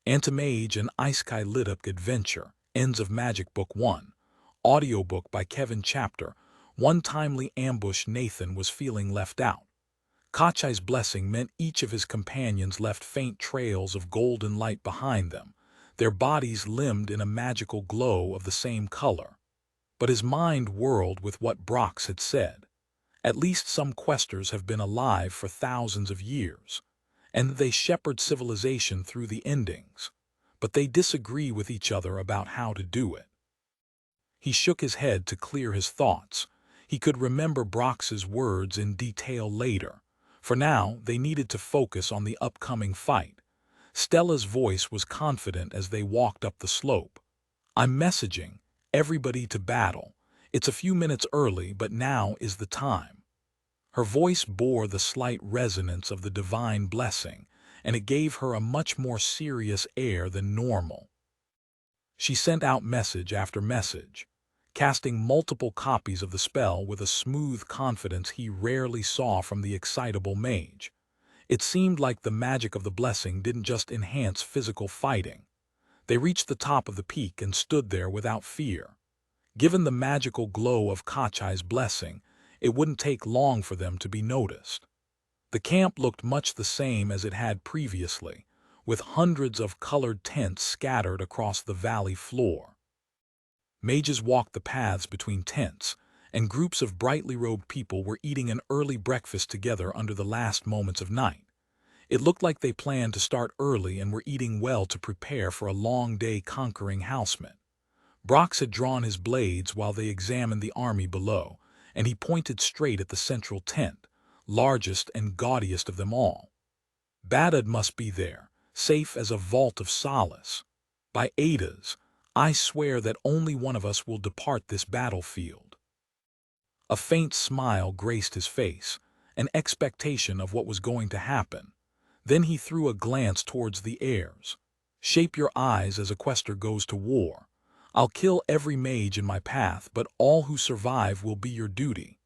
Anti-Mage and Isekai LitRPG Adventure, Ends of Magic Book 1, audiobook by Kevin Chapter. One timely ambush. Nathan was feeling left out. Kachai's blessing meant each of his companions left faint trails of golden light behind them, their bodies limned in a magical glow of the same color. But his mind whirled with what Brox had said. At least some questers have been alive for thousands of years, and they shepherd civilization through the endings, but they disagree with each other about how to do it. He shook his head to clear his thoughts. He could remember Brox's words in detail later. For now, they needed to focus on the upcoming fight. Stella's voice was confident as they walked up the slope. "I'm messaging everybody to battle. It's a few minutes early, but now is the time." Her voice bore the slight resonance of the divine blessing, and it gave her a much more serious air than normal. She sent out message after message, casting multiple copies of the spell with a smooth confidence he rarely saw from the excitable mage. It seemed like the magic of the blessing didn't just enhance physical fighting. They reached the top of the peak and stood there without fear. Given the magical glow of Kachai's blessing, it wouldn't take long for them to be noticed. The camp looked much the same as it had previously, with hundreds of colored tents scattered across the valley floor. Mages walked the paths between tents, and groups of brightly robed people were eating an early breakfast together under the last moments of night. It looked like they planned to start early and were eating well to prepare for a long day conquering housemen. Brox had drawn his blades while they examined the army below, and he pointed straight at the central tent, largest and gaudiest of them all. "Badad must be there, safe as a vault of solace. By Ada's, I swear that only one of us will depart this battlefield." A faint smile graced his face, an expectation of what was going to happen. Then he threw a glance towards the heirs. "Shape your eyes as a quester goes to war. I'll kill every mage in my path, but all who survive will be your duty."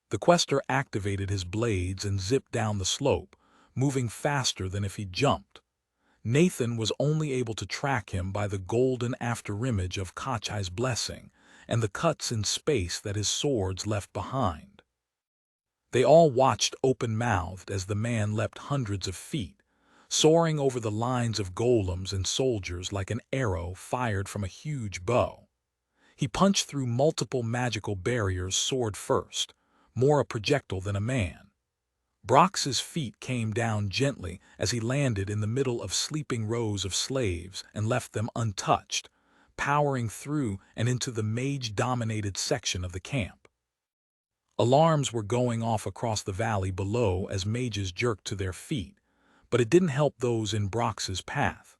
The quester activated his blades and zipped down the slope, moving faster than if he jumped. Nathan was only able to track him by the golden afterimage of Kachai's blessing and the cuts in space that his swords left behind. They all watched open-mouthed as the man leapt hundreds of feet, soaring over the lines of golems and soldiers like an arrow fired from a huge bow. He punched through multiple magical barriers sword first, more a projectile than a man. Brox's feet came down gently as he landed in the middle of sleeping rows of slaves and left them untouched, powering through and into the mage-dominated section of the camp. Alarms were going off across the valley below as mages jerked to their feet, but it didn't help those in Brox's path.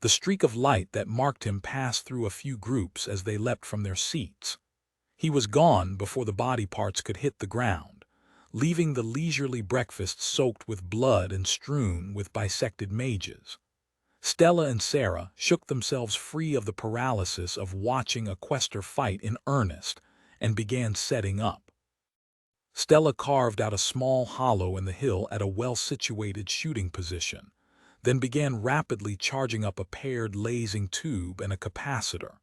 The streak of light that marked him passed through a few groups as they leapt from their seats. He was gone before the body parts could hit the ground, leaving the leisurely breakfast soaked with blood and strewn with bisected mages. Stella and Sarah shook themselves free of the paralysis of watching a quester fight in earnest and began setting up. Stella carved out a small hollow in the hill at a well-situated shooting position, then began rapidly charging up a paired lasing tube and a capacitor.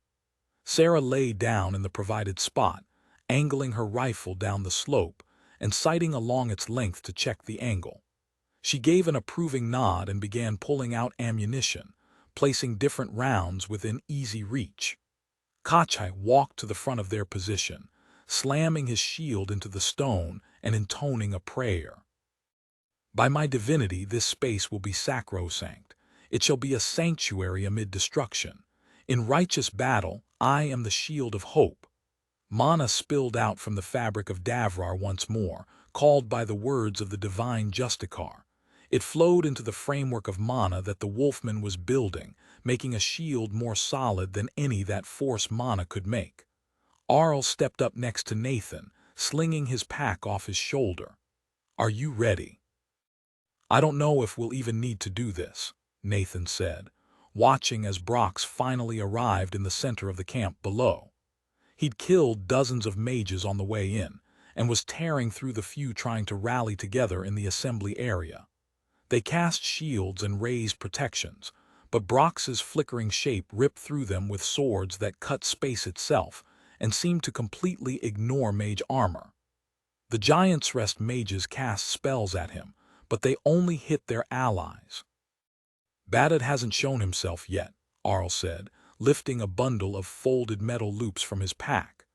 Sarah lay down in the provided spot, angling her rifle down the slope and sighting along its length to check the angle. She gave an approving nod and began pulling out ammunition, placing different rounds within easy reach. Kachai walked to the front of their position, slamming his shield into the stone and intoning a prayer. "By my divinity, this space will be sacrosanct. It shall be a sanctuary amid destruction. In righteous battle, I am the shield of hope." Mana spilled out from the fabric of Davrar once more, called by the words of the divine Justicar. It flowed into the framework of mana that the wolfman was building, making a shield more solid than any that force mana could make. Arl stepped up next to Nathan, slinging his pack off his shoulder. "Are you ready?" "I don't know if we'll even need to do this," Nathan said, watching as Brox finally arrived in the center of the camp below. He'd killed dozens of mages on the way in, and was tearing through the few trying to rally together in the assembly area. They cast shields and raised protections, but Brox's flickering shape ripped through them with swords that cut space itself and seemed to completely ignore mage armor. The Giant's Rest mages cast spells at him, but they only hit their allies. Badad hasn't shown himself yet, Arl said, lifting a bundle of folded metal loops from his pack.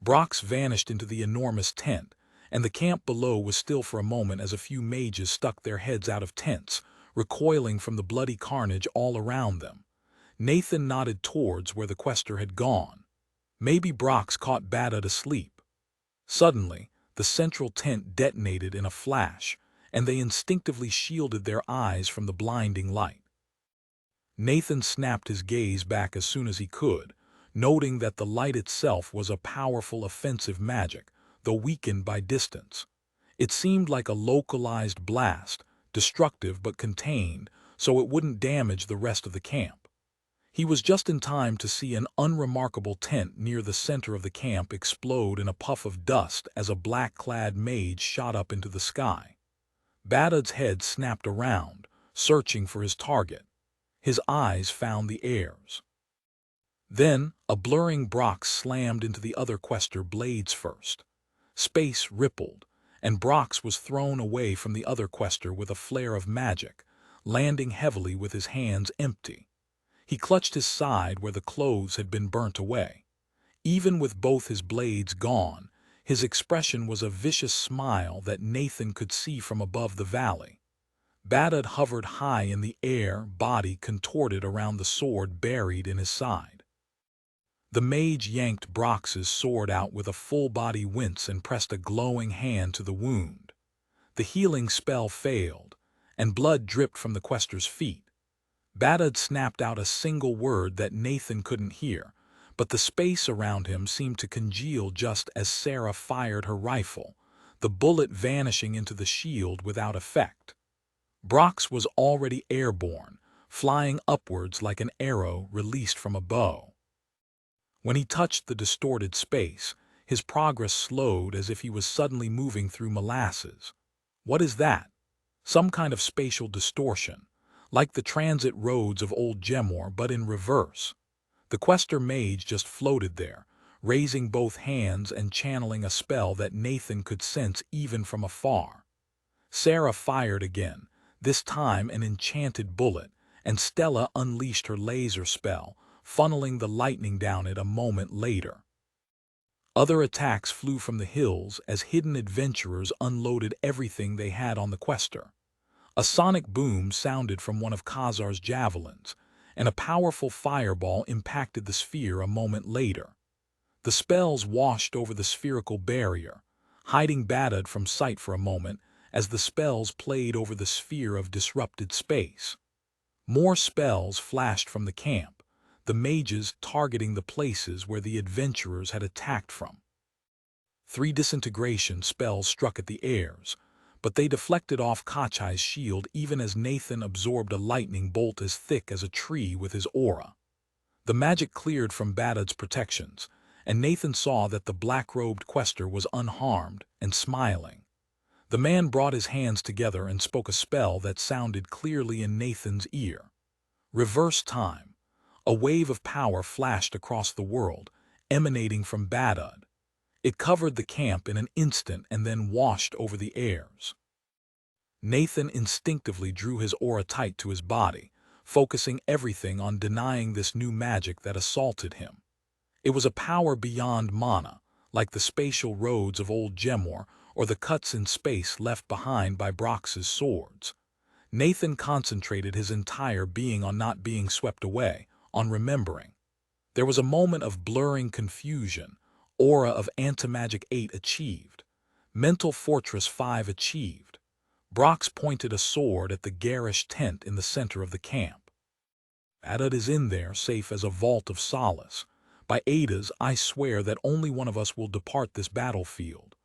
Brox vanished into the enormous tent, and the camp below was still for a moment as a few mages stuck their heads out of tents, recoiling from the bloody carnage all around them. Nathan nodded towards where the quester had gone. Maybe Brox caught Badad asleep. Suddenly, the central tent detonated in a flash, and they instinctively shielded their eyes from the blinding light. Nathan snapped his gaze back as soon as he could, noting that the light itself was a powerful offensive magic, though weakened by distance. It seemed like a localized blast, destructive but contained, so it wouldn't damage the rest of the camp. He was just in time to see an unremarkable tent near the center of the camp explode in a puff of dust as a black-clad mage shot up into the sky. Badad's head snapped around, searching for his target. His eyes found the heirs. Then, a blurring Brox slammed into the other quester blades first. Space rippled, and Brox was thrown away from the other quester with a flare of magic, landing heavily with his hands empty. He clutched his side where the clothes had been burnt away. Even with both his blades gone, his expression was a vicious smile that Nathan could see from above the valley. Badad hovered high in the air, body contorted around the sword buried in his side. The mage yanked Brox's sword out with a full-body wince and pressed a glowing hand to the wound. The healing spell failed, and blood dripped from the quester's feet. Badad snapped out a single word that Nathan couldn't hear, but the space around him seemed to congeal just as Sarah fired her rifle, the bullet vanishing into the shield without effect. Brox was already airborne, flying upwards like an arrow released from a bow. When he touched the distorted space, his progress slowed as if he was suddenly moving through molasses. What is that? Some kind of spatial distortion, like the transit roads of old Gemor, but in reverse. The quester mage just floated there, raising both hands and channeling a spell that Nathan could sense even from afar. Sarah fired again, this time an enchanted bullet, and Stella unleashed her laser spell, funneling the lightning down it a moment later. Other attacks flew from the hills as hidden adventurers unloaded everything they had on the quester. A sonic boom sounded from one of Khazar's javelins, and a powerful fireball impacted the sphere a moment later. The spells washed over the spherical barrier, hiding Badad from sight for a moment as the spells played over the sphere of disrupted space. More spells flashed from the camp, the mages targeting the places where the adventurers had attacked from. 3 disintegration spells struck at the heirs, but they deflected off Kachai's shield even as Nathan absorbed a lightning bolt as thick as a tree with his aura. The magic cleared from Badad's protections, and Nathan saw that the black-robed quester was unharmed and smiling. The man brought his hands together and spoke a spell that sounded clearly in Nathan's ear. Reverse time. A wave of power flashed across the world, emanating from Badad. It covered the camp in an instant and then washed over the heirs. Nathan instinctively drew his aura tight to his body, focusing everything on denying this new magic that assaulted him. It was a power beyond mana, like the spatial roads of old Gemor or the cuts in space left behind by Brox's swords. Nathan concentrated his entire being on not being swept away, on remembering. There was a moment of blurring confusion, aura of Antimagic 8 achieved, Mental Fortress 5 achieved. Brox pointed a sword at the garish tent in the center of the camp. Badad is in there, safe as a vault of solace. By Ada's, I swear that only one of us will depart this battlefield.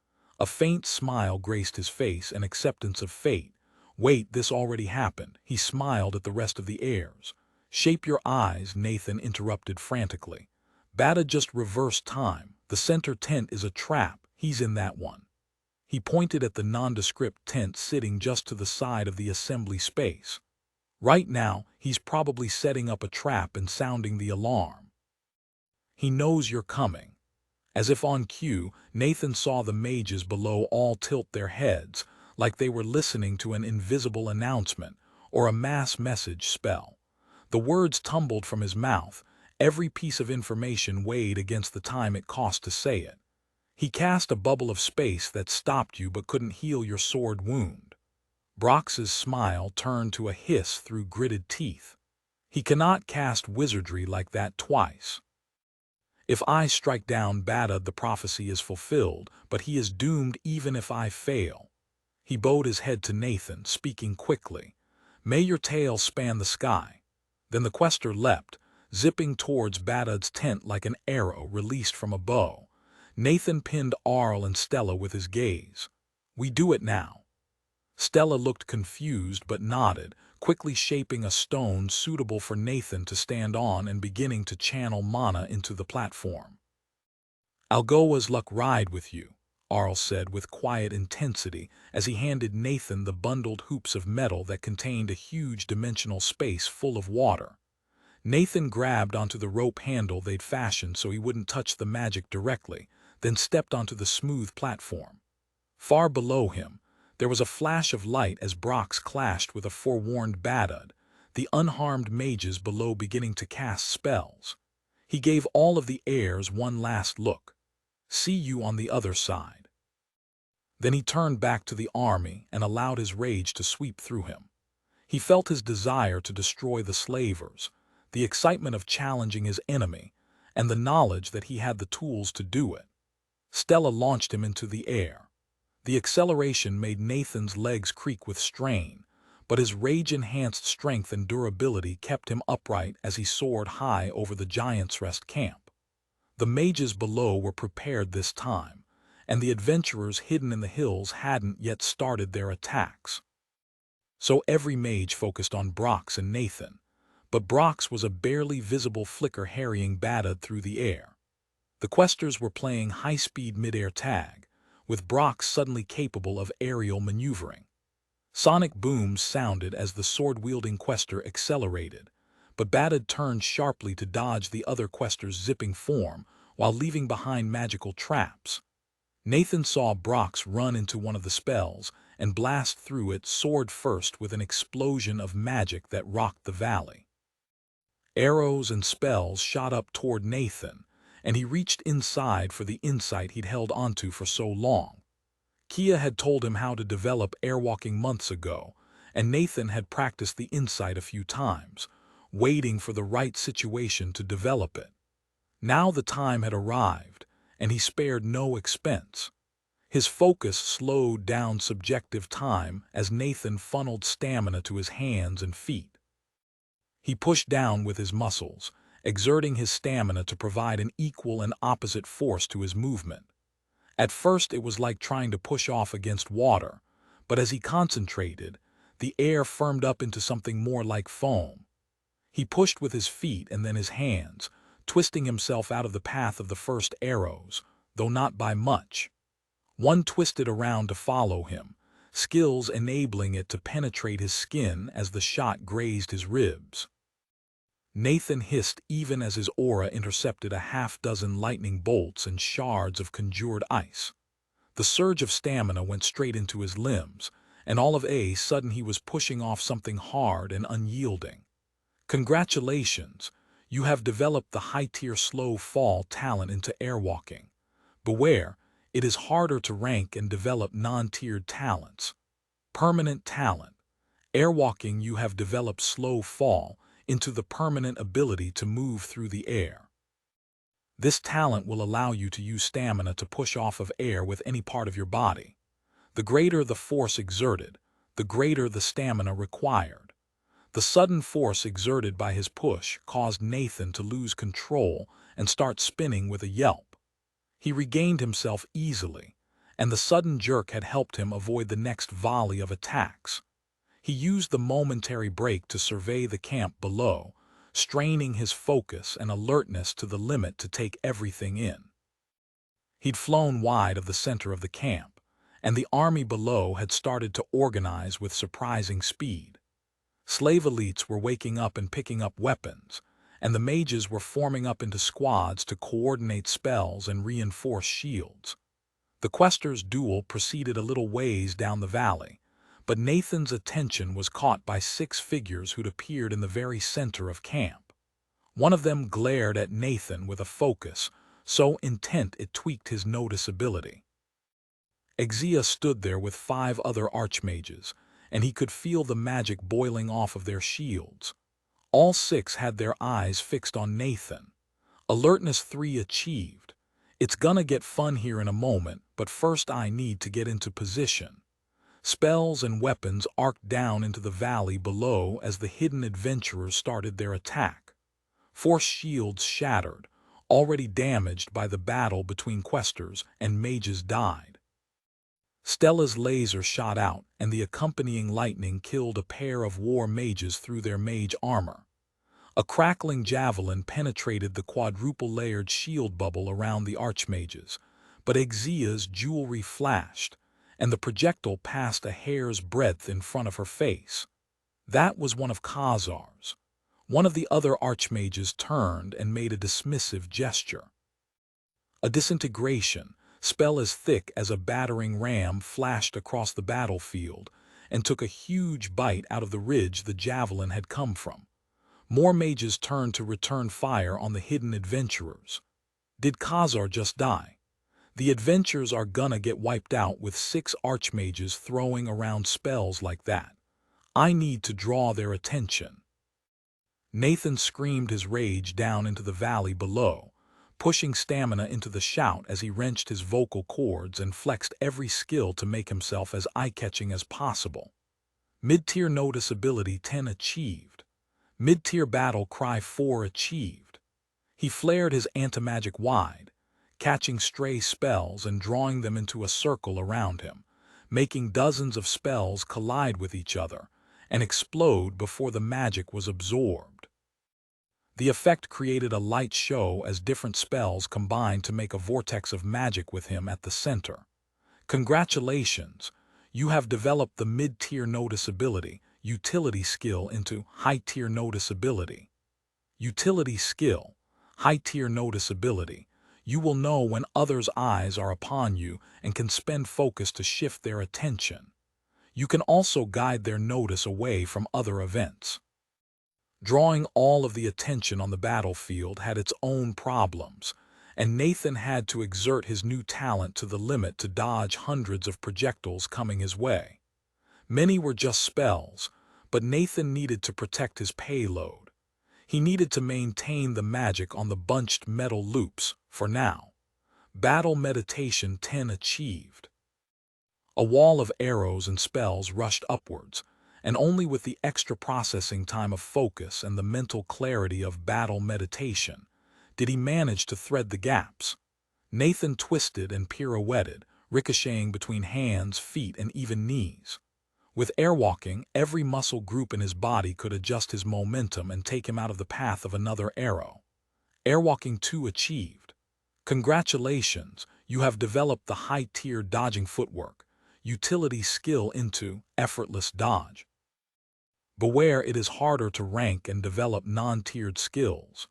A faint smile graced his face, an acceptance of fate. Wait, this already happened. He smiled at the rest of the heirs. Shape your eyes, Nathan interrupted frantically. Badad just reversed time. The center tent is a trap. He's in that one. He pointed at the nondescript tent sitting just to the side of the assembly space. Right now, he's probably setting up a trap and sounding the alarm. He knows you're coming. As if on cue, Nathan saw the mages below all tilt their heads, like they were listening to an invisible announcement or a mass message spell. The words tumbled from his mouth, every piece of information weighed against the time it cost to say it. He cast a bubble of space that stopped you but couldn't heal your sword wound. Brox's smile turned to a hiss through gritted teeth. He cannot cast wizardry like that twice. If I strike down Badad, the prophecy is fulfilled, but he is doomed even if I fail. He bowed his head to Nathan, speaking quickly. May your tail span the sky. Then the quester leapt, zipping towards Badad's tent like an arrow released from a bow. Nathan pinned Arl and Stella with his gaze. We do it now. Stella looked confused but nodded, quickly shaping a stone suitable for Nathan to stand on and beginning to channel mana into the platform. I'll go as luck ride with you, Arl said with quiet intensity as he handed Nathan the bundled hoops of metal that contained a huge dimensional space full of water. Nathan grabbed onto the rope handle they'd fashioned so he wouldn't touch the magic directly, then stepped onto the smooth platform. Far below him, there was a flash of light as Brox clashed with a forewarned Badad, the unharmed mages below beginning to cast spells. He gave all of the heirs one last look. See you on the other side. Then he turned back to the army and allowed his rage to sweep through him. He felt his desire to destroy the slavers, the excitement of challenging his enemy, and the knowledge that he had the tools to do it. Stella launched him into the air. The acceleration made Nathan's legs creak with strain, but his rage-enhanced strength and durability kept him upright as he soared high over the Giants' Rest camp. The mages below were prepared this time, and the adventurers hidden in the hills hadn't yet started their attacks. So every mage focused on Brox and Nathan, but Brox was a barely visible flicker harrying Badad through the air. The questers were playing high-speed mid-air tag, with Brox suddenly capable of aerial maneuvering. Sonic booms sounded as the sword-wielding quester accelerated, but Badad turned sharply to dodge the other quester's zipping form while leaving behind magical traps. Nathan saw Brox run into one of the spells and blast through it sword first with an explosion of magic that rocked the valley. Arrows and spells shot up toward Nathan, and he reached inside for the insight he'd held onto for so long. Kia had told him how to develop airwalking months ago, and Nathan had practiced the insight a few times, waiting for the right situation to develop it. Now the time had arrived, and he spared no expense. His focus slowed down subjective time as Nathan funneled stamina to his hands and feet. He pushed down with his muscles, exerting his stamina to provide an equal and opposite force to his movement. At first it was like trying to push off against water, but as he concentrated, the air firmed up into something more like foam. He pushed with his feet and then his hands, twisting himself out of the path of the first arrows, though not by much. One twisted around to follow him, skills enabling it to penetrate his skin as the shot grazed his ribs. Nathan hissed even as his aura intercepted a half-dozen lightning bolts and shards of conjured ice. The surge of stamina went straight into his limbs, and all of a sudden he was pushing off something hard and unyielding. Congratulations, you have developed the high-tier slow fall talent into airwalking. Beware, it is harder to rank and develop non-tiered talents. Permanent talent. Airwalking, you have developed slow fall into the permanent ability to move through the air. This talent will allow you to use stamina to push off of air with any part of your body. The greater the force exerted, the greater the stamina required. The sudden force exerted by his push caused Nathan to lose control and start spinning with a yelp. He regained himself easily, and the sudden jerk had helped him avoid the next volley of attacks. He used the momentary break to survey the camp below, straining his focus and alertness to the limit to take everything in. He'd flown wide of the center of the camp, and the army below had started to organize with surprising speed. Slave elites were waking up and picking up weapons, and the mages were forming up into squads to coordinate spells and reinforce shields. The questers' duel proceeded a little ways down the valley, but Nathan's attention was caught by 6 figures who'd appeared in the very center of camp. One of them glared at Nathan with a focus so intent it tweaked his noticeability. Exia stood there with 5 other archmages, and he could feel the magic boiling off of their shields. All 6 had their eyes fixed on Nathan. Alertness 3 achieved. It's gonna get fun here in a moment, but first I need to get into position. Spells and weapons arced down into the valley below as the hidden adventurers started their attack. 4 shields shattered, already damaged by the battle between questers, and mages died. Stella's laser shot out, and the accompanying lightning killed a pair of war mages through their mage armor. A crackling javelin penetrated the quadruple-layered shield bubble around the archmages, but Exia's jewelry flashed, and the projectile passed a hair's breadth in front of her face. That was one of Khazar's. One of the other archmages turned and made a dismissive gesture. A disintegration spell as thick as a battering ram flashed across the battlefield and took a huge bite out of the ridge the javelin had come from. More mages turned to return fire on the hidden adventurers. Did Khazar just die? The adventurers are gonna get wiped out with 6 archmages throwing around spells like that. I need to draw their attention. Nathan screamed his rage down into the valley below, pushing stamina into the shout as he wrenched his vocal cords and flexed every skill to make himself as eye-catching as possible. Mid-tier noticeability 10 achieved. Mid-tier battle cry 4 achieved. He flared his anti-magic wide, catching stray spells and drawing them into a circle around him, making dozens of spells collide with each other and explode before the magic was absorbed. The effect created a light show as different spells combined to make a vortex of magic with him at the center. Congratulations, you have developed the mid-tier noticeability utility skill into high-tier noticeability. Utility skill, high-tier noticeability. You will know when others' eyes are upon you and can spend focus to shift their attention. You can also guide their notice away from other events. Drawing all of the attention on the battlefield had its own problems, and Nathan had to exert his new talent to the limit to dodge hundreds of projectiles coming his way. Many were just spells, but Nathan needed to protect his payload. He needed to maintain the magic on the bunched metal loops, for now. Battle meditation 10 achieved. A wall of arrows and spells rushed upwards, and only with the extra processing time of focus and the mental clarity of battle meditation did he manage to thread the gaps. Nathan twisted and pirouetted, ricocheting between hands, feet, and even knees. With airwalking, every muscle group in his body could adjust his momentum and take him out of the path of another arrow. Airwalking 2 achieved. Congratulations, you have developed the high-tier dodging footwork, utility skill into effortless dodge. Beware, it is harder to rank and develop non-tiered skills.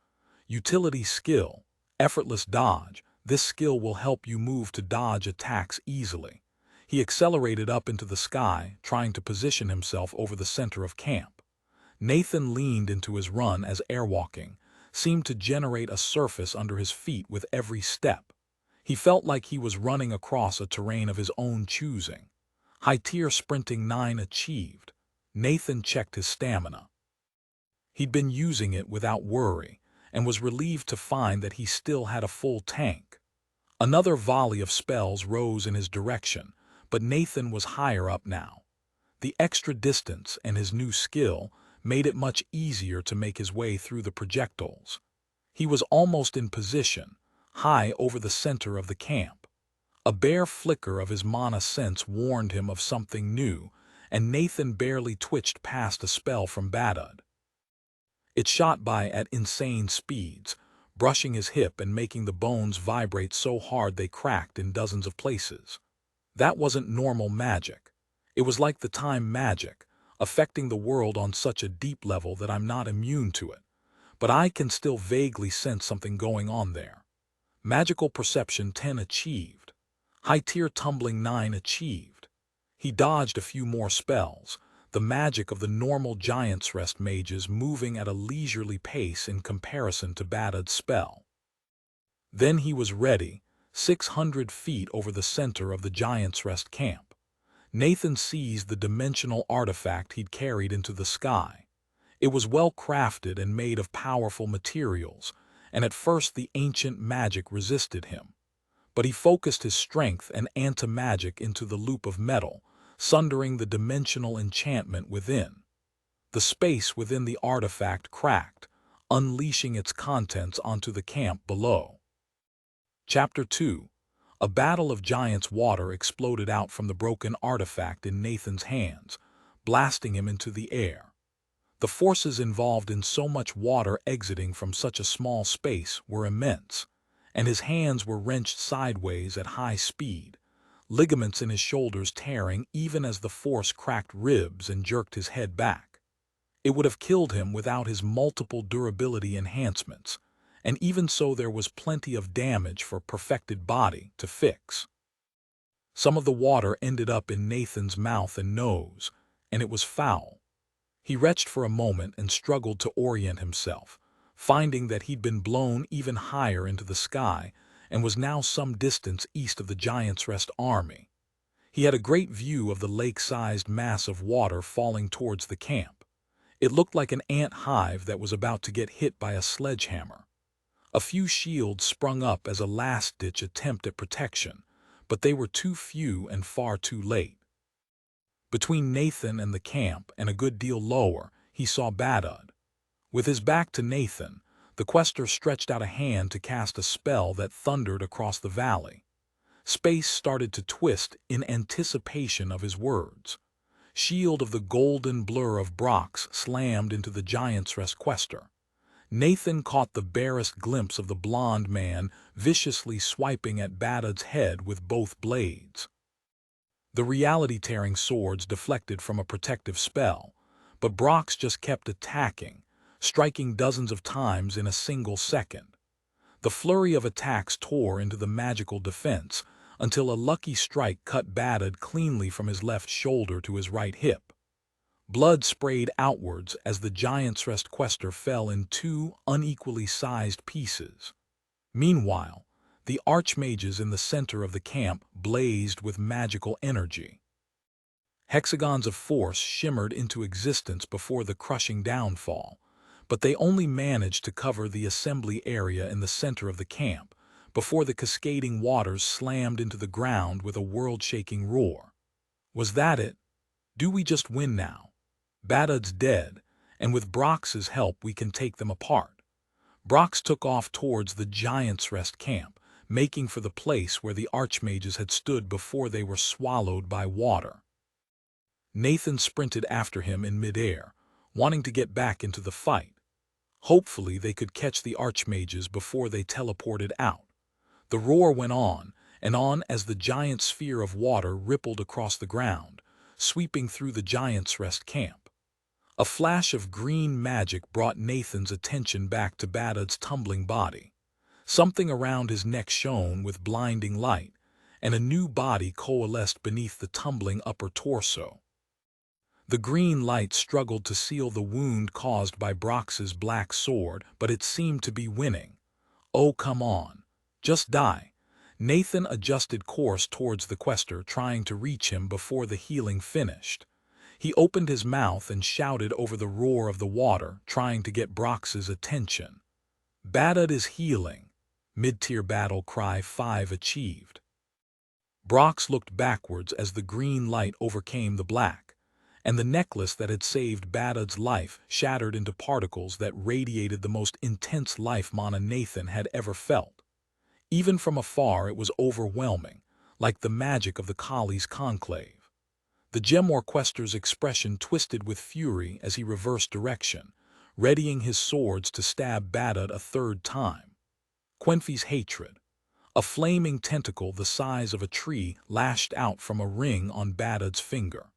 Utility skill, effortless dodge. This skill will help you move to dodge attacks easily. He accelerated up into the sky, trying to position himself over the center of camp. Nathan leaned into his run as airwalking seemed to generate a surface under his feet with every step. He felt like he was running across a terrain of his own choosing. High-tier sprinting 9 achieved. Nathan checked his stamina. He'd been using it without worry, and was relieved to find that he still had a full tank. Another volley of spells rose in his direction, but Nathan was higher up now. The extra distance and his new skill made it much easier to make his way through the projectiles. He was almost in position, high over the center of the camp. A bare flicker of his mana sense warned him of something new, and Nathan barely twitched past a spell from Badud. It shot by at insane speeds, brushing his hip and making the bones vibrate so hard they cracked in dozens of places. That wasn't normal magic. It was like the time magic, affecting the world on such a deep level that I'm not immune to it. But I can still vaguely sense something going on there. Magical Perception 10 achieved. High Tier Tumbling 9 achieved. He dodged a few more spells, the magic of the normal Giant's Rest mages moving at a leisurely pace in comparison to Badad's spell. Then he was ready, 600 feet over the center of the Giant's Rest camp. Nathan seized the dimensional artifact he'd carried into the sky. It was well crafted and made of powerful materials, and at first the ancient magic resisted him. But he focused his strength and anti-magic into the loop of metal, sundering the dimensional enchantment within. The space within the artifact cracked, unleashing its contents onto the camp below. Chapter 2. A battle of giants. Water exploded out from the broken artifact in Nathan's hands, blasting him into the air. The forces involved in so much water exiting from such a small space were immense, and his hands were wrenched sideways at high speed, ligaments in his shoulders tearing even as the force cracked ribs and jerked his head back. It would have killed him without his multiple durability enhancements, and even so there was plenty of damage for perfected body to fix. Some of the water ended up in Nathan's mouth and nose, and it was foul. He retched for a moment and struggled to orient himself, finding that he'd been blown even higher into the sky and was now some distance east of the Giant's Rest army. He had a great view of the lake-sized mass of water falling towards the camp. It looked like an ant hive that was about to get hit by a sledgehammer. A few shields sprung up as a last-ditch attempt at protection, but they were too few and far too late. Between Nathan and the camp, and a good deal lower, he saw Badad. With his back to Nathan, the quester stretched out a hand to cast a spell that thundered across the valley. Space started to twist in anticipation of his words. Shield of the golden blur of Brox slammed into the Giant's Rest quester. Nathan caught the barest glimpse of the blond man viciously swiping at Badad's head with both blades. The reality-tearing swords deflected from a protective spell, but Brox just kept attacking, striking dozens of times in a single second. The flurry of attacks tore into the magical defense until a lucky strike cut Badad cleanly from his left shoulder to his right hip. Blood sprayed outwards as the Giant's Rest quester fell in two unequally sized pieces. Meanwhile, the archmages in the center of the camp blazed with magical energy. Hexagons of force shimmered into existence before the crushing downfall, but they only managed to cover the assembly area in the center of the camp before the cascading waters slammed into the ground with a world-shaking roar. Was that it? Do we just win now? Badad's dead, and with Brox's help we can take them apart. Brox took off towards the Giant's Rest camp, making for the place where the archmages had stood before they were swallowed by water. Nathan sprinted after him in midair, wanting to get back into the fight. Hopefully they could catch the archmages before they teleported out. The roar went on and on as the giant sphere of water rippled across the ground, sweeping through the Giant's Rest camp. A flash of green magic brought Nathan's attention back to Badad's tumbling body. Something around his neck shone with blinding light, and a new body coalesced beneath the tumbling upper torso. The green light struggled to seal the wound caused by Brox's black sword, but it seemed to be winning. Oh, come on. Just die. Nathan adjusted course towards the quester, trying to reach him before the healing finished. He opened his mouth and shouted over the roar of the water, trying to get Brox's attention. Badad is healing. Mid-tier battle cry 5 achieved. Brox looked backwards as the green light overcame the black, and the necklace that had saved Badad's life shattered into particles that radiated the most intense life mana Nathan had ever felt. Even from afar it was overwhelming, like the magic of the Kali's conclave. The Gemor quester's expression twisted with fury as he reversed direction, readying his swords to stab Badad a third time. Quenfi's hatred. A flaming tentacle the size of a tree lashed out from a ring on Badad's finger.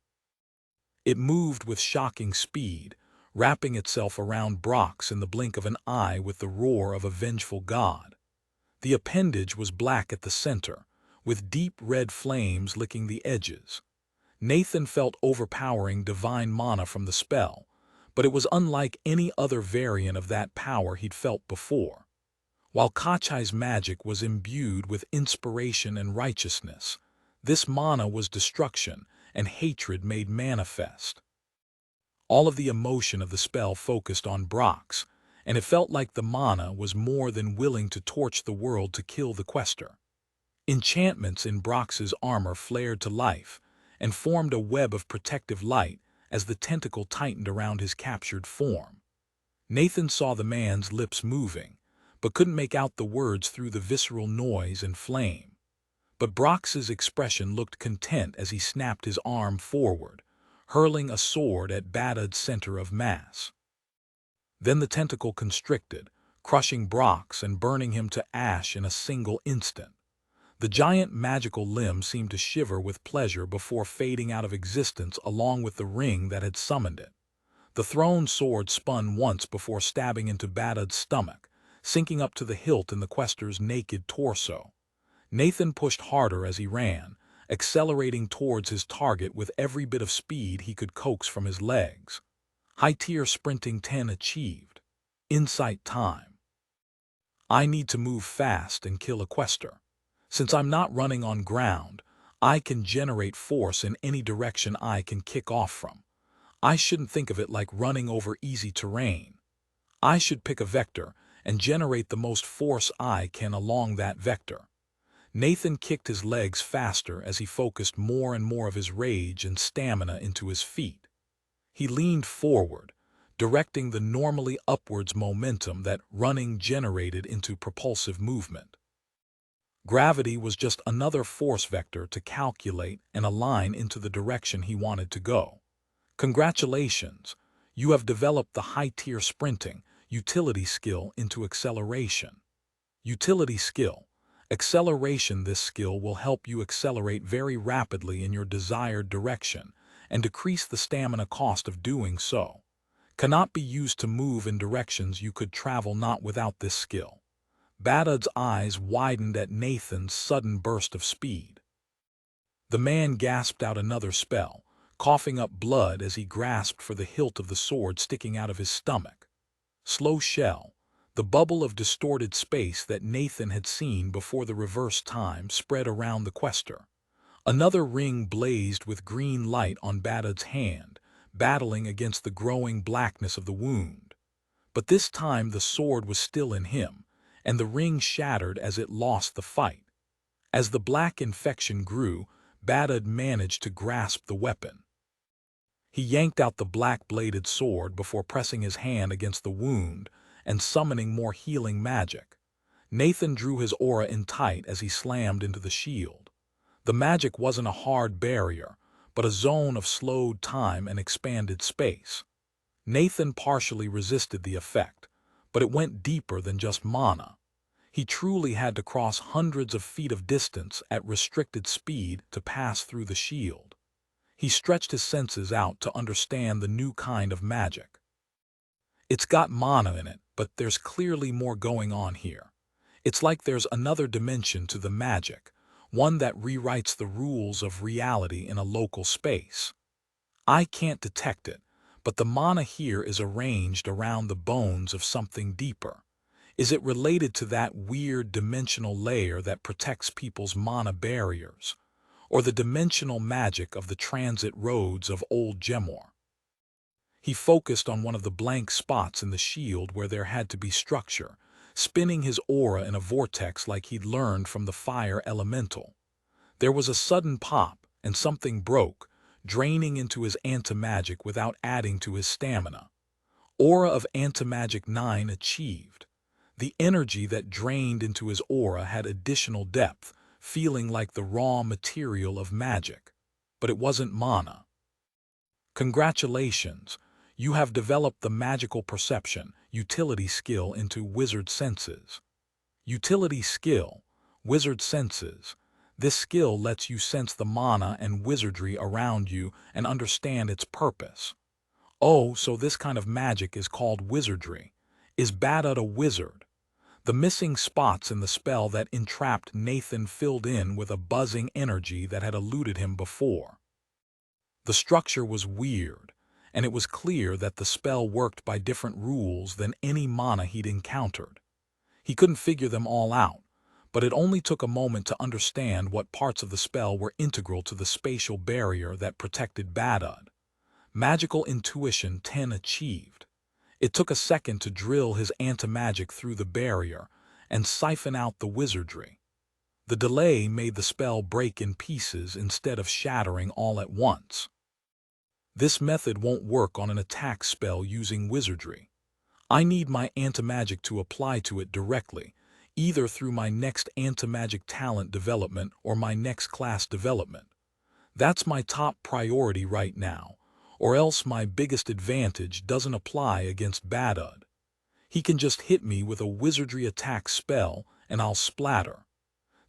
It moved with shocking speed, wrapping itself around Brox in the blink of an eye with the roar of a vengeful god. The appendage was black at the center, with deep red flames licking the edges. Nathan felt overpowering divine mana from the spell, but it was unlike any other variant of that power he'd felt before. While Kachai's magic was imbued with inspiration and righteousness, this mana was destruction and hatred made manifest. All of the emotion of the spell focused on Brox, and it felt like the mana was more than willing to torch the world to kill the quester. Enchantments in Brox's armor flared to life and formed a web of protective light as the tentacle tightened around his captured form. Nathan saw the man's lips moving, but couldn't make out the words through the visceral noise and flame. But Brox's expression looked content as he snapped his arm forward, hurling a sword at Badud's center of mass. Then the tentacle constricted, crushing Brox and burning him to ash in a single instant. The giant magical limb seemed to shiver with pleasure before fading out of existence along with the ring that had summoned it. The thrown sword spun once before stabbing into Badud's stomach, sinking up to the hilt in the quester's naked torso. Nathan pushed harder as he ran, accelerating towards his target with every bit of speed he could coax from his legs. High-tier sprinting 10 achieved. Insight time. I need to move fast and kill a quester. Since I'm not running on ground, I can generate force in any direction I can kick off from. I shouldn't think of it like running over easy terrain. I should pick a vector and generate the most force I can along that vector. Nathan kicked his legs faster as he focused more and more of his rage and stamina into his feet. He leaned forward, directing the normally upwards momentum that running generated into propulsive movement. Gravity was just another force vector to calculate and align into the direction he wanted to go. Congratulations, you have developed the high-tier sprinting utility skill into acceleration. Utility skill. Acceleration. This skill will help you accelerate very rapidly in your desired direction and decrease the stamina cost of doing so. Cannot be used to move in directions you could travel not without this skill. Badud's eyes widened at Nathan's sudden burst of speed. The man gasped out another spell, coughing up blood as he grasped for the hilt of the sword sticking out of his stomach. Slow shell. The bubble of distorted space that Nathan had seen before the reverse time spread around the quester. Another ring blazed with green light on Badud's hand, battling against the growing blackness of the wound. But this time the sword was still in him, and the ring shattered as it lost the fight. As the black infection grew, Badud managed to grasp the weapon. He yanked out the black-bladed sword before pressing his hand against the wound and summoning more healing magic. Nathan drew his aura in tight as he slammed into the shield. The magic wasn't a hard barrier, but a zone of slowed time and expanded space. Nathan partially resisted the effect, but it went deeper than just mana. He truly had to cross hundreds of feet of distance at restricted speed to pass through the shield. He stretched his senses out to understand the new kind of magic. It's got mana in it, but there's clearly more going on here. It's like there's another dimension to the magic, one that rewrites the rules of reality in a local space. I can't detect it, but the mana here is arranged around the bones of something deeper. Is it related to that weird dimensional layer that protects people's mana barriers, or the dimensional magic of the transit roads of Old Gemor? He focused on one of the blank spots in the shield where there had to be structure, spinning his aura in a vortex like he'd learned from the fire elemental. There was a sudden pop, and something broke, draining into his anti-magic without adding to his stamina. Aura of Anti-Magic 9 achieved. The energy that drained into his aura had additional depth, feeling like the raw material of magic. But it wasn't mana. Congratulations, you have developed the magical perception, utility skill into wizard senses. Utility skill, wizard senses. This skill lets you sense the mana and wizardry around you and understand its purpose. Oh, so this kind of magic is called wizardry. Is Badud a wizard? The missing spots in the spell that entrapped Nathan filled in with a buzzing energy that had eluded him before. The structure was weird, and it was clear that the spell worked by different rules than any mana he'd encountered. He couldn't figure them all out, but it only took a moment to understand what parts of the spell were integral to the spatial barrier that protected Badud. Magical intuition 10 achieved. It took a second to drill his anti-magic through the barrier and siphon out the wizardry. The delay made the spell break in pieces instead of shattering all at once. This method won't work on an attack spell using wizardry. I need my anti-magic to apply to it directly, either through my next anti-magic talent development or my next class development. That's my top priority right now, or else my biggest advantage doesn't apply against Badud. He can just hit me with a wizardry attack spell and I'll splatter.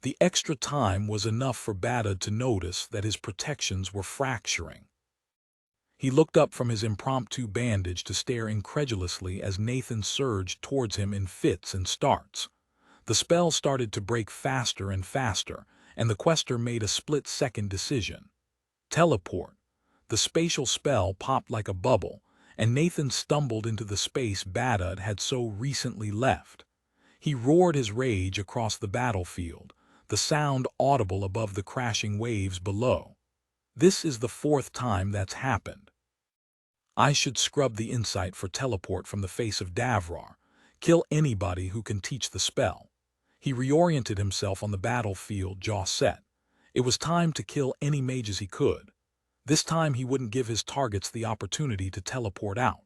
The extra time was enough for Badud to notice that his protections were fracturing. He looked up from his impromptu bandage to stare incredulously as Nathan surged towards him in fits and starts. The spell started to break faster and faster, and the quester made a split-second decision. Teleport. The spatial spell popped like a bubble, and Nathan stumbled into the space Badud had so recently left. He roared his rage across the battlefield, the sound audible above the crashing waves below. This is the 4th time that's happened. I should scrub the insight for teleport from the face of Davrar, kill anybody who can teach the spell. He reoriented himself on the battlefield, jaw set. It was time to kill any mages he could. This time he wouldn't give his targets the opportunity to teleport out.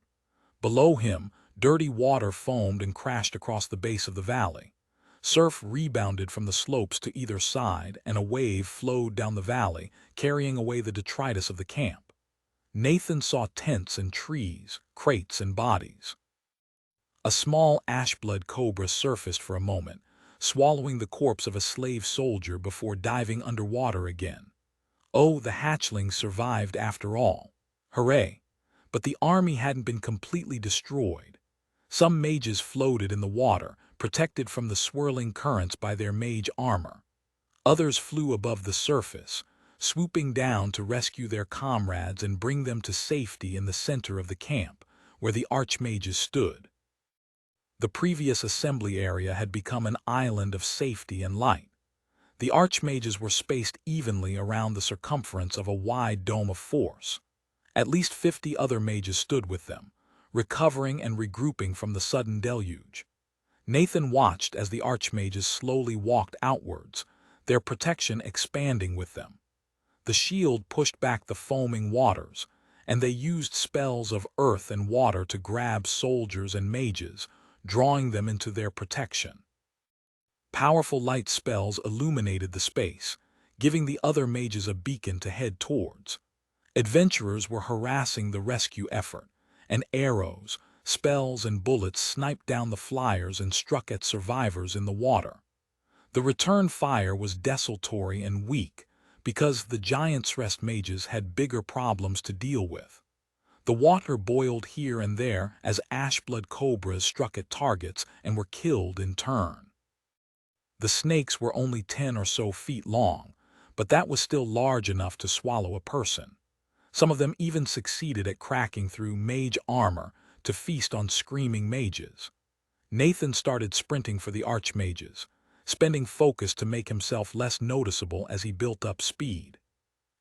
Below him, dirty water foamed and crashed across the base of the valley. Surf rebounded from the slopes to either side, and a wave flowed down the valley, carrying away the detritus of the camp. Nathan saw tents and trees, crates and bodies. A small ashblood cobra surfaced for a moment, swallowing the corpse of a slave soldier before diving underwater again. Oh, the hatchling survived after all. Hooray! But the army hadn't been completely destroyed. Some mages floated in the water, protected from the swirling currents by their mage armor. Others flew above the surface, swooping down to rescue their comrades and bring them to safety in the center of the camp, where the archmages stood. The previous assembly area had become an island of safety and light. The archmages were spaced evenly around the circumference of a wide dome of force. At least 50 other mages stood with them, recovering and regrouping from the sudden deluge. Nathan watched as the archmages slowly walked outwards, their protection expanding with them. The shield pushed back the foaming waters, and they used spells of earth and water to grab soldiers and mages, drawing them into their protection. Powerful light spells illuminated the space, giving the other mages a beacon to head towards. Adventurers were harassing the rescue effort, and arrows, spells, and bullets sniped down the flyers and struck at survivors in the water. The return fire was desultory and weak, because the Giant's Rest mages had bigger problems to deal with. The water boiled here and there as ashblood cobras struck at targets and were killed in turn. The snakes were only 10 or so feet long, but that was still large enough to swallow a person. Some of them even succeeded at cracking through mage armor to feast on screaming mages. Nathan started sprinting for the archmages, spending focus to make himself less noticeable as he built up speed.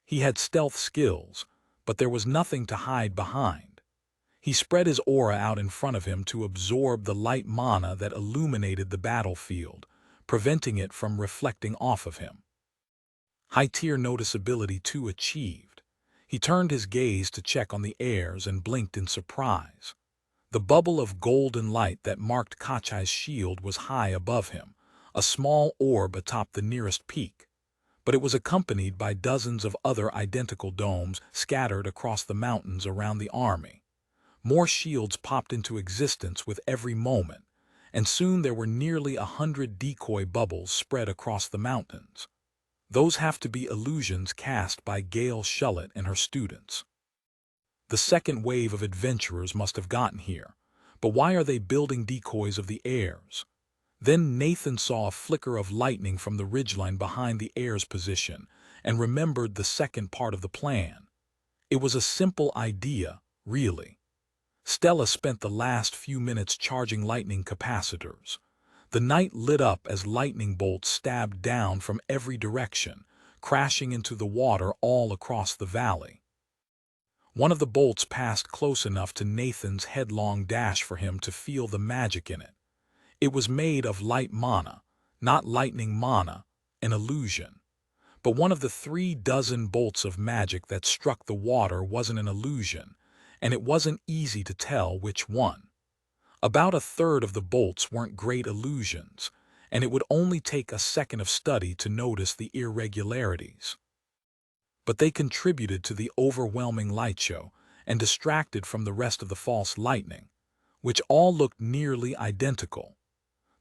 He had stealth skills, but there was nothing to hide behind. He spread his aura out in front of him to absorb the light mana that illuminated the battlefield, preventing it from reflecting off of him. High-tier noticeability 2 achieved. He turned his gaze to check on the airs and blinked in surprise. The bubble of golden light that marked Kachai's shield was high above him, a small orb atop the nearest peak, but it was accompanied by dozens of other identical domes scattered across the mountains around the army. More shields popped into existence with every moment, and soon there were nearly 100 decoy bubbles spread across the mountains. Those have to be illusions cast by Gail Shullett and her students. The second wave of adventurers must have gotten here, but why are they building decoys of the heirs? Then Nathan saw a flicker of lightning from the ridgeline behind the heir's position and remembered the second part of the plan. It was a simple idea, really. Stella spent the last few minutes charging lightning capacitors. The night lit up as lightning bolts stabbed down from every direction, crashing into the water all across the valley. One of the bolts passed close enough to Nathan's headlong dash for him to feel the magic in it. It was made of light mana, not lightning mana, an illusion. But one of the 36 bolts of magic that struck the water wasn't an illusion, and it wasn't easy to tell which one. About a third of the bolts weren't great illusions, and it would only take a second of study to notice the irregularities. But they contributed to the overwhelming light show and distracted from the rest of the false lightning, which all looked nearly identical.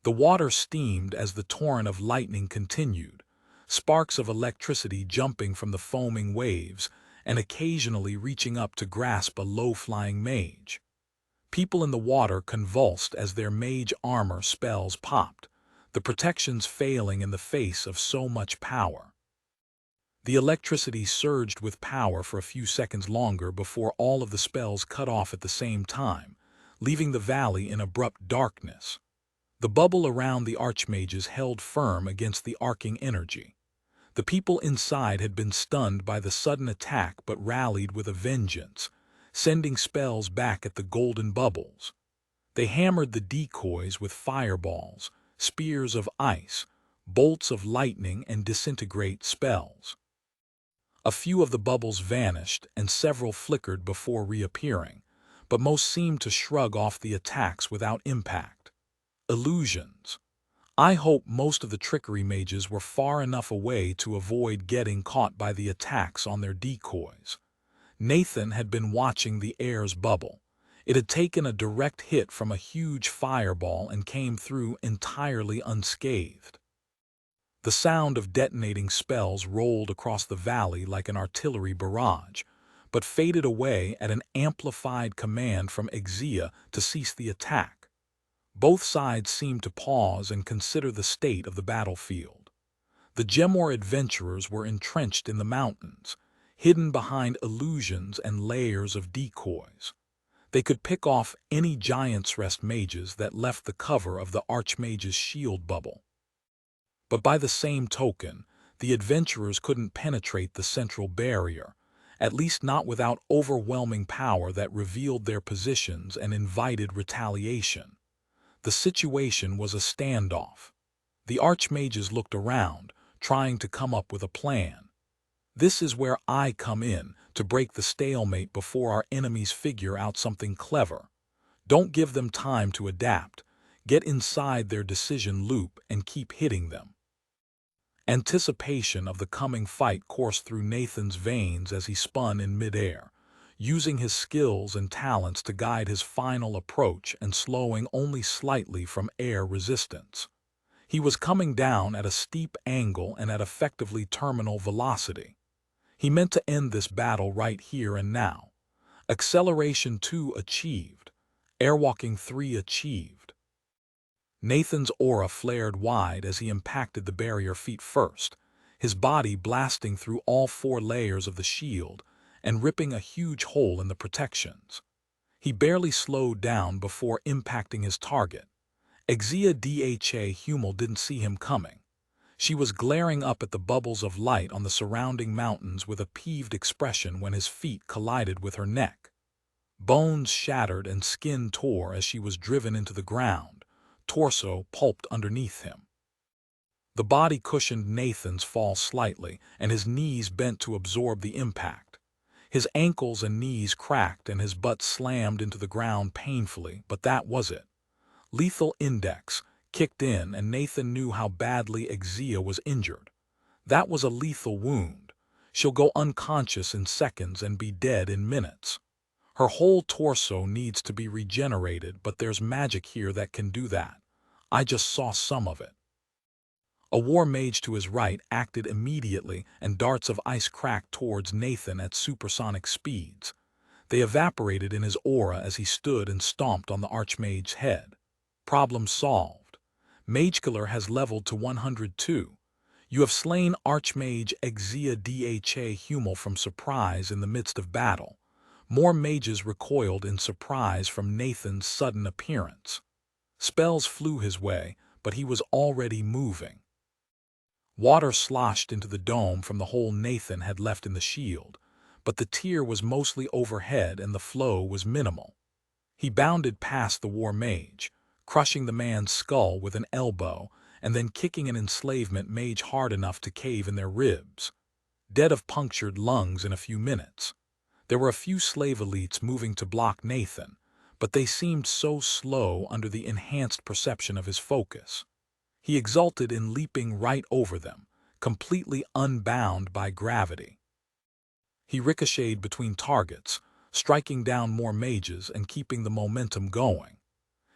The water steamed as the torrent of lightning continued, sparks of electricity jumping from the foaming waves and occasionally reaching up to grasp a low-flying mage. People in the water convulsed as their mage armor spells popped, the protections failing in the face of so much power. The electricity surged with power for a few seconds longer before all of the spells cut off at the same time, leaving the valley in abrupt darkness. The bubble around the archmages held firm against the arcing energy. The people inside had been stunned by the sudden attack but rallied with a vengeance, sending spells back at the golden bubbles. They hammered the decoys with fireballs, spears of ice, bolts of lightning, and disintegrate spells. A few of the bubbles vanished and several flickered before reappearing, but most seemed to shrug off the attacks without impact. Illusions. I hope most of the trickery mages were far enough away to avoid getting caught by the attacks on their decoys. Nathan had been watching the heir's bubble. It had taken a direct hit from a huge fireball and came through entirely unscathed. The sound of detonating spells rolled across the valley like an artillery barrage, but faded away at an amplified command from Exia to cease the attack. Both sides seemed to pause and consider the state of the battlefield. The Gemor adventurers were entrenched in the mountains, hidden behind illusions and layers of decoys. They could pick off any Giant's Rest mages that left the cover of the Archmage's shield bubble. But by the same token, the adventurers couldn't penetrate the central barrier, at least not without overwhelming power that revealed their positions and invited retaliation. The situation was a standoff. The archmages looked around, trying to come up with a plan. This is where I come in, to break the stalemate before our enemies figure out something clever. Don't give them time to adapt. Get inside their decision loop and keep hitting them. Anticipation of the coming fight coursed through Nathan's veins as he spun in midair, using his skills and talents to guide his final approach and slowing only slightly from air resistance. He was coming down at a steep angle and at effectively terminal velocity. He meant to end this battle right here and now. Acceleration 2 achieved. Airwalking 3 achieved. Nathan's aura flared wide as he impacted the barrier feet first, his body blasting through all 4 layers of the shield and ripping a huge hole in the protections. He barely slowed down before impacting his target. Exia Dha Hummel didn't see him coming. She was glaring up at the bubbles of light on the surrounding mountains with a peeved expression when his feet collided with her neck. Bones shattered and skin tore as she was driven into the ground, torso pulped underneath him. The body cushioned Nathan's fall slightly, and his knees bent to absorb the impact. His ankles and knees cracked and his butt slammed into the ground painfully, but that was it. Lethal Index kicked in and Nathan knew how badly Exia was injured. That was a lethal wound. She'll go unconscious in seconds and be dead in minutes. Her whole torso needs to be regenerated, but there's magic here that can do that. I just saw some of it. A war mage to his right acted immediately, and darts of ice cracked towards Nathan at supersonic speeds. They evaporated in his aura as he stood and stomped on the Archmage's head. Problem solved. Magekiller has leveled to 102. You have slain Archmage Exia Dha Hummel from surprise in the midst of battle. More mages recoiled in surprise from Nathan's sudden appearance. Spells flew his way, but he was already moving. Water sloshed into the dome from the hole Nathan had left in the shield, but the tier was mostly overhead and the flow was minimal. He bounded past the war mage, crushing the man's skull with an elbow and then kicking an enslavement mage hard enough to cave in their ribs. Dead of punctured lungs in a few minutes. There were a few slave elites moving to block Nathan, but they seemed so slow under the enhanced perception of his focus. He exulted in leaping right over them, completely unbound by gravity. He ricocheted between targets, striking down more mages and keeping the momentum going.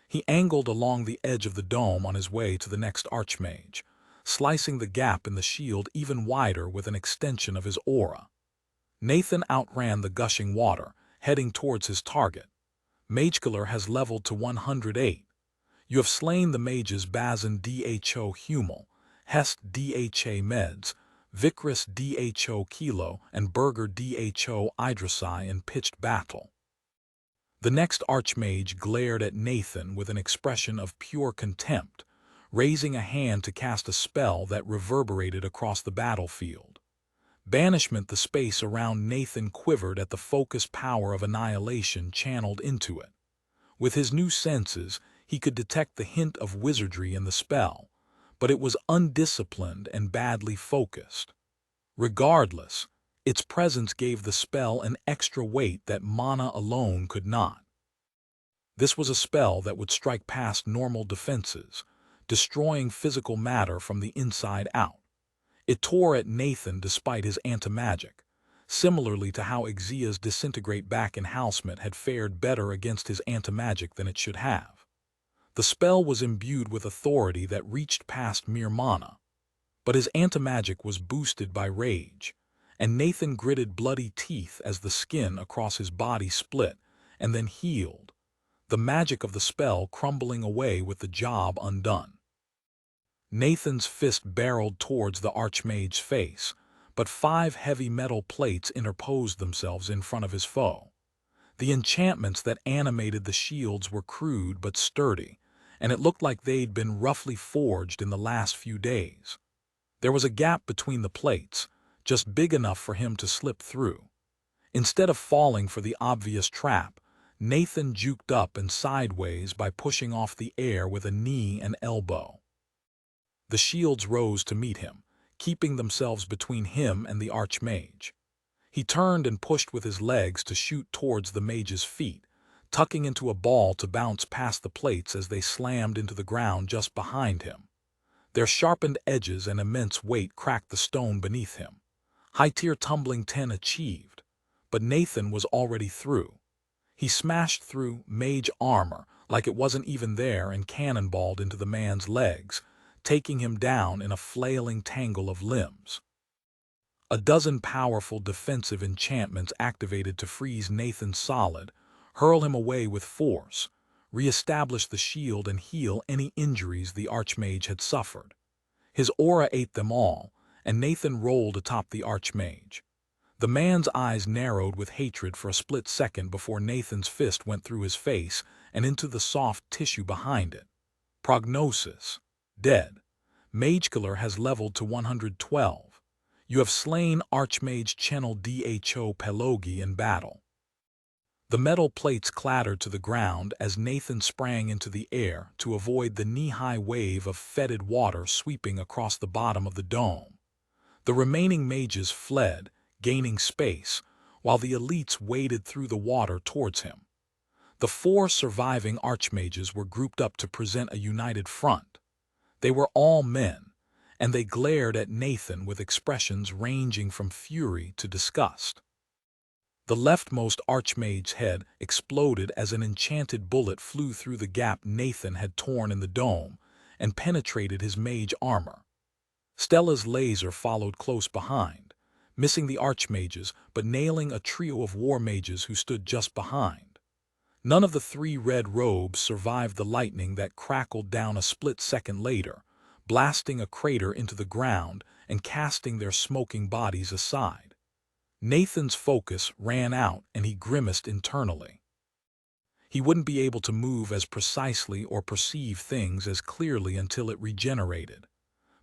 He angled along the edge of the dome on his way to the next archmage, slicing the gap in the shield even wider with an extension of his aura. Nathan outran the gushing water, heading towards his target. Magekiller has leveled to 108. You have slain the mages Bazin Dho Hummel, Hest Dha Meds, Vikrus Dho Kilo, and Berger Dho Idrasai in pitched battle. The next archmage glared at Nathan with an expression of pure contempt, raising a hand to cast a spell that reverberated across the battlefield. Banishment. The space around Nathan quivered at the focused power of annihilation channeled into it. With his new senses, he could detect the hint of wizardry in the spell, but it was undisciplined and badly focused. Regardless, its presence gave the spell an extra weight that mana alone could not. This was a spell that would strike past normal defenses, destroying physical matter from the inside out. It tore at Nathan despite his anti-magic, similarly to how Exia's Disintegrate back in Housemate had fared better against his anti-magic than it should have. The spell was imbued with authority that reached past mere mana, but his anti-magic was boosted by rage, and Nathan gritted bloody teeth as the skin across his body split and then healed, the magic of the spell crumbling away with the job undone. Nathan's fist barreled towards the archmage's face, but 5 heavy metal plates interposed themselves in front of his foe. The enchantments that animated the shields were crude but sturdy, and it looked like they'd been roughly forged in the last few days. There was a gap between the plates, just big enough for him to slip through. Instead of falling for the obvious trap, Nathan juked up and sideways by pushing off the air with a knee and elbow. The shields rose to meet him, keeping themselves between him and the archmage. He turned and pushed with his legs to shoot towards the mage's feet, tucking into a ball to bounce past the plates as they slammed into the ground just behind him. Their sharpened edges and immense weight cracked the stone beneath him. High-tier tumbling 10 achieved, but Nathan was already through. He smashed through mage armor like it wasn't even there and cannonballed into the man's legs, taking him down in a flailing tangle of limbs. A dozen powerful defensive enchantments activated to freeze Nathan solid, hurl him away with force, re-establish the shield and heal any injuries the archmage had suffered. His aura ate them all, and Nathan rolled atop the archmage. The man's eyes narrowed with hatred for a split second before Nathan's fist went through his face and into the soft tissue behind it. Prognosis: dead. Magekiller has leveled to 112. You have slain Archmage Channel Dho Pelogi in battle. The metal plates clattered to the ground as Nathan sprang into the air to avoid the knee-high wave of fetid water sweeping across the bottom of the dome. The remaining mages fled, gaining space, while the elites waded through the water towards him. The 4 surviving archmages were grouped up to present a united front. They were all men, and they glared at Nathan with expressions ranging from fury to disgust. The leftmost archmage's head exploded as an enchanted bullet flew through the gap Nathan had torn in the dome and penetrated his mage armor. Stella's laser followed close behind, missing the archmages but nailing a trio of war mages who stood just behind. None of the three red robes survived the lightning that crackled down a split second later, blasting a crater into the ground and casting their smoking bodies aside. Nathan's focus ran out and he grimaced internally. He wouldn't be able to move as precisely or perceive things as clearly until it regenerated.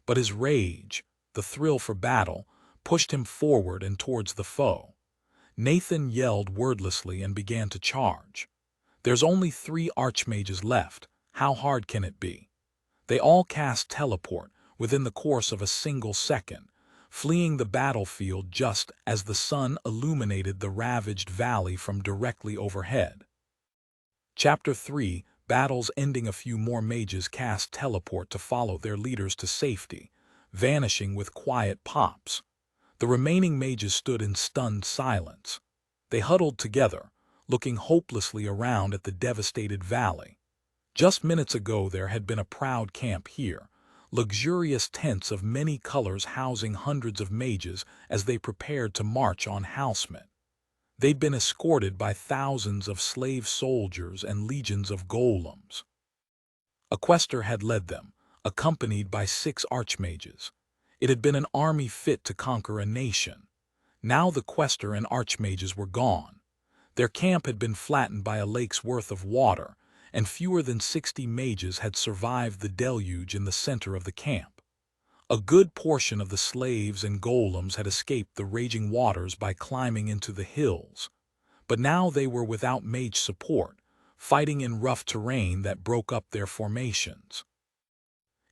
But his rage, the thrill for battle, pushed him forward and towards the foe. Nathan yelled wordlessly and began to charge. There's only 3 archmages left. How hard can it be? They all cast teleport within the course of a single second, fleeing the battlefield just as the sun illuminated the ravaged valley from directly overhead. Chapter 3, battles ending. A few more mages cast teleport to follow their leaders to safety, vanishing with quiet pops. The remaining mages stood in stunned silence. They huddled together, looking hopelessly around at the devastated valley. Just minutes ago there had been a proud camp here, luxurious tents of many colors housing hundreds of mages as they prepared to march on Halsmet. They'd been escorted by thousands of slave soldiers and legions of golems. A quester had led them, accompanied by 6 archmages. It had been an army fit to conquer a nation. Now the quester and archmages were gone. Their camp had been flattened by a lake's worth of water, and fewer than 60 mages had survived the deluge in the center of the camp. A good portion of the slaves and golems had escaped the raging waters by climbing into the hills. But now they were without mage support, fighting in rough terrain that broke up their formations.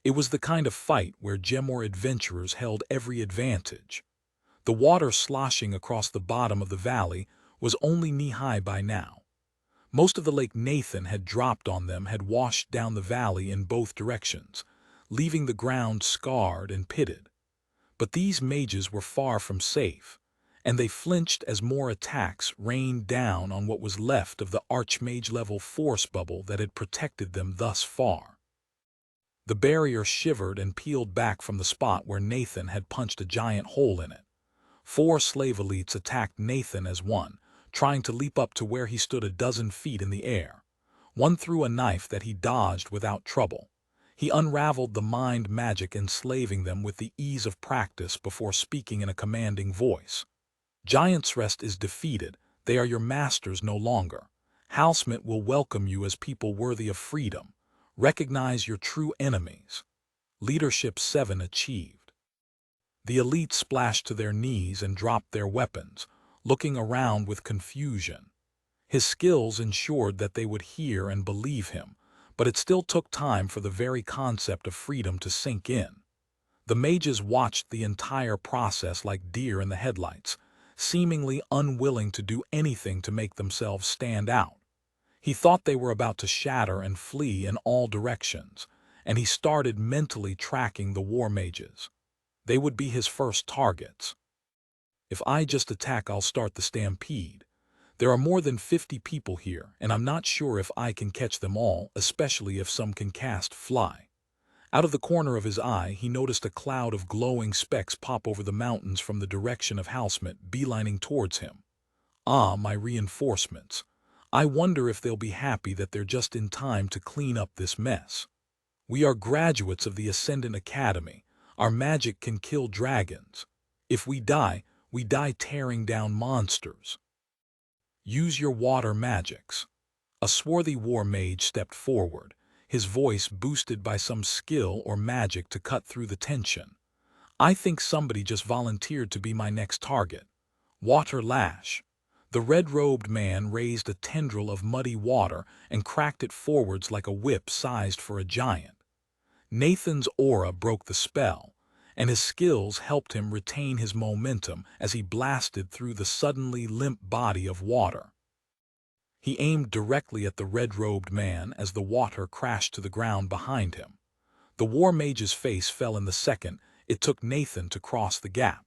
It was the kind of fight where Gemor adventurers held every advantage. The water sloshing across the bottom of the valley was only knee-high by now. Most of the lake Nathan had dropped on them had washed down the valley in both directions, leaving the ground scarred and pitted. But these mages were far from safe, and they flinched as more attacks rained down on what was left of the archmage-level force bubble that had protected them thus far. The barrier shivered and peeled back from the spot where Nathan had punched a giant hole in it. 4 slave elites attacked Nathan as one, trying to leap up to where he stood a dozen feet in the air. One threw a knife that he dodged without trouble. He unraveled the mind magic enslaving them with the ease of practice before speaking in a commanding voice. Giant's Rest is defeated. They are your masters no longer. Halsmet will welcome you as people worthy of freedom. Recognize your true enemies. Leadership 7 achieved. The elite splashed to their knees and dropped their weapons, looking around with confusion. His skills ensured that they would hear and believe him, but it still took time for the very concept of freedom to sink in. The mages watched the entire process like deer in the headlights, seemingly unwilling to do anything to make themselves stand out. He thought they were about to shatter and flee in all directions, and he started mentally tracking the war mages. They would be his first targets. If I just attack, I'll start the stampede. There are more than 50 people here, and I'm not sure if I can catch them all, especially if some can cast fly. Out of the corner of his eye, he noticed a cloud of glowing specks pop over the mountains from the direction of Halsmet, beelining towards him. Ah, my reinforcements. I wonder if they'll be happy that they're just in time to clean up this mess. We are graduates of the Ascendant Academy. Our magic can kill dragons. If we die tearing down monsters. Use your water magics. A swarthy war mage stepped forward, his voice boosted by some skill or magic to cut through the tension. I think somebody just volunteered to be my next target. Water lash. The red-robed man raised a tendril of muddy water and cracked it forwards like a whip sized for a giant. Nathan's aura broke the spell, and his skills helped him retain his momentum as he blasted through the suddenly limp body of water. He aimed directly at the red-robed man as the water crashed to the ground behind him. The war mage's face fell in the second it took Nathan to cross the gap.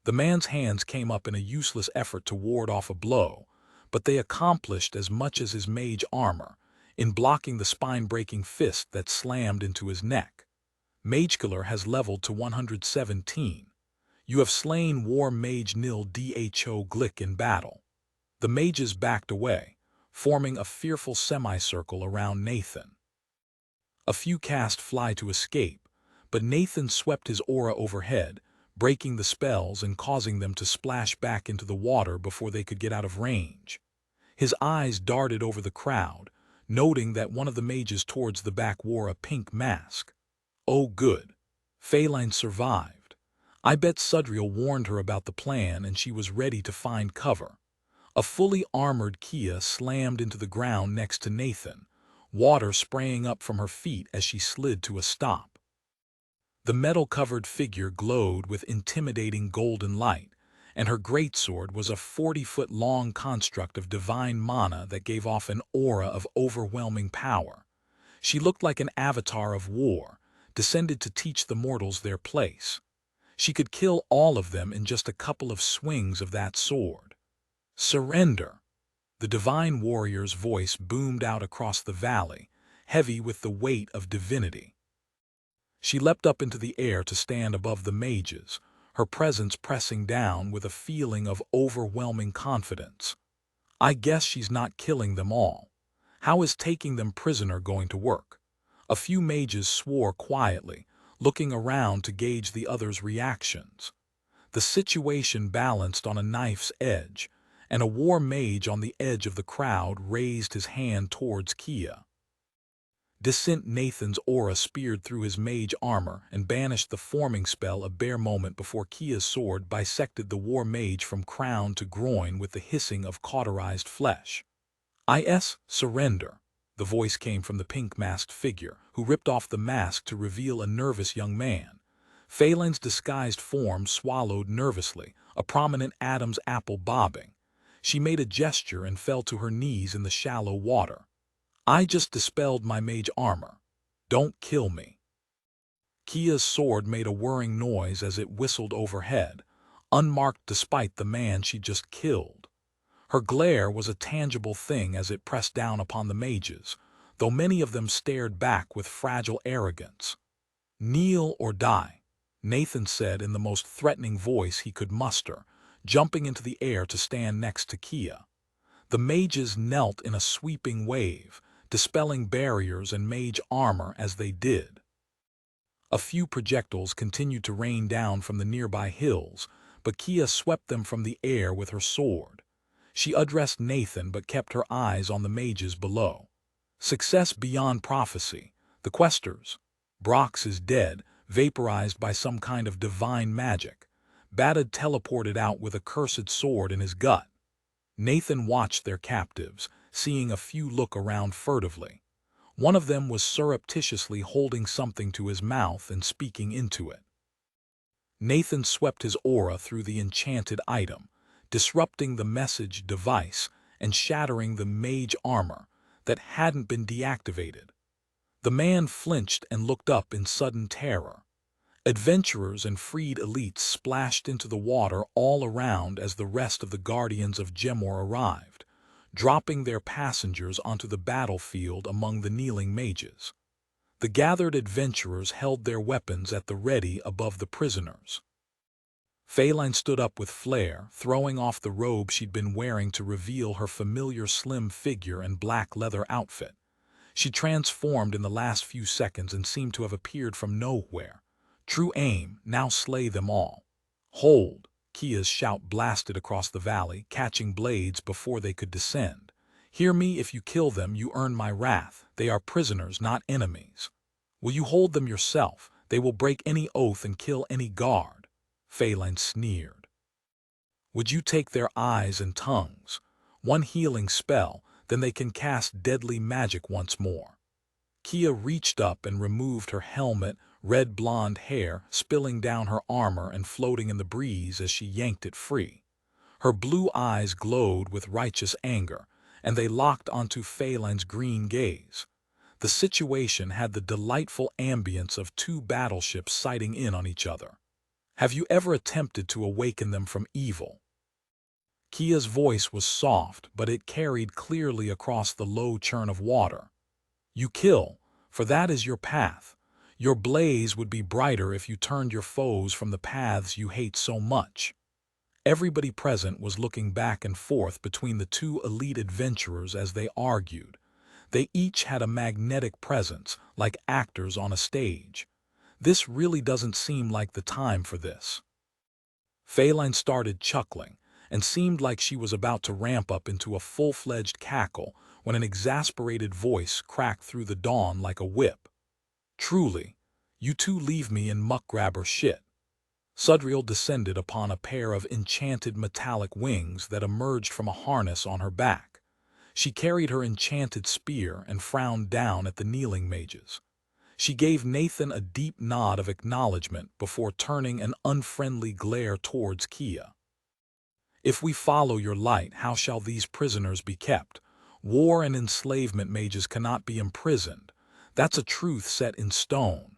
The man's hands came up in a useless effort to ward off a blow, but they accomplished as much as his mage armor, in blocking the spine-breaking fist that slammed into his neck. Mage Killer has leveled to 117. You have slain War Mage Nil Dho Glick in battle. The mages backed away, forming a fearful semicircle around Nathan. A few cast Fly to escape, but Nathan swept his aura overhead, breaking the spells and causing them to splash back into the water before they could get out of range. His eyes darted over the crowd, noting that one of the mages towards the back wore a pink mask. Oh good. Feline survived. I bet Sudriel warned her about the plan and she was ready to find cover. A fully armored Kia slammed into the ground next to Nathan, water spraying up from her feet as she slid to a stop. The metal-covered figure glowed with intimidating golden light, and her greatsword was a 40-foot-long construct of divine mana that gave off an aura of overwhelming power. She looked like an avatar of war, descended to teach the mortals their place. She could kill all of them in just a couple of swings of that sword. Surrender! The divine warrior's voice boomed out across the valley, heavy with the weight of divinity. She leapt up into the air to stand above the mages, her presence pressing down with a feeling of overwhelming confidence. I guess she's not killing them all. How is taking them prisoner going to work? A few mages swore quietly, looking around to gauge the others' reactions. The situation balanced on a knife's edge, and a war mage on the edge of the crowd raised his hand towards Kia. Descent Nathan's aura speared through his mage armor and banished the forming spell a bare moment before Kia's sword bisected the war mage from crown to groin with the hissing of cauterized flesh. Surrender. The voice came from the pink-masked figure, who ripped off the mask to reveal a nervous young man. Phelan's disguised form swallowed nervously, a prominent Adam's apple bobbing. She made a gesture and fell to her knees in the shallow water. I just dispelled my mage armor. Don't kill me. Kia's sword made a whirring noise as it whistled overhead, unmarked despite the man she just killed. Her glare was a tangible thing as it pressed down upon the mages, though many of them stared back with fragile arrogance. Kneel or die, Nathan said in the most threatening voice he could muster, jumping into the air to stand next to Kia. The mages knelt in a sweeping wave, dispelling barriers and mage armor as they did. A few projectiles continued to rain down from the nearby hills, but Kia swept them from the air with her sword. She addressed Nathan but kept her eyes on the mages below. Success beyond prophecy. The questers. Brox is dead, vaporized by some kind of divine magic. Batad teleported out with a cursed sword in his gut. Nathan watched their captives, seeing a few look around furtively. One of them was surreptitiously holding something to his mouth and speaking into it. Nathan swept his aura through the enchanted item, disrupting the message device and shattering the mage armor that hadn't been deactivated. The man flinched and looked up in sudden terror. Adventurers and freed elites splashed into the water all around as the rest of the Guardians of Gemor arrived, dropping their passengers onto the battlefield among the kneeling mages. The gathered adventurers held their weapons at the ready above the prisoners. Feline stood up with flair, throwing off the robe she'd been wearing to reveal her familiar slim figure and black leather outfit. She transformed in the last few seconds and seemed to have appeared from nowhere. True aim, now slay them all. Hold! Kia's shout blasted across the valley, catching blades before they could descend. Hear me, if you kill them, you earn my wrath. They are prisoners, not enemies. Will you hold them yourself? They will break any oath and kill any guard. Feline sneered. Would you take their eyes and tongues? One healing spell, then they can cast deadly magic once more. Kia reached up and removed her helmet, red blonde hair spilling down her armor and floating in the breeze as she yanked it free. Her blue eyes glowed with righteous anger, and they locked onto Phaline's green gaze. The situation had the delightful ambience of two battleships sighting in on each other. Have you ever attempted to awaken them from evil? Kia's voice was soft, but it carried clearly across the low churn of water. You kill, for that is your path. Your blaze would be brighter if you turned your foes from the paths you hate so much. Everybody present was looking back and forth between the two elite adventurers as they argued. They each had a magnetic presence, like actors on a stage. This really doesn't seem like the time for this. Feline started chuckling, and seemed like she was about to ramp up into a full-fledged cackle when an exasperated voice cracked through the dawn like a whip. Truly, you two leave me in muck-grabber shit. Sudriel descended upon a pair of enchanted metallic wings that emerged from a harness on her back. She carried her enchanted spear and frowned down at the kneeling mages. She gave Nathan a deep nod of acknowledgement before turning an unfriendly glare towards Kia. If we follow your light, how shall these prisoners be kept? War and enslavement mages cannot be imprisoned. That's a truth set in stone.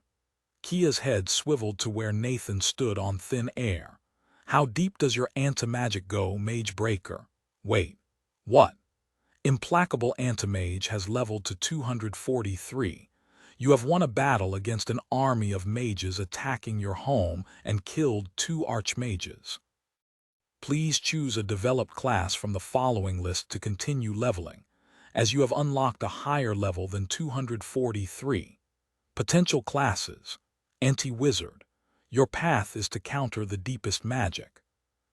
Kia's head swiveled to where Nathan stood on thin air. How deep does your anti-magic go, Mage Breaker? Wait, what? Implacable Anti-Mage has leveled to 243. You have won a battle against an army of mages attacking your home and killed 2 archmages. Please choose a developed class from the following list to continue leveling, as you have unlocked a higher level than 243. Potential classes. Anti-Wizard. Your path is to counter the deepest magic.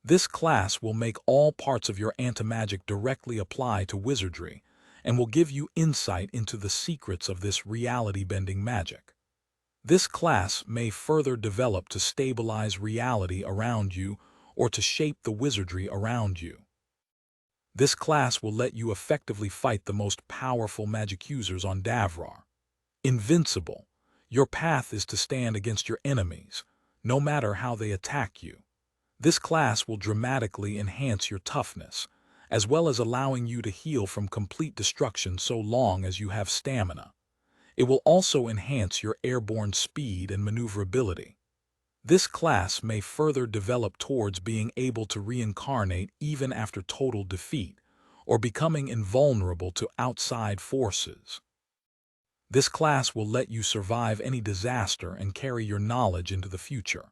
This class will make all parts of your anti-magic directly apply to wizardry, and will give you insight into the secrets of this reality-bending magic. This class may further develop to stabilize reality around you or to shape the wizardry around you. This class will let you effectively fight the most powerful magic users on Davrar. Invincible. Your path is to stand against your enemies, no matter how they attack you. This class will dramatically enhance your toughness, as well as allowing you to heal from complete destruction so long as you have stamina. It will also enhance your airborne speed and maneuverability. This class may further develop towards being able to reincarnate even after total defeat, or becoming invulnerable to outside forces. This class will let you survive any disaster and carry your knowledge into the future.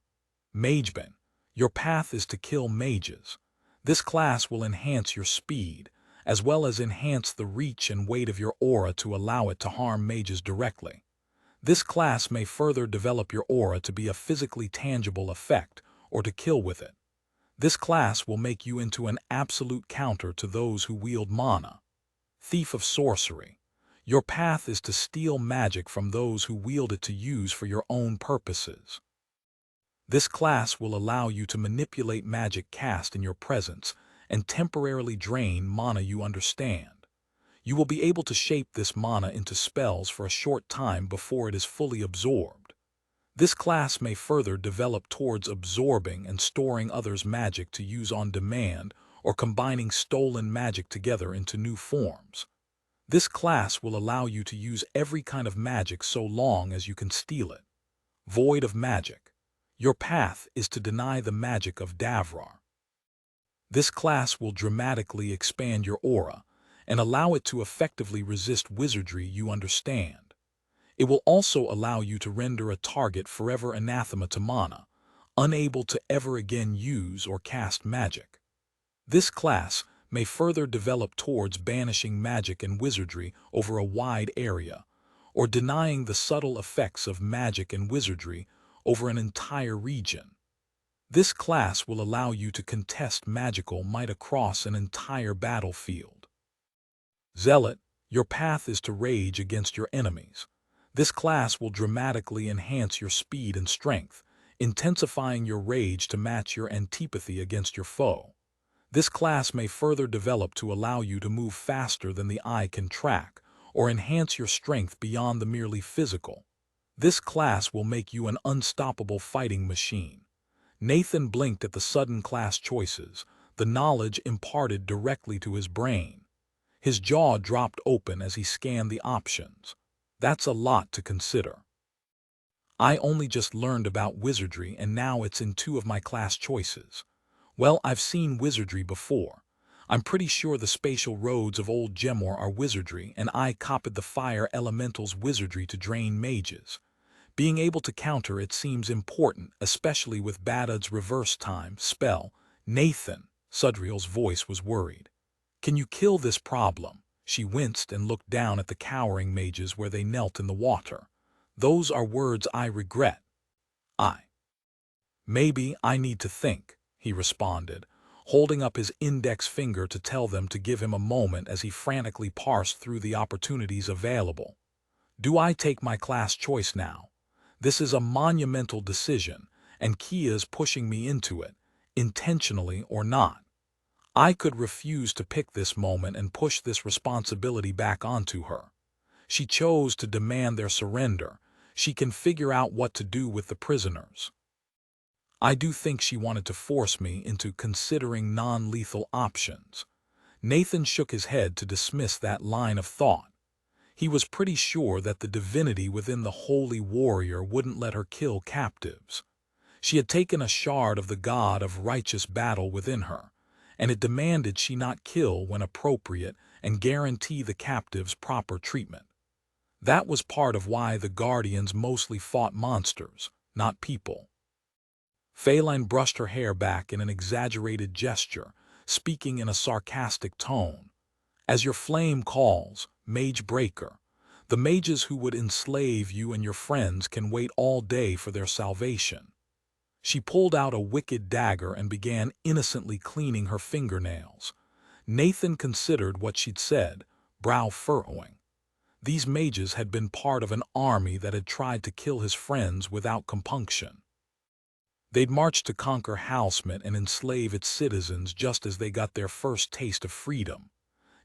Mageban. Your path is to kill mages. This class will enhance your speed, as well as enhance the reach and weight of your aura to allow it to harm mages directly. This class may further develop your aura to be a physically tangible effect, or to kill with it. This class will make you into an absolute counter to those who wield mana. Thief of Sorcery. Your path is to steal magic from those who wield it to use for your own purposes. This class will allow you to manipulate magic cast in your presence and temporarily drain mana you understand. You will be able to shape this mana into spells for a short time before it is fully absorbed. This class may further develop towards absorbing and storing others' magic to use on demand or combining stolen magic together into new forms. This class will allow you to use every kind of magic so long as you can steal it. Void of Magic. Your path is to deny the magic of Davrar. This class will dramatically expand your aura and allow it to effectively resist wizardry you understand. It will also allow you to render a target forever anathema to mana, unable to ever again use or cast magic. This class may further develop towards banishing magic and wizardry over a wide area, or denying the subtle effects of magic and wizardry over an entire region. This class will allow you to contest magical might across an entire battlefield. Zealot, your path is to rage against your enemies. This class will dramatically enhance your speed and strength, intensifying your rage to match your antipathy against your foe. This class may further develop to allow you to move faster than the eye can track, or enhance your strength beyond the merely physical. This class will make you an unstoppable fighting machine. Nathan blinked at the sudden class choices, the knowledge imparted directly to his brain. His jaw dropped open as he scanned the options. That's a lot to consider. I only just learned about wizardry and now it's in 2 of my class choices. Well, I've seen wizardry before. I'm pretty sure the spatial roads of Old Gemor are wizardry and I copied the fire elemental's wizardry to drain mages. Being able to counter it seems important, especially with Badud's reverse time spell. Nathan, Sudriel's voice was worried. Can you kill this problem? She winced and looked down at the cowering mages where they knelt in the water. Those are words I regret. Maybe I need to think, he responded, holding up his index finger to tell them to give him a moment as he frantically parsed through the opportunities available. Do I take my class choice now? This is a monumental decision, and Kia is pushing me into it, intentionally or not. I could refuse to pick this moment and push this responsibility back onto her. She chose to demand their surrender. She can figure out what to do with the prisoners. I do think she wanted to force me into considering non-lethal options. Nathan shook his head to dismiss that line of thought. He was pretty sure that the divinity within the holy warrior wouldn't let her kill captives. She had taken a shard of the god of righteous battle within her, and it demanded she not kill when appropriate and guarantee the captives proper treatment. That was part of why the guardians mostly fought monsters, not people. Feline brushed her hair back in an exaggerated gesture, speaking in a sarcastic tone. As your flame calls, Mage Breaker, the mages who would enslave you and your friends can wait all day for their salvation. She pulled out a wicked dagger and began innocently cleaning her fingernails. Nathan considered what she'd said, brow furrowing. These mages had been part of an army that had tried to kill his friends without compunction. They'd marched to conquer Housemint and enslave its citizens just as they got their first taste of freedom.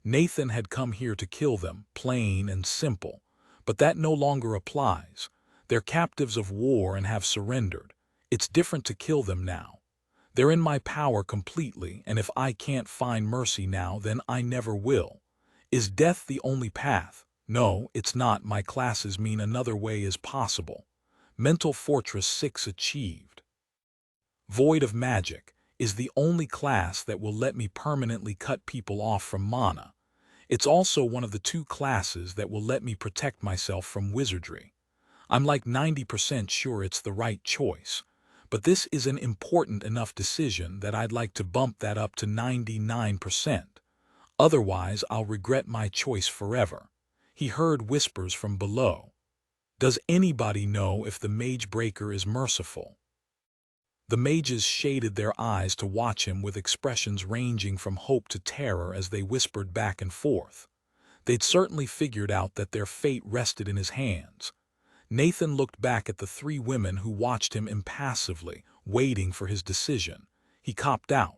Nathan had come here to kill them, plain and simple, but that no longer applies. They're captives of war and have surrendered. It's different to kill them now. They're in my power completely, and if I can't find mercy now, then I never will. Is death the only path? No, it's not. My classes mean another way is possible. Mental Fortress 6 achieved. Void of Magic is the only class that will let me permanently cut people off from mana. It's also one of the 2 classes that will let me protect myself from wizardry. I'm like 90% sure it's the right choice, but this is an important enough decision that I'd like to bump that up to 99%. Otherwise, I'll regret my choice forever. He heard whispers from below. Does anybody know if the Mage Breaker is merciful? The mages shaded their eyes to watch him with expressions ranging from hope to terror as they whispered back and forth. They'd certainly figured out that their fate rested in his hands. Nathan looked back at the 3 women who watched him impassively, waiting for his decision. He copped out.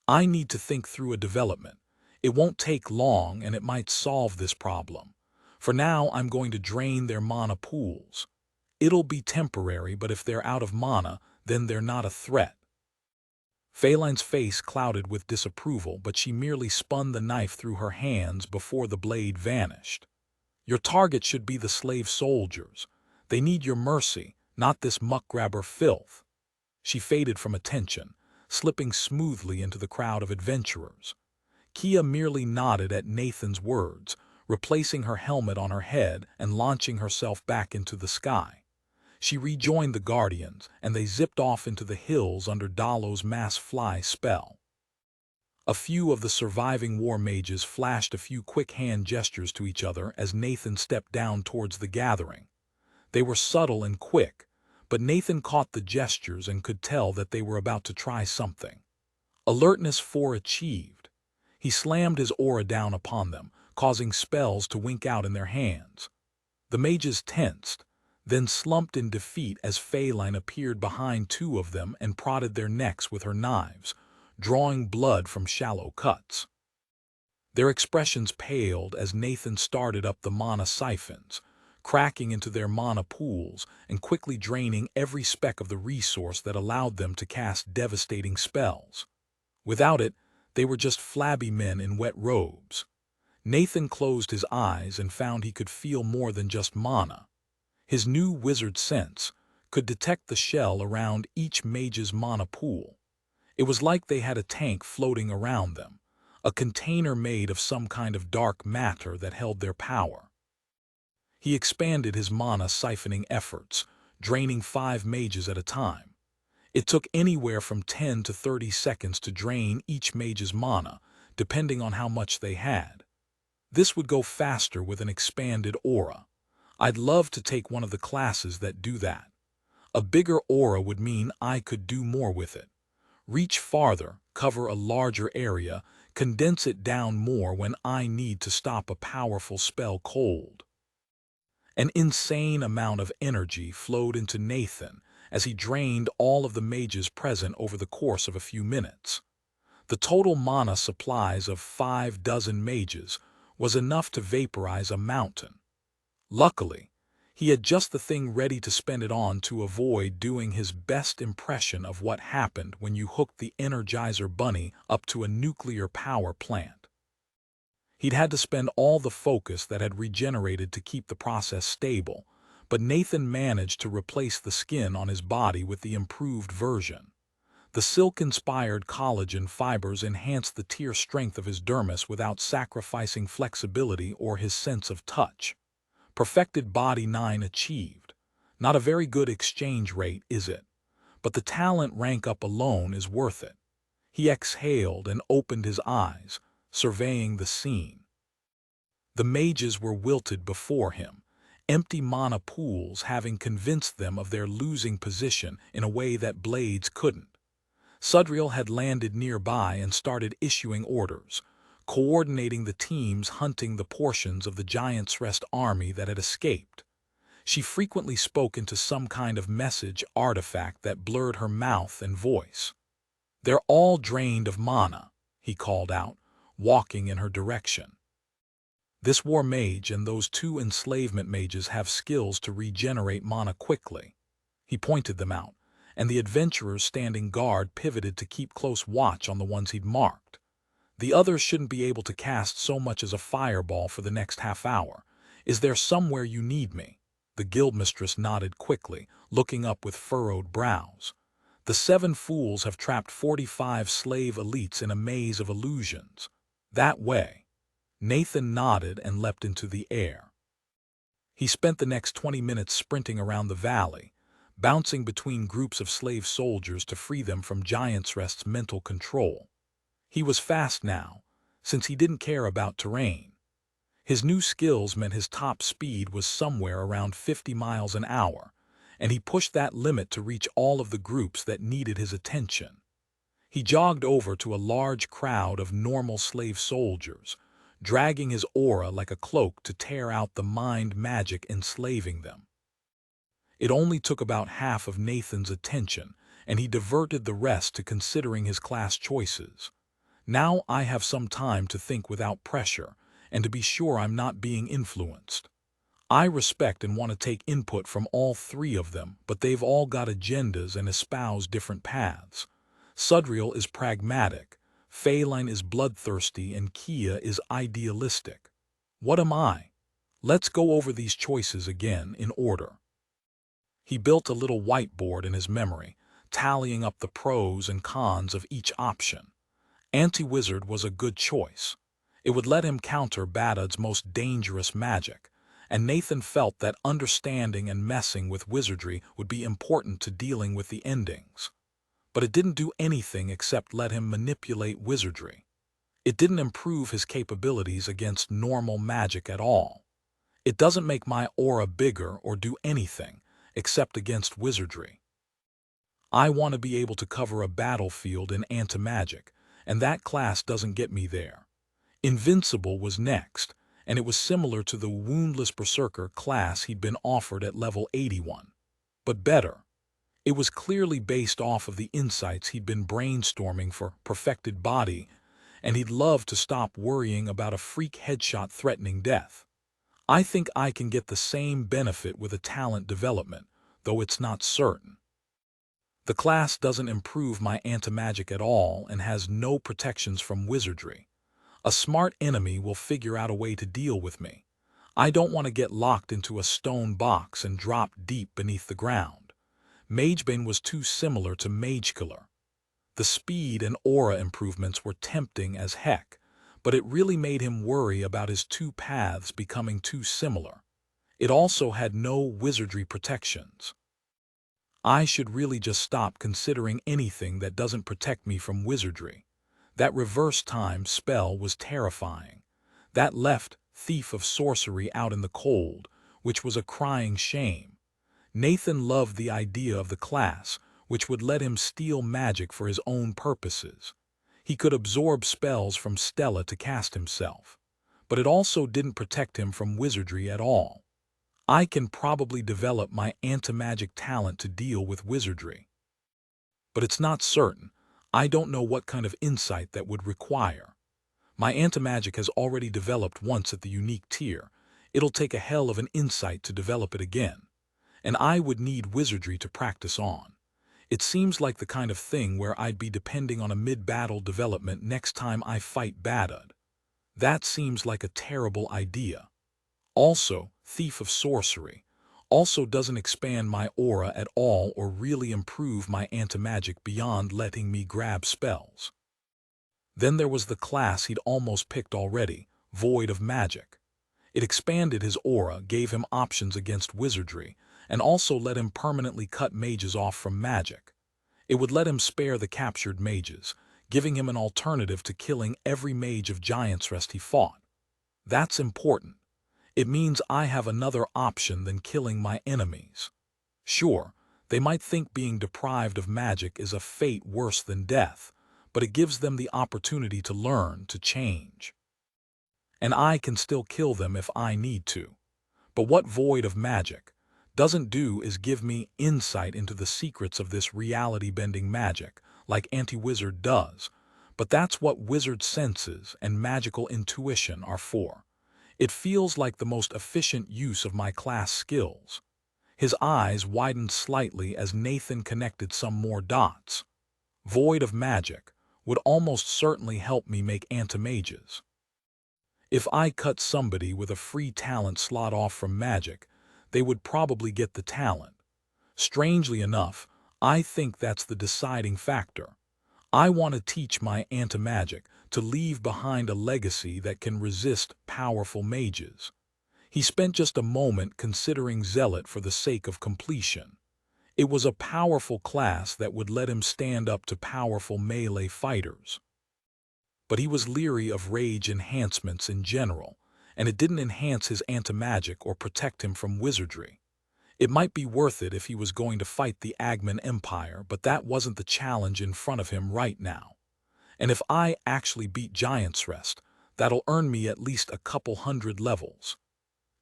I need to think through a development. It won't take long and it might solve this problem. For now, I'm going to drain their mana pools. It'll be temporary, but if they're out of mana, then they're not a threat. Feline's face clouded with disapproval, but she merely spun the knife through her hands before the blade vanished. Your target should be the slave soldiers. They need your mercy, not this muck-grabber filth. She faded from attention, slipping smoothly into the crowd of adventurers. Kia merely nodded at Nathan's words, replacing her helmet on her head and launching herself back into the sky. She rejoined the Guardians, and they zipped off into the hills under Dalo's mass fly spell. A few of the surviving war mages flashed a few quick hand gestures to each other as Nathan stepped down towards the gathering. They were subtle and quick, but Nathan caught the gestures and could tell that they were about to try something. Alertness 4 achieved. He slammed his aura down upon them, causing spells to wink out in their hands. The mages tensed, then slumped in defeat as Feline appeared behind 2 of them and prodded their necks with her knives, drawing blood from shallow cuts. Their expressions paled as Nathan started up the mana siphons, cracking into their mana pools and quickly draining every speck of the resource that allowed them to cast devastating spells. Without it, they were just flabby men in wet robes. Nathan closed his eyes and found he could feel more than just mana. His new wizard sense could detect the shell around each mage's mana pool. It was like they had a tank floating around them, a container made of some kind of dark matter that held their power. He expanded his mana siphoning efforts, draining 5 mages at a time. It took anywhere from 10 to 30 seconds to drain each mage's mana, depending on how much they had. This would go faster with an expanded aura. I'd love to take one of the classes that do that. A bigger aura would mean I could do more with it. Reach farther, cover a larger area, condense it down more when I need to stop a powerful spell cold. An insane amount of energy flowed into Nathan as he drained all of the mages present over the course of a few minutes. The total mana supplies of 5 dozen mages was enough to vaporize a mountain. Luckily, he had just the thing ready to spend it on to avoid doing his best impression of what happened when you hooked the Energizer Bunny up to a nuclear power plant. He'd had to spend all the focus that had regenerated to keep the process stable, but Nathan managed to replace the skin on his body with the improved version. The silk-inspired collagen fibers enhanced the tear strength of his dermis without sacrificing flexibility or his sense of touch. Perfected Body 9 achieved. Not a very good exchange rate, is it? But the talent rank up alone is worth it. He exhaled and opened his eyes, surveying the scene. The mages were wilted before him, empty mana pools having convinced them of their losing position in a way that blades couldn't. Sudriel had landed nearby and started issuing orders, coordinating the teams hunting the portions of the Giant's Rest army that had escaped. She frequently spoke into some kind of message artifact that blurred her mouth and voice. "They're all drained of mana," he called out, walking in her direction. "This war mage and those 2 enslavement mages have skills to regenerate mana quickly." He pointed them out, and the adventurers standing guard pivoted to keep close watch on the ones he'd marked. "The others shouldn't be able to cast so much as a fireball for the next half hour. Is there somewhere you need me?" The guildmistress nodded quickly, looking up with furrowed brows. "The 7 fools have trapped 45 slave elites in a maze of illusions. That way." Nathan nodded and leapt into the air. He spent the next 20 minutes sprinting around the valley, bouncing between groups of slave soldiers to free them from Giant's Rest's mental control. He was fast now, since he didn't care about terrain. His new skills meant his top speed was somewhere around 50 miles an hour, and he pushed that limit to reach all of the groups that needed his attention. He jogged over to a large crowd of normal slave soldiers, dragging his aura like a cloak to tear out the mind magic enslaving them. It only took about half of Nathan's attention, and he diverted the rest to considering his class choices. "Now I have some time to think without pressure, and to be sure I'm not being influenced. I respect and want to take input from all 3 of them, but they've all got agendas and espouse different paths. Sudriel is pragmatic, Phaline is bloodthirsty, and Kia is idealistic. What am I? Let's go over these choices again in order." He built a little whiteboard in his memory, tallying up the pros and cons of each option. Anti-Wizard was a good choice. It would let him counter Badud's most dangerous magic, and Nathan felt that understanding and messing with wizardry would be important to dealing with the endings. But it didn't do anything except let him manipulate wizardry. It didn't improve his capabilities against normal magic at all. It doesn't make my aura bigger or do anything except against wizardry. I want to be able to cover a battlefield in anti-magic, and that class doesn't get me there. Invincible was next, and it was similar to the Woundless Berserker class he'd been offered at level 81. But better. It was clearly based off of the insights he'd been brainstorming for Perfected Body, and he'd love to stop worrying about a freak headshot threatening death. I think I can get the same benefit with a talent development, though it's not certain. The class doesn't improve my anti-magic at all and has no protections from wizardry. A smart enemy will figure out a way to deal with me. I don't want to get locked into a stone box and drop deep beneath the ground. Magebane was too similar to Magekiller. The speed and aura improvements were tempting as heck, but it really made him worry about his 2 paths becoming too similar. It also had no wizardry protections. I should really just stop considering anything that doesn't protect me from wizardry. That reverse time spell was terrifying. That left thief of sorcery out in the cold, which was a crying shame. Nathan loved the idea of the class, which would let him steal magic for his own purposes. He could absorb spells from Stella to cast himself. But it also didn't protect him from wizardry at all. I can probably develop my anti-magic talent to deal with wizardry. But it's not certain. I don't know what kind of insight that would require. My anti-magic has already developed once at the unique tier. It'll take a hell of an insight to develop it again. And I would need wizardry to practice on. It seems like the kind of thing where I'd be depending on a mid-battle development next time I fight Badud. That seems like a terrible idea. Also, Thief of Sorcery also doesn't expand my aura at all or really improve my anti-magic beyond letting me grab spells. Then there was the class he'd almost picked already, Void of Magic. It expanded his aura, gave him options against wizardry, and also let him permanently cut mages off from magic. It would let him spare the captured mages, giving him an alternative to killing every mage of Giant's Rest he fought. That's important. It means I have another option than killing my enemies. Sure, they might think being deprived of magic is a fate worse than death, but it gives them the opportunity to learn, to change. And I can still kill them if I need to. But what Void of Magic doesn't do is give me insight into the secrets of this reality-bending magic, like Anti-Wizard does. But that's what wizard senses and magical intuition are for. It feels like the most efficient use of my class skills. His eyes widened slightly as Nathan connected some more dots. Void of Magic would almost certainly help me make anti-mages. If I cut somebody with a free talent slot off from magic, they would probably get the talent. Strangely enough, I think that's the deciding factor. I want to teach my anti-magic to leave behind a legacy that can resist powerful mages. He spent just a moment considering Zealot for the sake of completion. It was a powerful class that would let him stand up to powerful melee fighters. But he was leery of rage enhancements in general, and it didn't enhance his anti-magic or protect him from wizardry. It might be worth it if he was going to fight the Agman Empire, but that wasn't the challenge in front of him right now. And if I actually beat Giant's Rest, that'll earn me at least a couple hundred levels.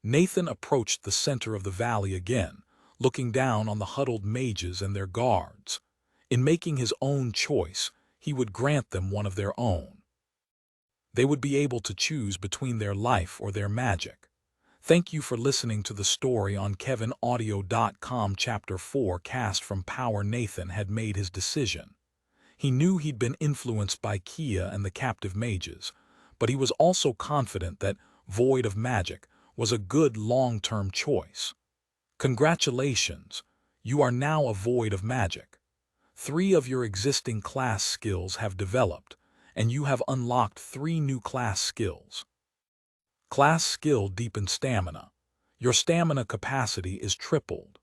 Nathan approached the center of the valley again, looking down on the huddled mages and their guards. In making his own choice, he would grant them one of their own. They would be able to choose between their life or their magic. Thank you for listening to the story on KevinAudio.com. Chapter 4. Cast from Power. Nathan had made his decision. He knew he'd been influenced by Kia and the captive mages, but he was also confident that Void of Magic was a good long-term choice. Congratulations, you are now a Void of Magic. 3 of your existing class skills have developed, and you have unlocked 3 new class skills. Class skill deepens stamina. Your stamina capacity is tripled.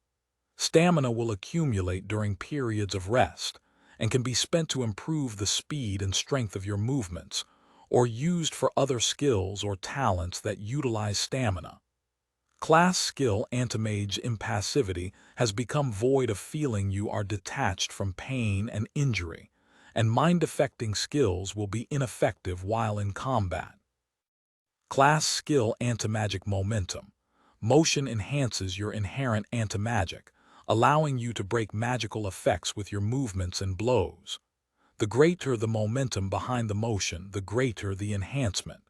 Stamina will accumulate during periods of rest and can be spent to improve the speed and strength of your movements, or used for other skills or talents that utilize stamina. Class skill Anti-Mage Impassivity has become void of feeling. You are detached from pain and injury, and mind-affecting skills will be ineffective while in combat. Class skill Anti-Magic Momentum. Motion enhances your inherent anti-magic, allowing you to break magical effects with your movements and blows. The greater the momentum behind the motion, the greater the enhancement.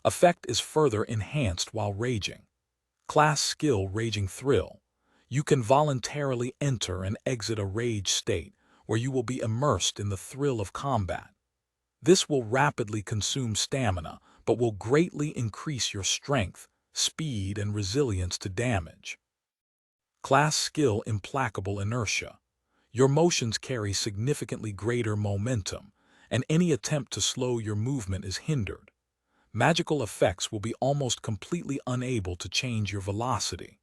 Effect is further enhanced while raging. Class skill Raging Thrill. You can voluntarily enter and exit a rage state where you will be immersed in the thrill of combat. This will rapidly consume stamina, but will greatly increase your strength, speed, and resilience to damage. Class skill Implacable Inertia. Your motions carry significantly greater momentum, and any attempt to slow your movement is hindered. Magical effects will be almost completely unable to change your velocity.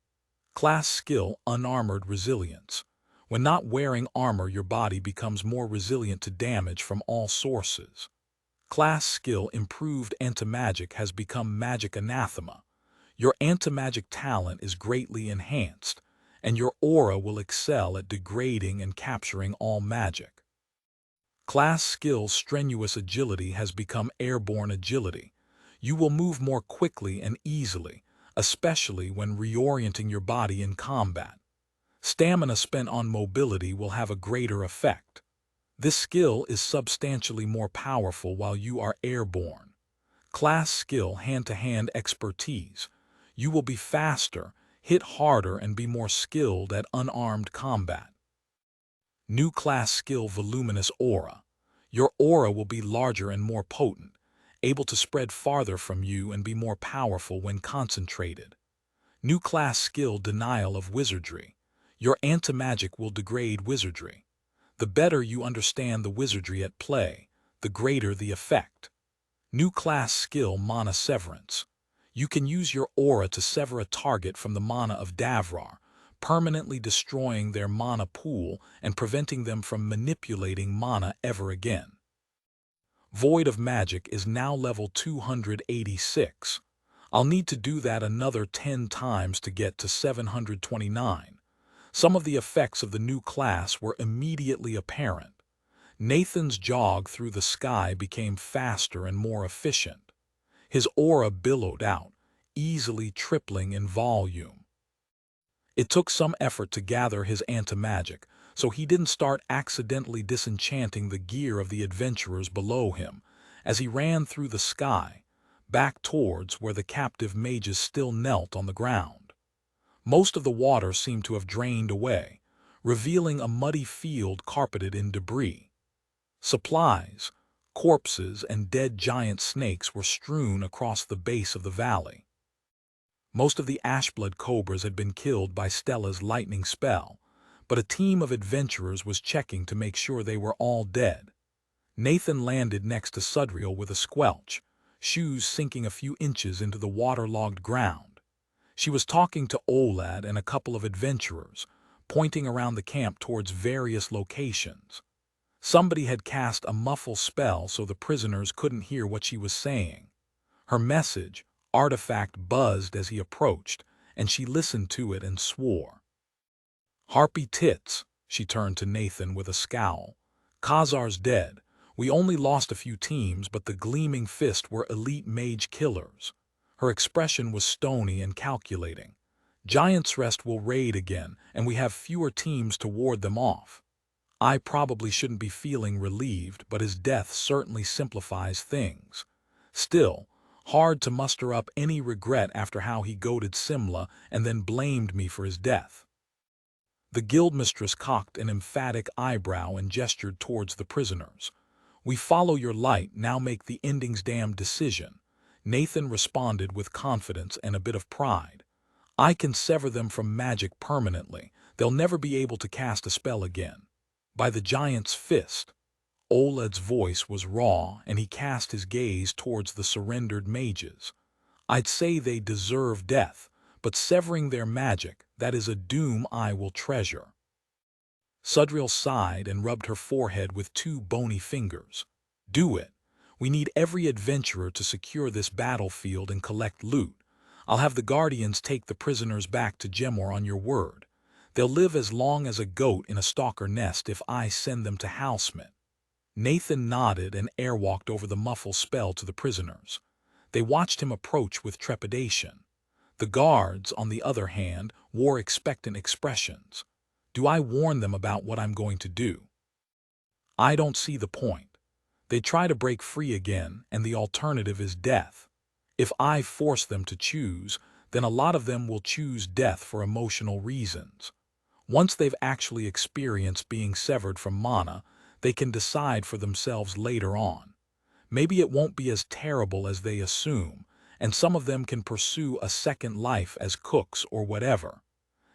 Class skill Unarmored Resilience. When not wearing armor, your body becomes more resilient to damage from all sources. Class skill improved anti-magic has become magic anathema. Your anti-magic talent is greatly enhanced, and your aura will excel at degrading and capturing all magic. Class skill strenuous agility has become airborne agility. You will move more quickly and easily, especially when reorienting your body in combat. Stamina spent on mobility will have a greater effect. This skill is substantially more powerful while you are airborne. Class skill hand-to-hand expertise. You will be faster, hit harder, and be more skilled at unarmed combat. New class skill voluminous aura. Your aura will be larger and more potent, able to spread farther from you and be more powerful when concentrated. New class skill denial of wizardry. Your anti-magic will degrade wizardry. The better you understand the wizardry at play, the greater the effect. New class skill mana severance. You can use your aura to sever a target from the mana of Davrar, permanently destroying their mana pool and preventing them from manipulating mana ever again. Void of Magic is now level 286. I'll need to do that another 10 times to get to 729. Some of the effects of the new class were immediately apparent. Nathan's jog through the sky became faster and more efficient. His aura billowed out, easily tripling in volume. It took some effort to gather his anti-magic, so he didn't start accidentally disenchanting the gear of the adventurers below him as he ran through the sky, back towards where the captive mages still knelt on the ground. Most of the water seemed to have drained away, revealing a muddy field carpeted in debris. Supplies, corpses, and dead giant snakes were strewn across the base of the valley. Most of the Ashblood cobras had been killed by Stella's lightning spell, but a team of adventurers was checking to make sure they were all dead. Nathan landed next to Sudriel with a squelch, shoes sinking a few inches into the waterlogged ground. She was talking to Olad and a couple of adventurers, pointing around the camp towards various locations. Somebody had cast a muffle spell so the prisoners couldn't hear what she was saying. Her message, Artifact, buzzed as he approached, and she listened to it and swore. "Harpy tits," she turned to Nathan with a scowl. "Khazar's dead. We only lost a few teams, but the Gleaming Fist were elite mage killers." Her expression was stony and calculating. "Giant's Rest will raid again, and we have fewer teams to ward them off. I probably shouldn't be feeling relieved, but his death certainly simplifies things. Still, hard to muster up any regret after how he goaded Simla and then blamed me for his death." The guildmistress cocked an emphatic eyebrow and gestured towards the prisoners. "We follow your light, now make the ending's damned decision." Nathan responded with confidence and a bit of pride. "I can sever them from magic permanently. They'll never be able to cast a spell again. By the giant's fist." Oled's voice was raw, and he cast his gaze towards the surrendered mages. "I'd say they deserve death, but severing their magic, that is a doom I will treasure." Sudriel sighed and rubbed her forehead with two bony fingers. "Do it. We need every adventurer to secure this battlefield and collect loot. I'll have the guardians take the prisoners back to Gemor on your word. They'll live as long as a goat in a stalker nest if I send them to Halsmith." Nathan nodded and airwalked over the muffle spell to the prisoners. They watched him approach with trepidation. The guards, on the other hand, wore expectant expressions. "Do I warn them about what I'm going to do?" "I don't see the point. They try to break free again, and the alternative is death. If I force them to choose, then a lot of them will choose death for emotional reasons. Once they've actually experienced being severed from mana, they can decide for themselves later on. Maybe it won't be as terrible as they assume, and some of them can pursue a second life as cooks or whatever."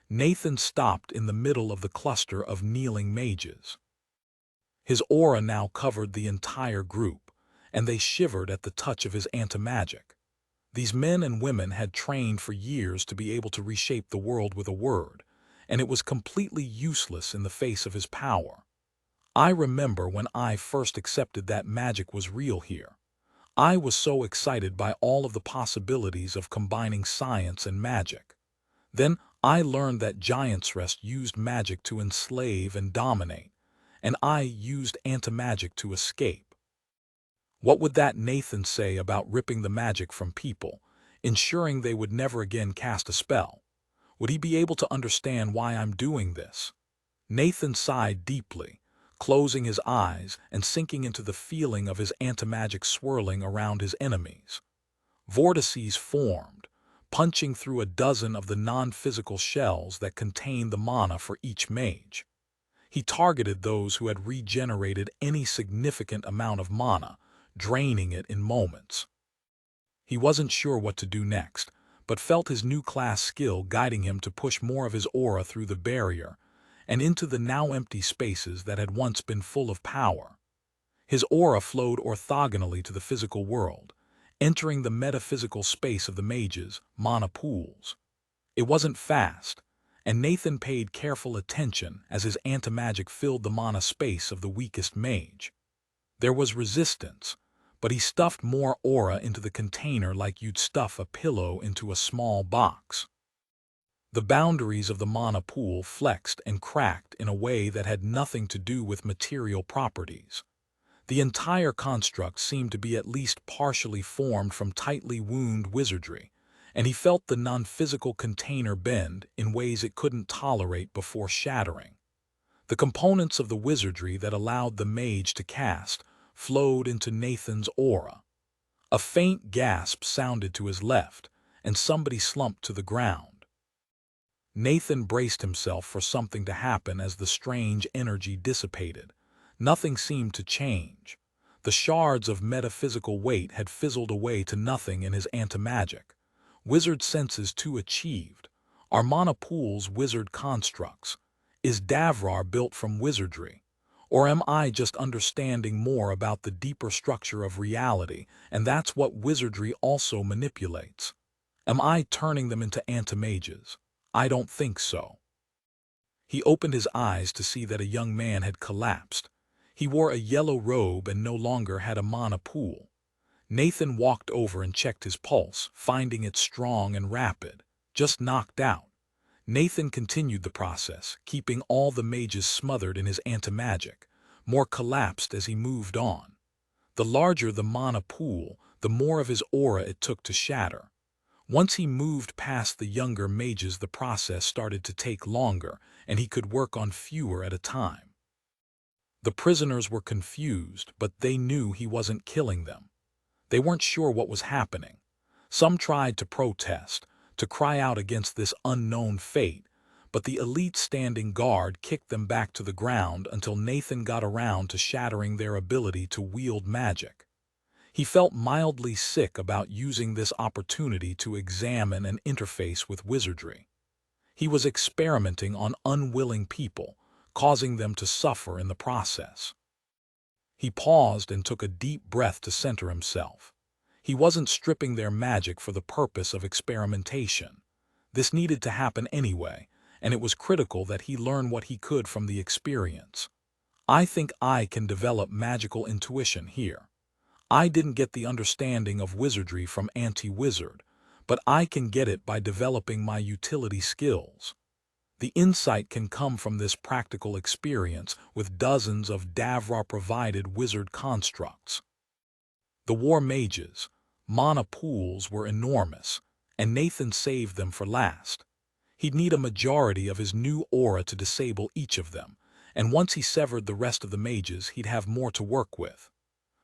Nathan stopped in the middle of the cluster of kneeling mages. His aura now covered the entire group, and they shivered at the touch of his anti-magic. These men and women had trained for years to be able to reshape the world with a word, and it was completely useless in the face of his power. I remember when I first accepted that magic was real here. I was so excited by all of the possibilities of combining science and magic. Then I learned that Giant's Rest used magic to enslave and dominate, and I used anti-magic to escape. What would that Nathan say about ripping the magic from people, ensuring they would never again cast a spell? Would he be able to understand why I'm doing this? Nathan sighed deeply, closing his eyes and sinking into the feeling of his anti-magic swirling around his enemies. Vortices formed, punching through a dozen of the non-physical shells that contained the mana for each mage. He targeted those who had regenerated any significant amount of mana, draining it in moments. He wasn't sure what to do next, but felt his new class skill guiding him to push more of his aura through the barrier and into the now empty spaces that had once been full of power. His aura flowed orthogonally to the physical world, entering the metaphysical space of the mages, mana pools. It wasn't fast, and Nathan paid careful attention as his anti-magic filled the mana space of the weakest mage. There was resistance, but he stuffed more aura into the container like you'd stuff a pillow into a small box. The boundaries of the mana pool flexed and cracked in a way that had nothing to do with material properties. The entire construct seemed to be at least partially formed from tightly wound wizardry, and he felt the non-physical container bend in ways it couldn't tolerate before shattering. The components of the wizardry that allowed the mage to cast flowed into Nathan's aura. A faint gasp sounded to his left, and somebody slumped to the ground. Nathan braced himself for something to happen as the strange energy dissipated. Nothing seemed to change. The shards of metaphysical weight had fizzled away to nothing in his anti-magic. Wizard senses too achieved. Are mana pools wizard constructs? Is Davrar built from wizardry? Or am I just understanding more about the deeper structure of reality, and that's what wizardry also manipulates? Am I turning them into anti-mages? I don't think so. He opened his eyes to see that a young man had collapsed. He wore a yellow robe and no longer had a mana pool. Nathan walked over and checked his pulse, finding it strong and rapid. Just knocked out. Nathan continued the process, keeping all the mages smothered in his anti-magic, more collapsed as he moved on. The larger the mana pool, the more of his aura it took to shatter. Once he moved past the younger mages, the process started to take longer, and he could work on fewer at a time. The prisoners were confused, but they knew he wasn't killing them. They weren't sure what was happening. Some tried to protest, to cry out against this unknown fate, but the elite standing guard kicked them back to the ground until Nathan got around to shattering their ability to wield magic. He felt mildly sick about using this opportunity to examine and interface with wizardry. He was experimenting on unwilling people, causing them to suffer in the process. He paused and took a deep breath to center himself. He wasn't stripping their magic for the purpose of experimentation. This needed to happen anyway, and it was critical that he learn what he could from the experience. I think I can develop magical intuition here. I didn't get the understanding of wizardry from Anti-Wizard, but I can get it by developing my utility skills. The insight can come from this practical experience with dozens of Davrar-provided wizard constructs. The war mages, mana pools were enormous, and Nathan saved them for last. He'd need a majority of his new aura to disable each of them, and once he severed the rest of the mages, he'd have more to work with.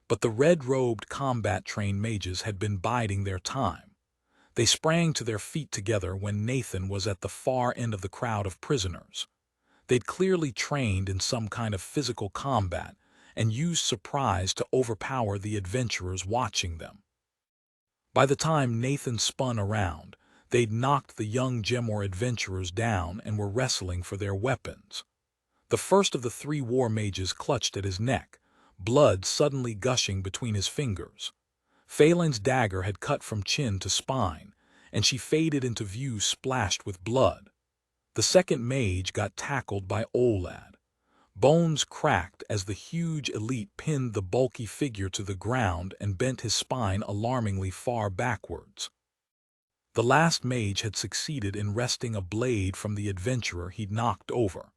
But the red-robed combat-trained mages had been biding their time. They sprang to their feet together when Nathan was at the far end of the crowd of prisoners. They'd clearly trained in some kind of physical combat and used surprise to overpower the adventurers watching them. By the time Nathan spun around, they'd knocked the young Gemor adventurers down and were wrestling for their weapons. The first of the three war mages clutched at his neck, blood suddenly gushing between his fingers. Phelan's dagger had cut from chin to spine, and she faded into view splashed with blood. The The second mage got tackled by Olad. Bones cracked as the huge elite pinned the bulky figure to the ground and bent his spine alarmingly far backwards. The last mage had succeeded in wresting a blade from the adventurer he'd knocked over.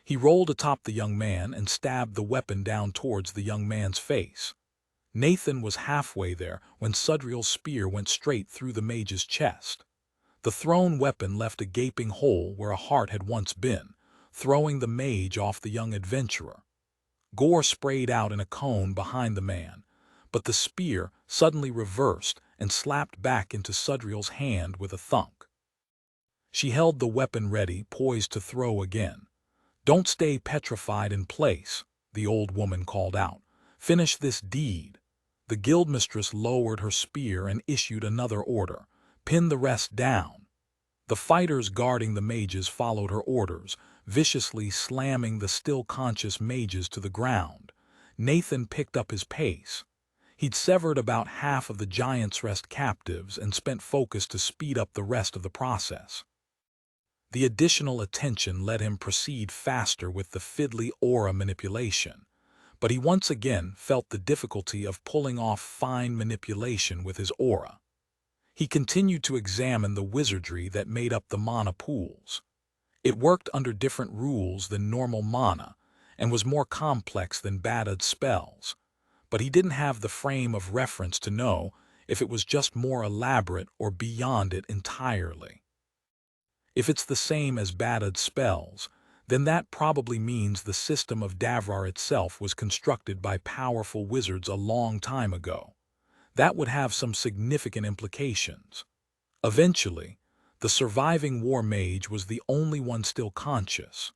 He rolled atop the young man and stabbed the weapon down towards the young man's face. Nathan was halfway there when Sudriel's spear went straight through the mage's chest. The thrown weapon left a gaping hole where a heart had once been, throwing the mage off the young adventurer. Gore sprayed out in a cone behind the man, but the spear suddenly reversed and slapped back into Sudriel's hand with a thunk. She held the weapon ready, poised to throw again. "Don't stay petrified in place," the old woman called out. "Finish this deed." The guildmistress lowered her spear and issued another order: "Pin the rest down." The fighters guarding the mages followed her orders, viciously slamming the still-conscious mages to the ground. Nathan picked up his pace. He'd severed about half of the Giant's Rest captives and spent focus to speed up the rest of the process. The additional attention let him proceed faster with the fiddly aura manipulation, but he once again felt the difficulty of pulling off fine manipulation with his aura. He continued to examine the wizardry that made up the mana pools. It worked under different rules than normal mana, and was more complex than Badad's spells, but he didn't have the frame of reference to know if it was just more elaborate or beyond it entirely. If it's the same as Badad's spells, then that probably means the system of Davrar itself was constructed by powerful wizards a long time ago. That would have some significant implications. Eventually, the surviving war mage was the only one still conscious.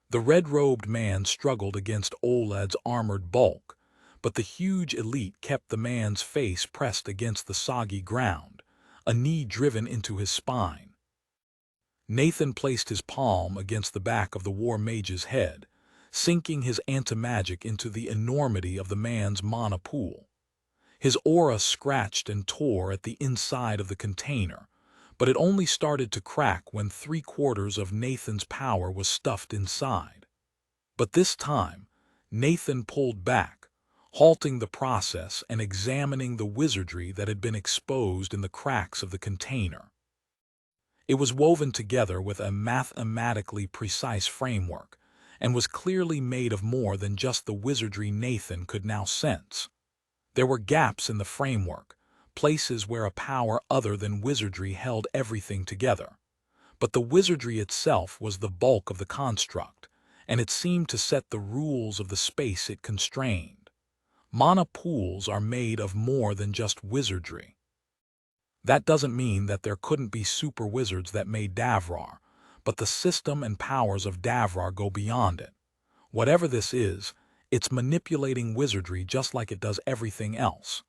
The red-robed man struggled against Olad's armored bulk, but the huge elite kept the man's face pressed against the soggy ground, a knee driven into his spine. Nathan placed his palm against the back of the war mage's head, sinking his anti-magic into the enormity of the man's mana pool. His aura scratched and tore at the inside of the container, but it only started to crack when 3/4 of Nathan's power was stuffed inside. But this time, Nathan pulled back, halting the process and examining the wizardry that had been exposed in the cracks of the container. It was woven together with a mathematically precise framework, and was clearly made of more than just the wizardry Nathan could now sense. There were gaps in the framework, places where a power other than wizardry held everything together. But the wizardry itself was the bulk of the construct, and it seemed to set the rules of the space it constrained. Mana pools are made of more than just wizardry. That doesn't mean that there couldn't be super wizards that made Davrar, but the system and powers of Davrar go beyond it. Whatever this is, it's manipulating wizardry just like it does everything else.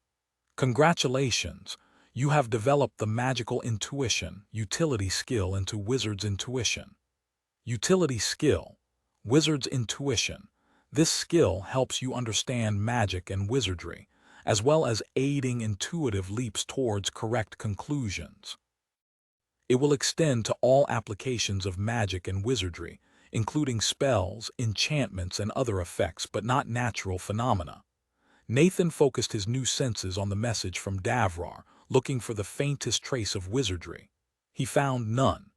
Congratulations, you have developed the magical intuition, utility skill into wizard's intuition. Utility skill, wizard's intuition. This skill helps you understand magic and wizardry, as well as aiding intuitive leaps towards correct conclusions. It will extend to all applications of magic and wizardry, including spells, enchantments, and other effects, but not natural phenomena. Nathan focused his new senses on the message from Davrar, looking for the faintest trace of wizardry. He found none.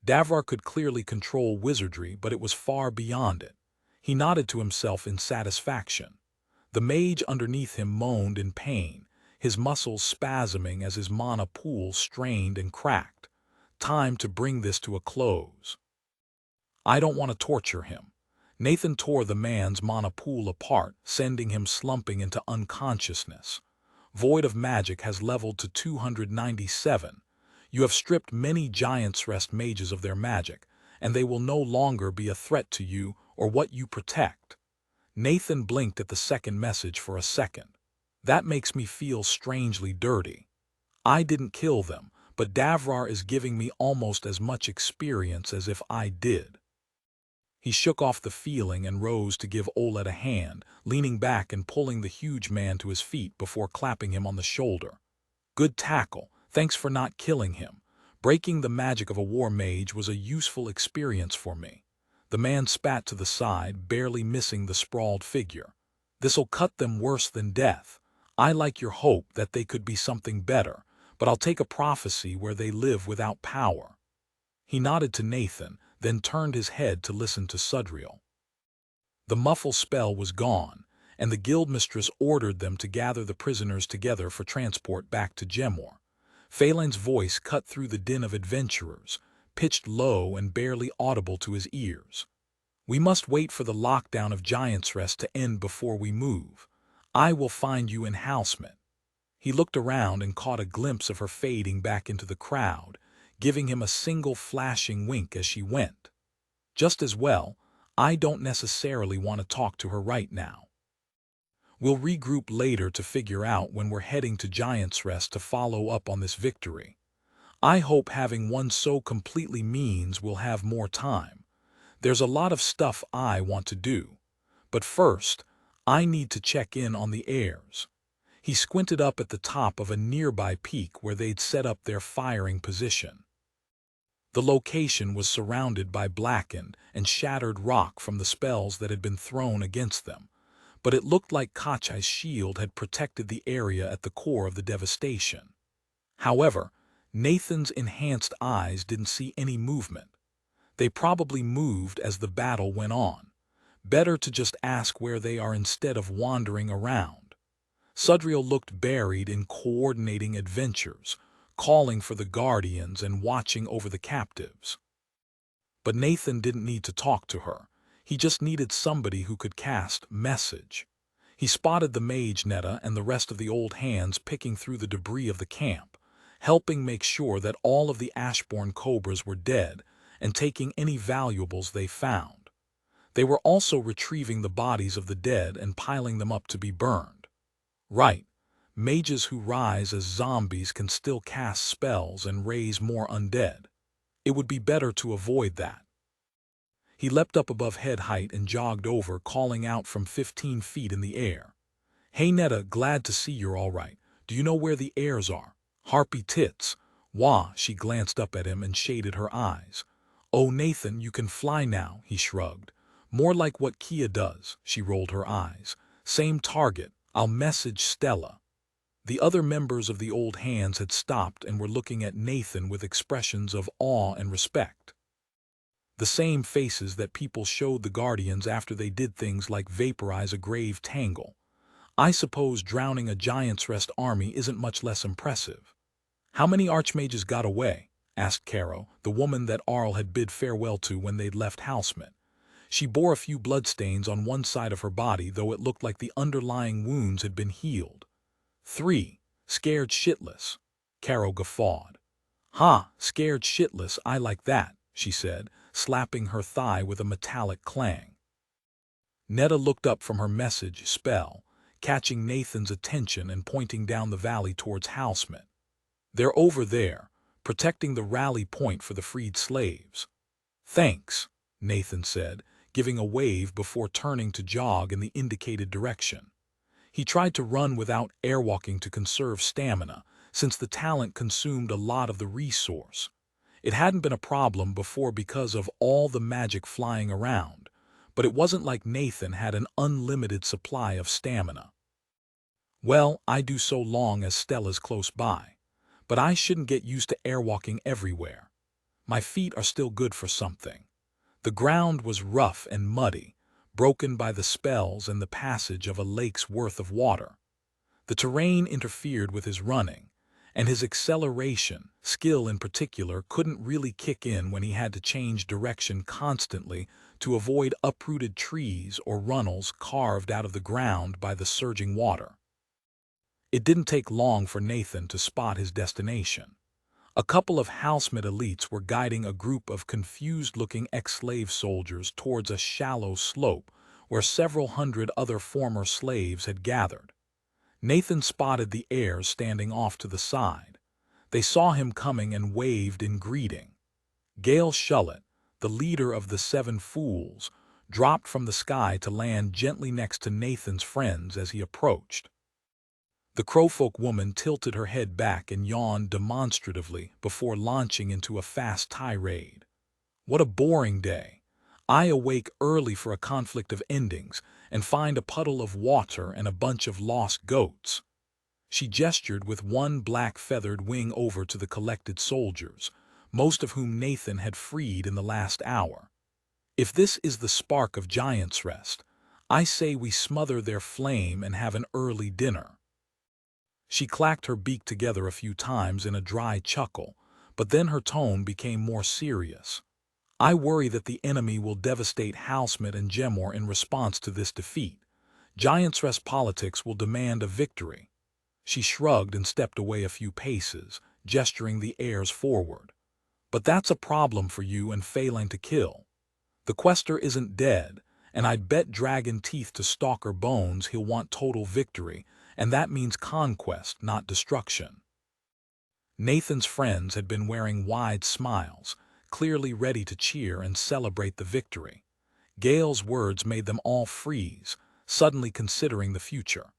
Davrar could clearly control wizardry, but it was far beyond it. He nodded to himself in satisfaction. The mage underneath him moaned in pain, his muscles spasming as his mana pool strained and cracked. Time to bring this to a close. I don't want to torture him. Nathan tore the man's mana pool apart, sending him slumping into unconsciousness. Void of Magic has leveled to 297. You have stripped many Giant's Rest mages of their magic, and they will no longer be a threat to you or what you protect. Nathan blinked at the second message for a second. That makes me feel strangely dirty. I didn't kill them, but Davrar is giving me almost as much experience as if I did. He shook off the feeling and rose to give Oled a hand, leaning back and pulling the huge man to his feet before clapping him on the shoulder. Good tackle, thanks for not killing him. Breaking the magic of a war mage was a useful experience for me. The man spat to the side, barely missing the sprawled figure. This'll cut them worse than death. I like your hope that they could be something better, but I'll take a prophecy where they live without power. He nodded to Nathan, then turned his head to listen to Sudriel. The muffle spell was gone, and the guildmistress ordered them to gather the prisoners together for transport back to Gemor. Phelan's voice cut through the din of adventurers, pitched low and barely audible to his ears. We must wait for the lockdown of Giant's Rest to end before we move. I will find you in Housemate. He looked around and caught a glimpse of her fading back into the crowd, giving him a single flashing wink as she went. Just as well, I don't necessarily want to talk to her right now. We'll regroup later to figure out when we're heading to Giant's Rest to follow up on this victory. I hope having one so completely means we'll have more time. There's a lot of stuff I want to do. But first, I need to check in on the heirs. He squinted up at the top of a nearby peak where they'd set up their firing position. The location was surrounded by blackened and shattered rock from the spells that had been thrown against them, but it looked like Kachai's shield had protected the area at the core of the devastation. However, Nathan's enhanced eyes didn't see any movement. They probably moved as the battle went on. Better to just ask where they are instead of wandering around. Sudriel looked buried in coordinating adventures, calling for the guardians and watching over the captives. But Nathan didn't need to talk to her. He just needed somebody who could cast message. He spotted the mage Netta and the rest of the old hands picking through the debris of the camp, helping make sure that all of the Ashbourne cobras were dead and taking any valuables they found. They were also retrieving the bodies of the dead and piling them up to be burned. Right. Mages who rise as zombies can still cast spells and raise more undead. It would be better to avoid that. He leapt up above head height and jogged over, calling out from 15 feet in the air. Hey Netta, glad to see you're all right. Do you know where the heirs are? Harpy tits. Wah, she glanced up at him and shaded her eyes. Oh Nathan, you can fly now, he shrugged. More like what Kia does, she rolled her eyes. Same target, I'll message Stella. The other members of the old hands had stopped and were looking at Nathan with expressions of awe and respect. The same faces that people showed the guardians after they did things like vaporize a grave tangle. I suppose drowning a Giant's Rest army isn't much less impressive. How many archmages got away? Asked Caro, the woman that Arl had bid farewell to when they'd left Housemate. She bore a few bloodstains on one side of her body, though it looked like the underlying wounds had been healed. 3. Scared shitless. Caro guffawed. Ha, scared shitless, I like that, she said, slapping her thigh with a metallic clang. Netta looked up from her message spell, catching Nathan's attention and pointing down the valley towards Housemate. They're over there, protecting the rally point for the freed slaves. Thanks, Nathan said, giving a wave before turning to jog in the indicated direction. He tried to run without airwalking to conserve stamina, since the talent consumed a lot of the resource. It hadn't been a problem before because of all the magic flying around, but it wasn't like Nathan had an unlimited supply of stamina. Well, I do so long as Stella's close by, but I shouldn't get used to airwalking everywhere. My feet are still good for something. The ground was rough and muddy, broken by the spells and the passage of a lake's worth of water. The terrain interfered with his running, and his acceleration, skill in particular, couldn't really kick in when he had to change direction constantly to avoid uprooted trees or runnels carved out of the ground by the surging water. It didn't take long for Nathan to spot his destination. A couple of Housemate elites were guiding a group of confused-looking ex-slave soldiers towards a shallow slope where several hundred other former slaves had gathered. Nathan spotted the heirs standing off to the side. They saw him coming and waved in greeting. Gale Shullet, the leader of the 7 Fools, dropped from the sky to land gently next to Nathan's friends as he approached. The crowfolk woman tilted her head back and yawned demonstratively before launching into a fast tirade. What a boring day. I awake early for a conflict of endings and find a puddle of water and a bunch of lost goats. She gestured with one black feathered wing over to the collected soldiers, most of whom Nathan had freed in the last hour. If this is the spark of Giant's Rest, I say we smother their flame and have an early dinner. She clacked her beak together a few times in a dry chuckle, but then her tone became more serious. I worry that the enemy will devastate Housemut and Gemor in response to this defeat. Giant's Rest politics will demand a victory. She shrugged and stepped away a few paces, gesturing the heirs forward. But that's a problem for you and failing to kill. The quester isn't dead, and I'd bet dragon teeth to Stalker Bones he'll want total victory, and that means conquest, not destruction. Nathan's friends had been wearing wide smiles, clearly ready to cheer and celebrate the victory. Gale's words made them all freeze, suddenly considering the future.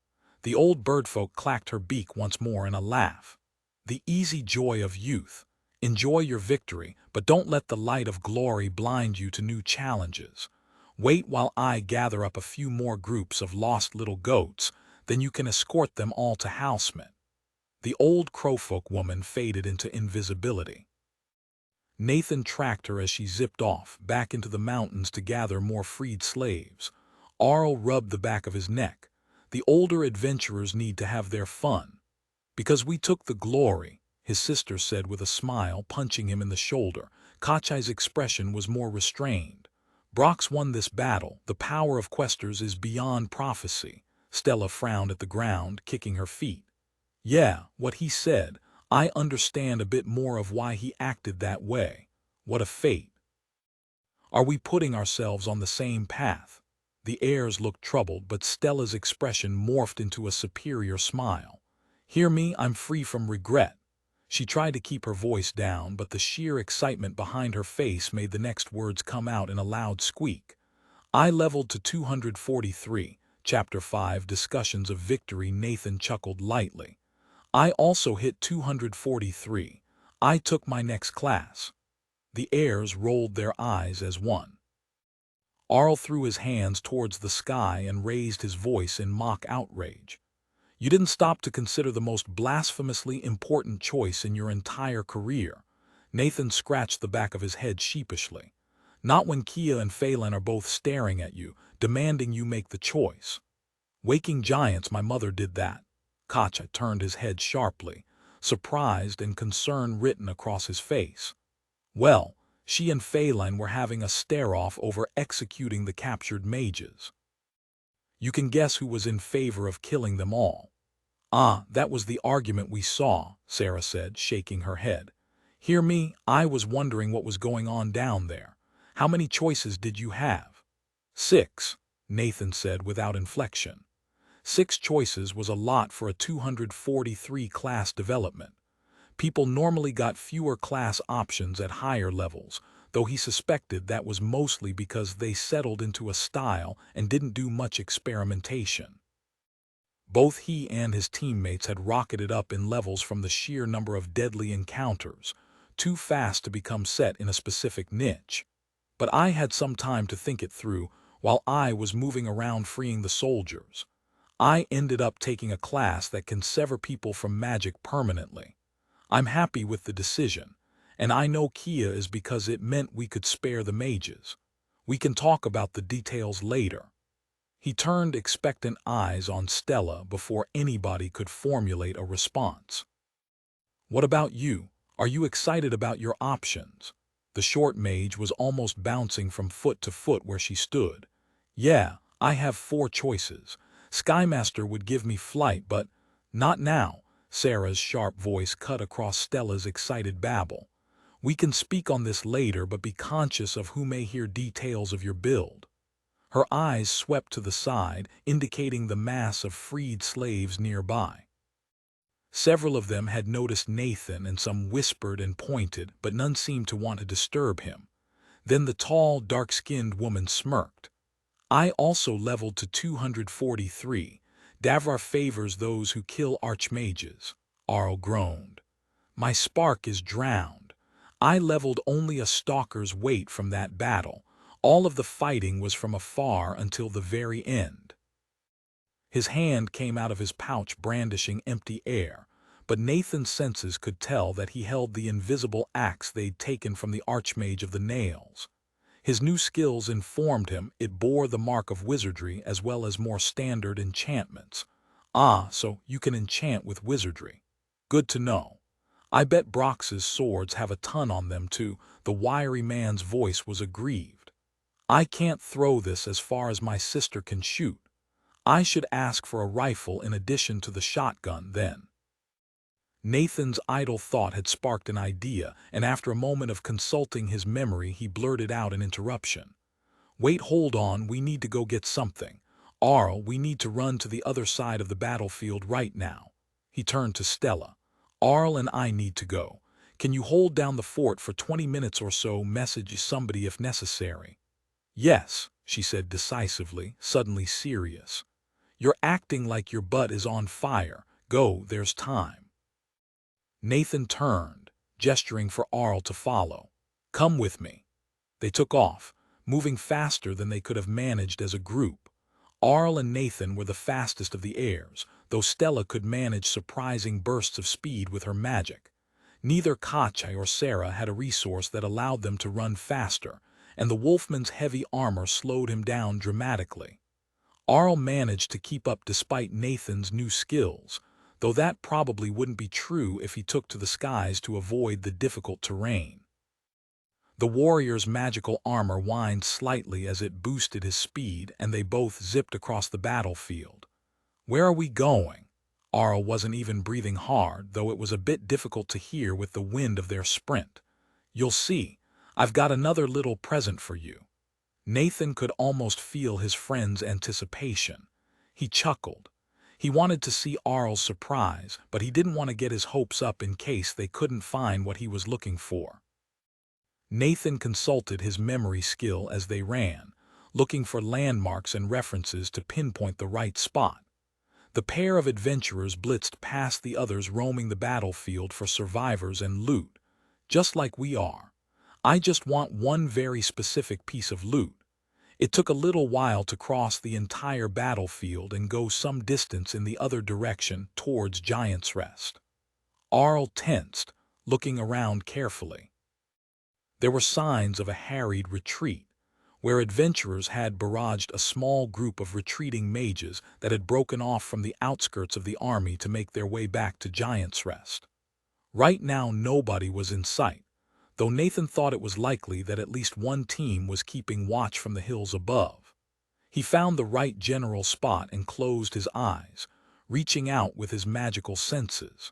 The old birdfolk clacked her beak once more in a laugh. The easy joy of youth. Enjoy your victory, but don't let the light of glory blind you to new challenges. Wait while I gather up a few more groups of lost little goats, then you can escort them all to Housemut. The old crowfolk woman faded into invisibility. Nathan tracked her as she zipped off, back into the mountains to gather more freed slaves. Arl rubbed the back of his neck. The older adventurers need to have their fun. Because we took the glory, his sister said with a smile, punching him in the shoulder. Kachai's expression was more restrained. Brock's won this battle. The power of questers is beyond prophecy. Stella frowned at the ground, kicking her feet. Yeah, what he said. I understand a bit more of why he acted that way. What a fate. Are we putting ourselves on the same path? The heirs looked troubled, but Stella's expression morphed into a superior smile. Hear me, I'm free from regret. She tried to keep her voice down, but the sheer excitement behind her face made the next words come out in a loud squeak. I leveled to 243, Chapter 5, Discussions of Victory. Nathan chuckled lightly. I also hit 243. I took my next class. The heirs rolled their eyes as one. Arl threw his hands towards the sky and raised his voice in mock outrage. You didn't stop to consider the most blasphemously important choice in your entire career. Nathan scratched the back of his head sheepishly. Not when Kia and Phelan are both staring at you, demanding you make the choice. Waking giants, my mother did that. Kacha turned his head sharply, surprised and concern written across his face. Well, she and Phelan were having a stare-off over executing the captured mages. You can guess who was in favor of killing them all. Ah, that was the argument we saw, Sarah said, shaking her head. Hear me, I was wondering what was going on down there. How many choices did you have? 6, Nathan said without inflection. 6 choices was a lot for a 243 class development. People normally got fewer class options at higher levels, though he suspected that was mostly because they settled into a style and didn't do much experimentation. Both he and his teammates had rocketed up in levels from the sheer number of deadly encounters, too fast to become set in a specific niche. But I had some time to think it through while I was moving around freeing the soldiers. I ended up taking a class that can sever people from magic permanently. I'm happy with the decision, and I know Kia is because it meant we could spare the mages. We can talk about the details later. He turned expectant eyes on Stella before anybody could formulate a response. What about you? Are you excited about your options? The short mage was almost bouncing from foot to foot where she stood. Yeah, I have 4 choices. Skymaster would give me flight, but not now. Sarah's sharp voice cut across Stella's excited babble. We can speak on this later, but be conscious of who may hear details of your build. Her eyes swept to the side, indicating the mass of freed slaves nearby. Several of them had noticed Nathan, and some whispered and pointed, but none seemed to want to disturb him. Then the tall, dark-skinned woman smirked. I also leveled to 243. Davrar favors those who kill archmages, Arl groaned. My spark is drowned. I leveled only a stalker's weight from that battle. All of the fighting was from afar until the very end. His hand came out of his pouch brandishing empty air, but Nathan's senses could tell that he held the invisible axe they'd taken from the Archmage of the Nails. His new skills informed him it bore the mark of wizardry as well as more standard enchantments. Ah, so you can enchant with wizardry. Good to know. I bet Brox's swords have a ton on them too. The wiry man's voice was aggrieved. I can't throw this as far as my sister can shoot. I should ask for a rifle in addition to the shotgun then. Nathan's idle thought had sparked an idea, and after a moment of consulting his memory he blurted out an interruption. Wait, hold on, we need to go get something. Arl, we need to run to the other side of the battlefield right now. He turned to Stella. Arl and I need to go. Can you hold down the fort for 20 minutes or so, message somebody if necessary? Yes, she said decisively, suddenly serious. You're acting like your butt is on fire. Go, there's time. Nathan turned, gesturing for Arl to follow. Come with me. They took off, moving faster than they could have managed as a group. Arl and Nathan were the fastest of the heirs, though Stella could manage surprising bursts of speed with her magic. Neither Kachai or Sarah had a resource that allowed them to run faster, and the wolfman's heavy armor slowed him down dramatically. Arl managed to keep up despite Nathan's new skills, though that probably wouldn't be true if he took to the skies to avoid the difficult terrain. The warrior's magical armor whined slightly as it boosted his speed, and they both zipped across the battlefield. Where are we going? Arl wasn't even breathing hard, though it was a bit difficult to hear with the wind of their sprint. You'll see, I've got another little present for you. Nathan could almost feel his friend's anticipation. He chuckled. He wanted to see Arl's surprise, but he didn't want to get his hopes up in case they couldn't find what he was looking for. Nathan consulted his memory skill as they ran, looking for landmarks and references to pinpoint the right spot. The pair of adventurers blitzed past the others roaming the battlefield for survivors and loot, just like we are. I just want one very specific piece of loot. It took a little while to cross the entire battlefield and go some distance in the other direction towards Giant's Rest. Arl tensed, looking around carefully. There were signs of a harried retreat, where adventurers had barraged a small group of retreating mages that had broken off from the outskirts of the army to make their way back to Giant's Rest. Right now nobody was in sight, though Nathan thought it was likely that at least one team was keeping watch from the hills above. He found the right general spot and closed his eyes, reaching out with his magical senses.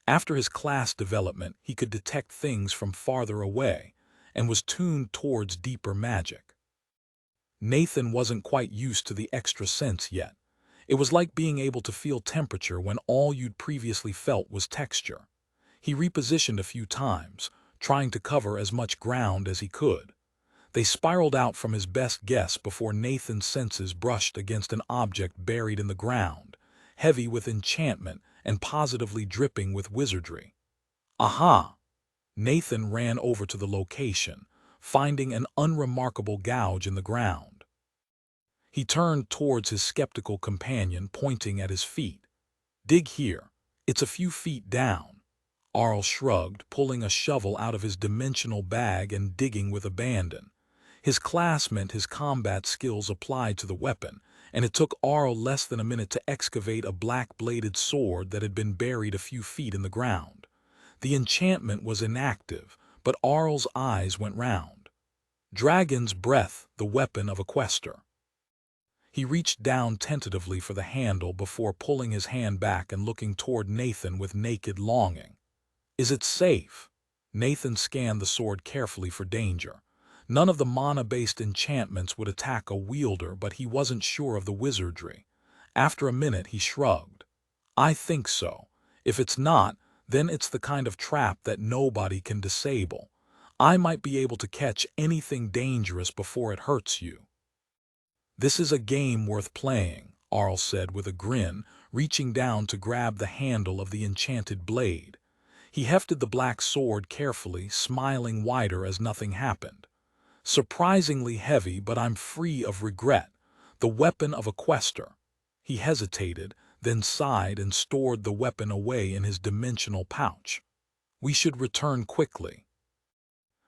After his class development, he could detect things from farther away, and was tuned towards deeper magic. Nathan wasn't quite used to the extra sense yet. It was like being able to feel temperature when all you'd previously felt was texture. He repositioned a few times, trying to cover as much ground as he could. They spiraled out from his best guess before Nathan's senses brushed against an object buried in the ground, heavy with enchantment and positively dripping with wizardry. Aha! Nathan ran over to the location, finding an unremarkable gouge in the ground. He turned towards his skeptical companion, pointing at his feet. Dig here. It's a few feet down. Arl shrugged, pulling a shovel out of his dimensional bag and digging with abandon. His class meant his combat skills applied to the weapon, and it took Arl less than a minute to excavate a black-bladed sword that had been buried a few feet in the ground. The enchantment was inactive, but Arl's eyes went round. Dragon's Breath, the weapon of a quester. He reached down tentatively for the handle before pulling his hand back and looking toward Nathan with naked longing. Is it safe? Nathan scanned the sword carefully for danger. None of the mana-based enchantments would attack a wielder, but he wasn't sure of the wizardry. After a minute, he shrugged. I think so. If it's not, then it's the kind of trap that nobody can disable. I might be able to catch anything dangerous before it hurts you. This is a game worth playing, Arl said with a grin, reaching down to grab the handle of the enchanted blade. He hefted the black sword carefully, smiling wider as nothing happened. Surprisingly heavy, but I'm free of regret. The weapon of a quester. He hesitated, then sighed and stored the weapon away in his dimensional pouch. We should return quickly.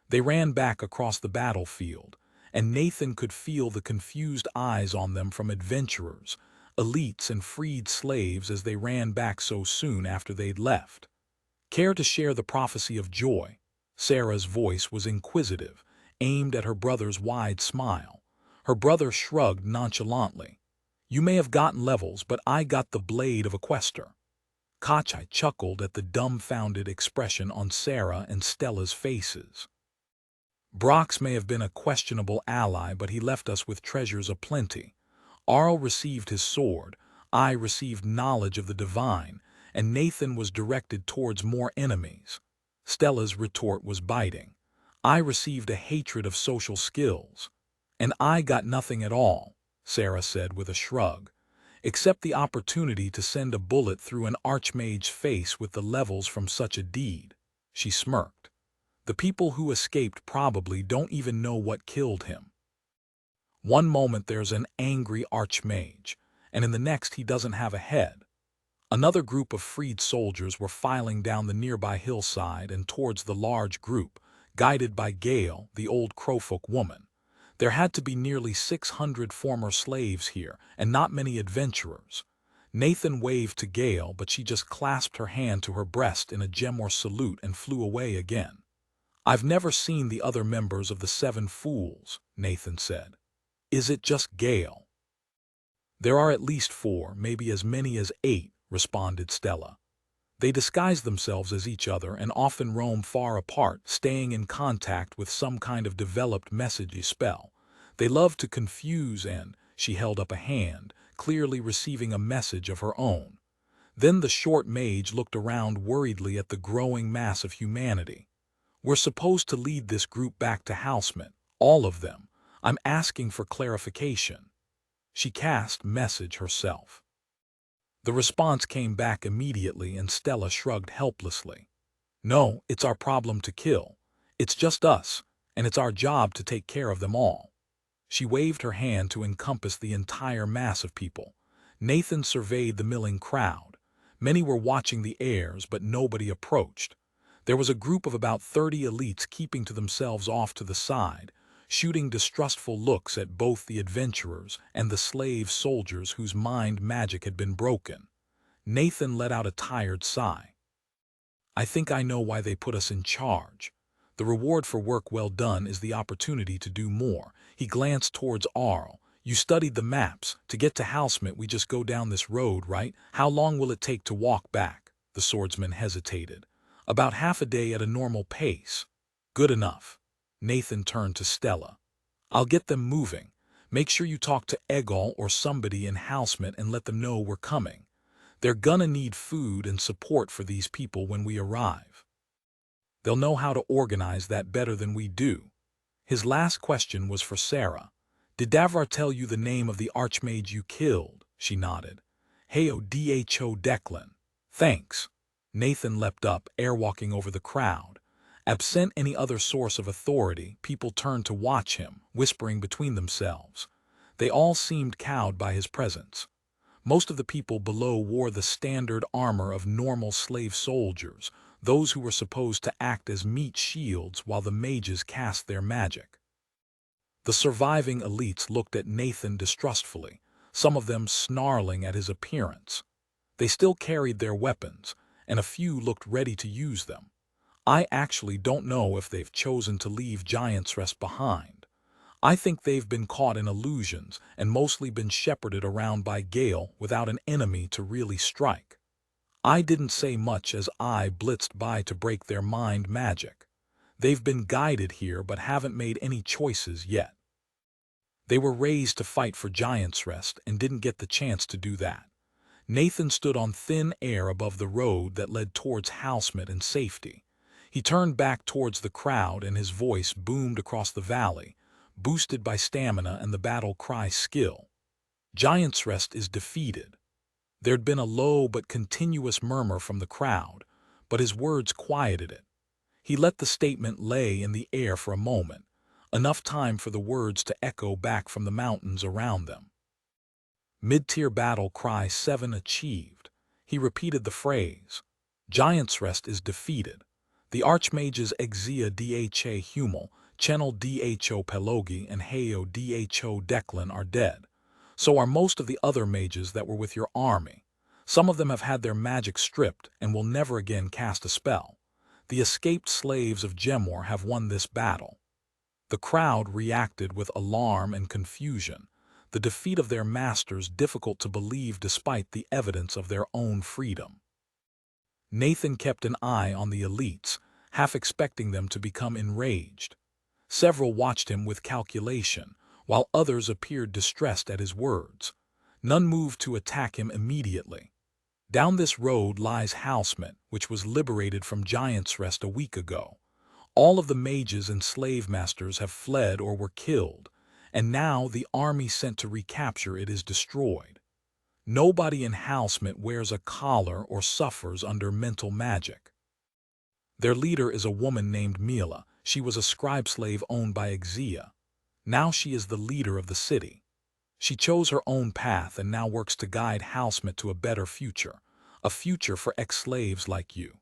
They ran back across the battlefield, and Nathan could feel the confused eyes on them from adventurers, elites and freed slaves as they ran back so soon after they'd left. Care to share the prophecy of joy? Sarah's voice was inquisitive, aimed at her brother's wide smile. Her brother shrugged nonchalantly. You may have gotten levels, but I got the blade of a quester. Kachai chuckled at the dumbfounded expression on Sarah and Stella's faces. Brox may have been a questionable ally, but he left us with treasures aplenty. Arl received his sword, I received knowledge of the divine, and Nathan was directed towards more enemies. Stella's retort was biting. I received a hatred of social skills. And I got nothing at all, Sarah said with a shrug, except the opportunity to send a bullet through an archmage's face with the levels from such a deed. She smirked. The people who escaped probably don't even know what killed him. One moment there's an angry archmage, and in the next he doesn't have a head. Another group of freed soldiers were filing down the nearby hillside and towards the large group, guided by Gale, the old crowfolk woman. There had to be nearly 600 former slaves here, and not many adventurers. Nathan waved to Gale, but she just clasped her hand to her breast in a Gemor salute and flew away again. I've never seen the other members of the Seven Fools, Nathan said. Is it just Gale? There are at least 4, maybe as many as 8, responded Stella. They disguise themselves as each other and often roam far apart, staying in contact with some kind of developed messagey spell. They love to confuse and, she held up a hand, clearly receiving a message of her own. Then the short mage looked around worriedly at the growing mass of humanity. We're supposed to lead this group back to Housemate, all of them. I'm asking for clarification. She cast message herself. The response came back immediately and Stella shrugged helplessly. No, it's our problem to kill. It's just us, and it's our job to take care of them all. She waved her hand to encompass the entire mass of people. Nathan surveyed the milling crowd. Many were watching the airs, but nobody approached. There was a group of about 30 elites keeping to themselves off to the side, shooting distrustful looks at both the adventurers and the slave soldiers whose mind magic had been broken. Nathan let out a tired sigh. I think I know why they put us in charge. The reward for work well done is the opportunity to do more. He glanced towards Arl. You studied the maps. To get to Housemate, we just go down this road, right? How long will it take to walk back? The swordsman hesitated. About half a day at a normal pace. Good enough. Nathan turned to Stella. I'll get them moving. Make sure you talk to Egal or somebody in Housemate and let them know we're coming. They're gonna need food and support for these people when we arrive. They'll know how to organize that better than we do. His last question was for Sarah. Did Davrar tell you the name of the archmage you killed? She nodded. Heyo Dho Declan. Thanks. Nathan leapt up, airwalking over the crowd. Absent any other source of authority, people turned to watch him, whispering between themselves. They all seemed cowed by his presence. Most of the people below wore the standard armor of normal slave soldiers, those who were supposed to act as meat shields while the mages cast their magic. The surviving elites looked at Nathan distrustfully, some of them snarling at his appearance. They still carried their weapons, and a few looked ready to use them. I actually don't know if they've chosen to leave Giant's Rest behind. I think they've been caught in illusions and mostly been shepherded around by Gale without an enemy to really strike. I didn't say much as I blitzed by to break their mind magic. They've been guided here but haven't made any choices yet. They were raised to fight for Giant's Rest and didn't get the chance to do that. Nathan stood on thin air above the road that led towards Housemate and safety. He turned back towards the crowd and his voice boomed across the valley, boosted by stamina and the battle cry skill. Giant's Rest is defeated. There'd been a low but continuous murmur from the crowd, but his words quieted it. He let the statement lay in the air for a moment, enough time for the words to echo back from the mountains around them. Mid-tier battle cry 7 achieved. He repeated the phrase. Giant's Rest is defeated. The Archmages Exia Dha Hummel, Channel Dho Pelogi, and Heo Dho Declan are dead. So are most of the other mages that were with your army. Some of them have had their magic stripped and will never again cast a spell. The escaped slaves of Gemor have won this battle. The crowd reacted with alarm and confusion, the defeat of their masters difficult to believe despite the evidence of their own freedom. Nathan kept an eye on the elites, half expecting them to become enraged. Several watched him with calculation, while others appeared distressed at his words. None moved to attack him immediately. Down this road lies Housemint, which was liberated from Giant's Rest a week ago. All of the mages and slave masters have fled or were killed, and now the army sent to recapture it is destroyed. Nobody in Housemint wears a collar or suffers under mental magic. Their leader is a woman named Mila. She was a scribe slave owned by Exia. Now she is the leader of the city. She chose her own path and now works to guide Housemint to a better future, a future for ex-slaves like you.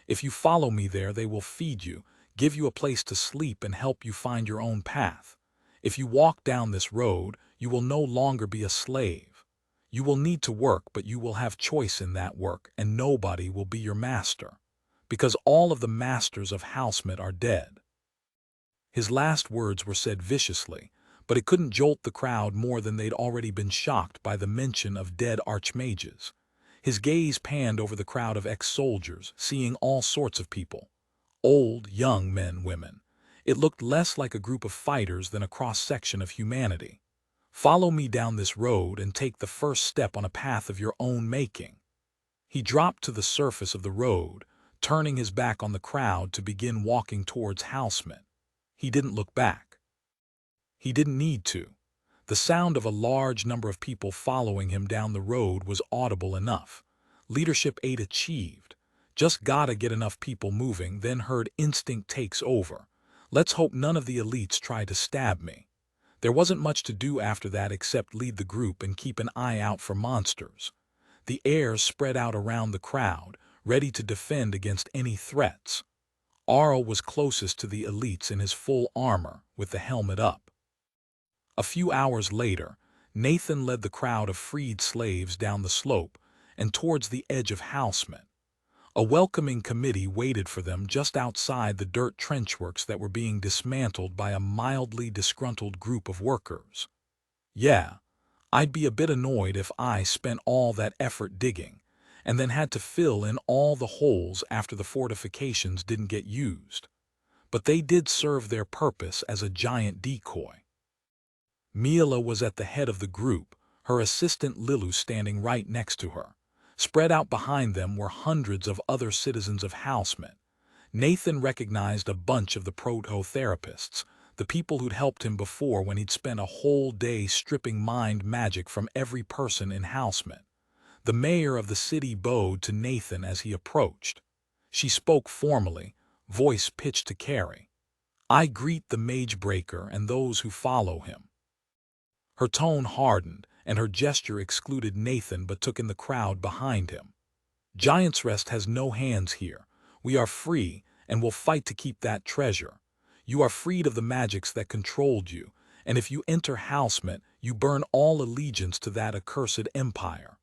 If you follow me there, they will feed you, give you a place to sleep, and help you find your own path. If you walk down this road, you will no longer be a slave. You will need to work, but you will have choice in that work, and nobody will be your master, because all of the masters of Housemint are dead. His last words were said viciously, but it couldn't jolt the crowd more than they'd already been shocked by the mention of dead archmages. His gaze panned over the crowd of ex-soldiers, seeing all sorts of people. Old, young men, women. It looked less like a group of fighters than a cross-section of humanity. Follow me down this road and take the first step on a path of your own making. He dropped to the surface of the road, turning his back on the crowd to begin walking towards Housemint. He didn't look back. He didn't need to. The sound of a large number of people following him down the road was audible enough. Leadership 8 achieved. Just gotta get enough people moving, then herd instinct takes over. Let's hope none of the elites try to stab me. There wasn't much to do after that except lead the group and keep an eye out for monsters. The air spread out around the crowd, ready to defend against any threats. Arl was closest to the elites in his full armor, with the helmet up. A few hours later, Nathan led the crowd of freed slaves down the slope and towards the edge of Housemint. A welcoming committee waited for them just outside the dirt trenchworks that were being dismantled by a mildly disgruntled group of workers. Yeah, I'd be a bit annoyed if I spent all that effort digging, and then had to fill in all the holes after the fortifications didn't get used. But they did serve their purpose as a giant decoy. Mila was at the head of the group, her assistant Lilu standing right next to her. Spread out behind them were hundreds of other citizens of Housemint. Nathan recognized a bunch of the proto-therapists, the people who'd helped him before when he'd spent a whole day stripping mind magic from every person in Housemint. The mayor of the city bowed to Nathan as he approached. She spoke formally, voice pitched to carry. I greet the Magebreaker and those who follow him. Her tone hardened, and her gesture excluded Nathan but took in the crowd behind him. Giant's Rest has no hands here. We are free, and will fight to keep that treasure. You are freed of the magics that controlled you, and if you enter Housemint, you burn all allegiance to that accursed empire.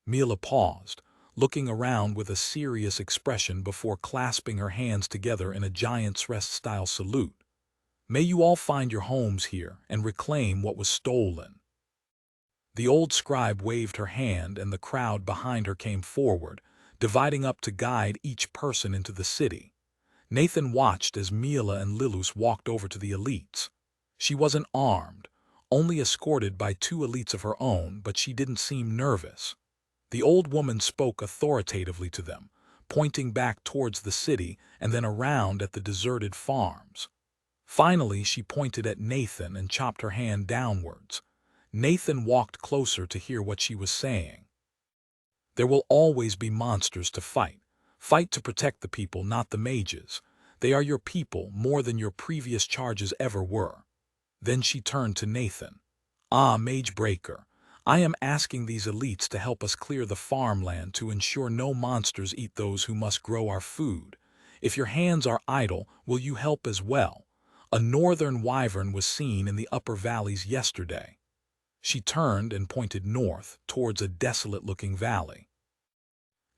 Mila paused, looking around with a serious expression before clasping her hands together in a Giant's Rest-style salute. May you all find your homes here and reclaim what was stolen. The old scribe waved her hand and the crowd behind her came forward, dividing up to guide each person into the city. Nathan watched as Mila and Lilus walked over to the elites. She wasn't armed, only escorted by 2 elites of her own, but she didn't seem nervous. The old woman spoke authoritatively to them, pointing back towards the city and then around at the deserted farms. Finally, she pointed at Nathan and chopped her hand downwards. Nathan walked closer to hear what she was saying. There will always be monsters to fight. Fight to protect the people, not the mages. They are your people more than your previous charges ever were. Then she turned to Nathan. Ah, Mage Breaker, I am asking these elites to help us clear the farmland to ensure no monsters eat those who must grow our food. If your hands are idle, will you help as well? A northern wyvern was seen in the upper valleys yesterday. She turned and pointed north, towards a desolate-looking valley.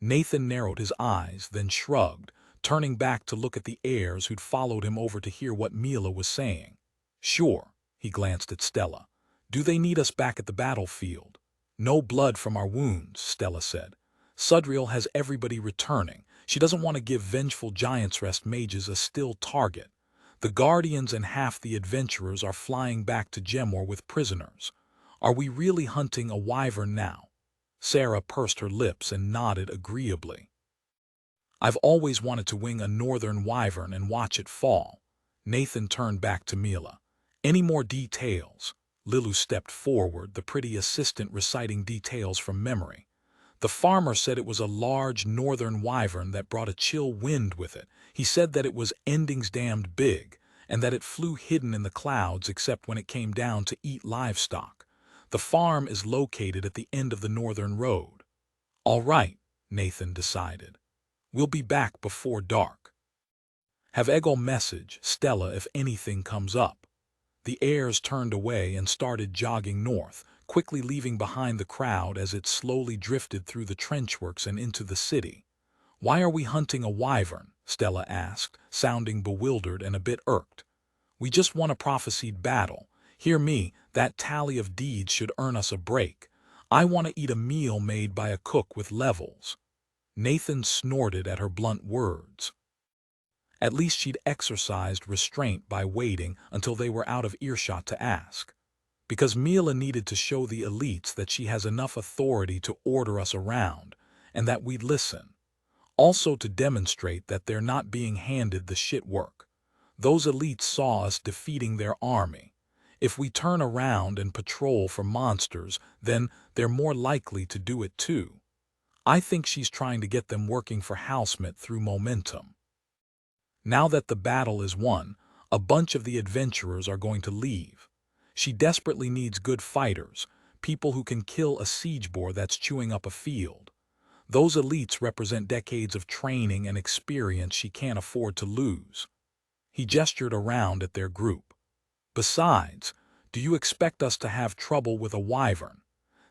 Nathan narrowed his eyes, then shrugged, turning back to look at the heirs who'd followed him over to hear what Mila was saying. Sure, he glanced at Stella. Do they need us back at the battlefield? No blood from our wounds, Stella said. Sudriel has everybody returning. She doesn't want to give vengeful Giants Rest mages a still target. The Guardians and half the adventurers are flying back to Gemor with prisoners. Are we really hunting a wyvern now? Sarah pursed her lips and nodded agreeably. I've always wanted to wing a northern wyvern and watch it fall. Nathan turned back to Mila. Any more details? Lilu stepped forward, the pretty assistant reciting details from memory. The farmer said it was a large northern wyvern that brought a chill wind with it. He said that it was endings damned big, and that it flew hidden in the clouds except when it came down to eat livestock. The farm is located at the end of the northern road. All right, Nathan decided. We'll be back before dark. Have Eggle message Stella if anything comes up. The heirs turned away and started jogging north, quickly leaving behind the crowd as it slowly drifted through the trenchworks and into the city. Why are we hunting a wyvern? Stella asked, sounding bewildered and a bit irked. We just won a prophesied battle. Hear me, that tally of deeds should earn us a break. I want to eat a meal made by a cook with levels. Nathan snorted at her blunt words. At least she'd exercised restraint by waiting until they were out of earshot to ask. Because Mila needed to show the elites that she has enough authority to order us around, and that we'd listen. Also to demonstrate that they're not being handed the shit work. Those elites saw us defeating their army. If we turn around and patrol for monsters, then they're more likely to do it too. I think she's trying to get them working for Housemit through momentum. Now that the battle is won, a bunch of the adventurers are going to leave. She desperately needs good fighters, people who can kill a siege boar that's chewing up a field. Those elites represent decades of training and experience she can't afford to lose. He gestured around at their group. Besides, do you expect us to have trouble with a wyvern?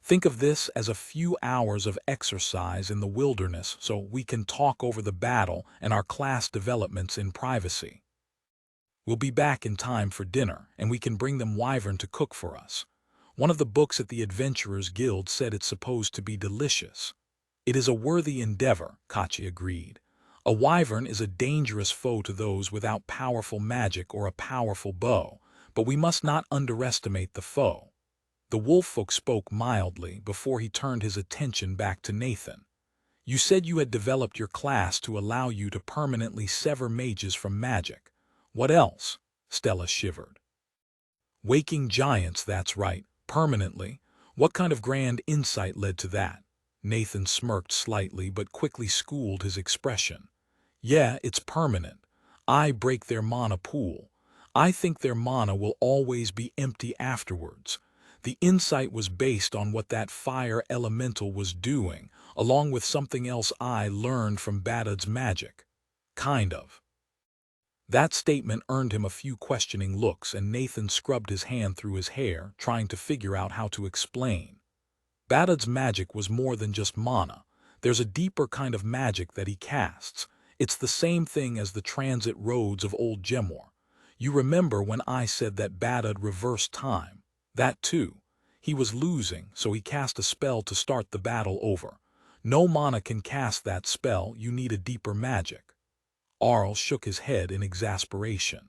Think of this as a few hours of exercise in the wilderness so we can talk over the battle and our class developments in privacy. We'll be back in time for dinner, and we can bring them wyvern to cook for us. One of the books at the Adventurers Guild said it's supposed to be delicious. It is a worthy endeavor, Kachi agreed. A wyvern is a dangerous foe to those without powerful magic or a powerful bow, but we must not underestimate the foe. The wolffolk spoke mildly before he turned his attention back to Nathan. You said you had developed your class to allow you to permanently sever mages from magic. What else? Stella shivered. Waking giants, that's right, permanently. What kind of grand insight led to that? Nathan smirked slightly but quickly schooled his expression. Yeah, it's permanent. I break their mana pool. I think their mana will always be empty afterwards. The insight was based on what that fire elemental was doing, along with something else I learned from Badud's magic. Kind of. That statement earned him a few questioning looks, and Nathan scrubbed his hand through his hair, trying to figure out how to explain. Badud's magic was more than just mana. There's a deeper kind of magic that he casts. It's the same thing as the transit roads of old Gemor. You remember when I said that Badud reversed time? That too. He was losing, so he cast a spell to start the battle over. No mana can cast that spell, you need a deeper magic. Arl shook his head in exasperation.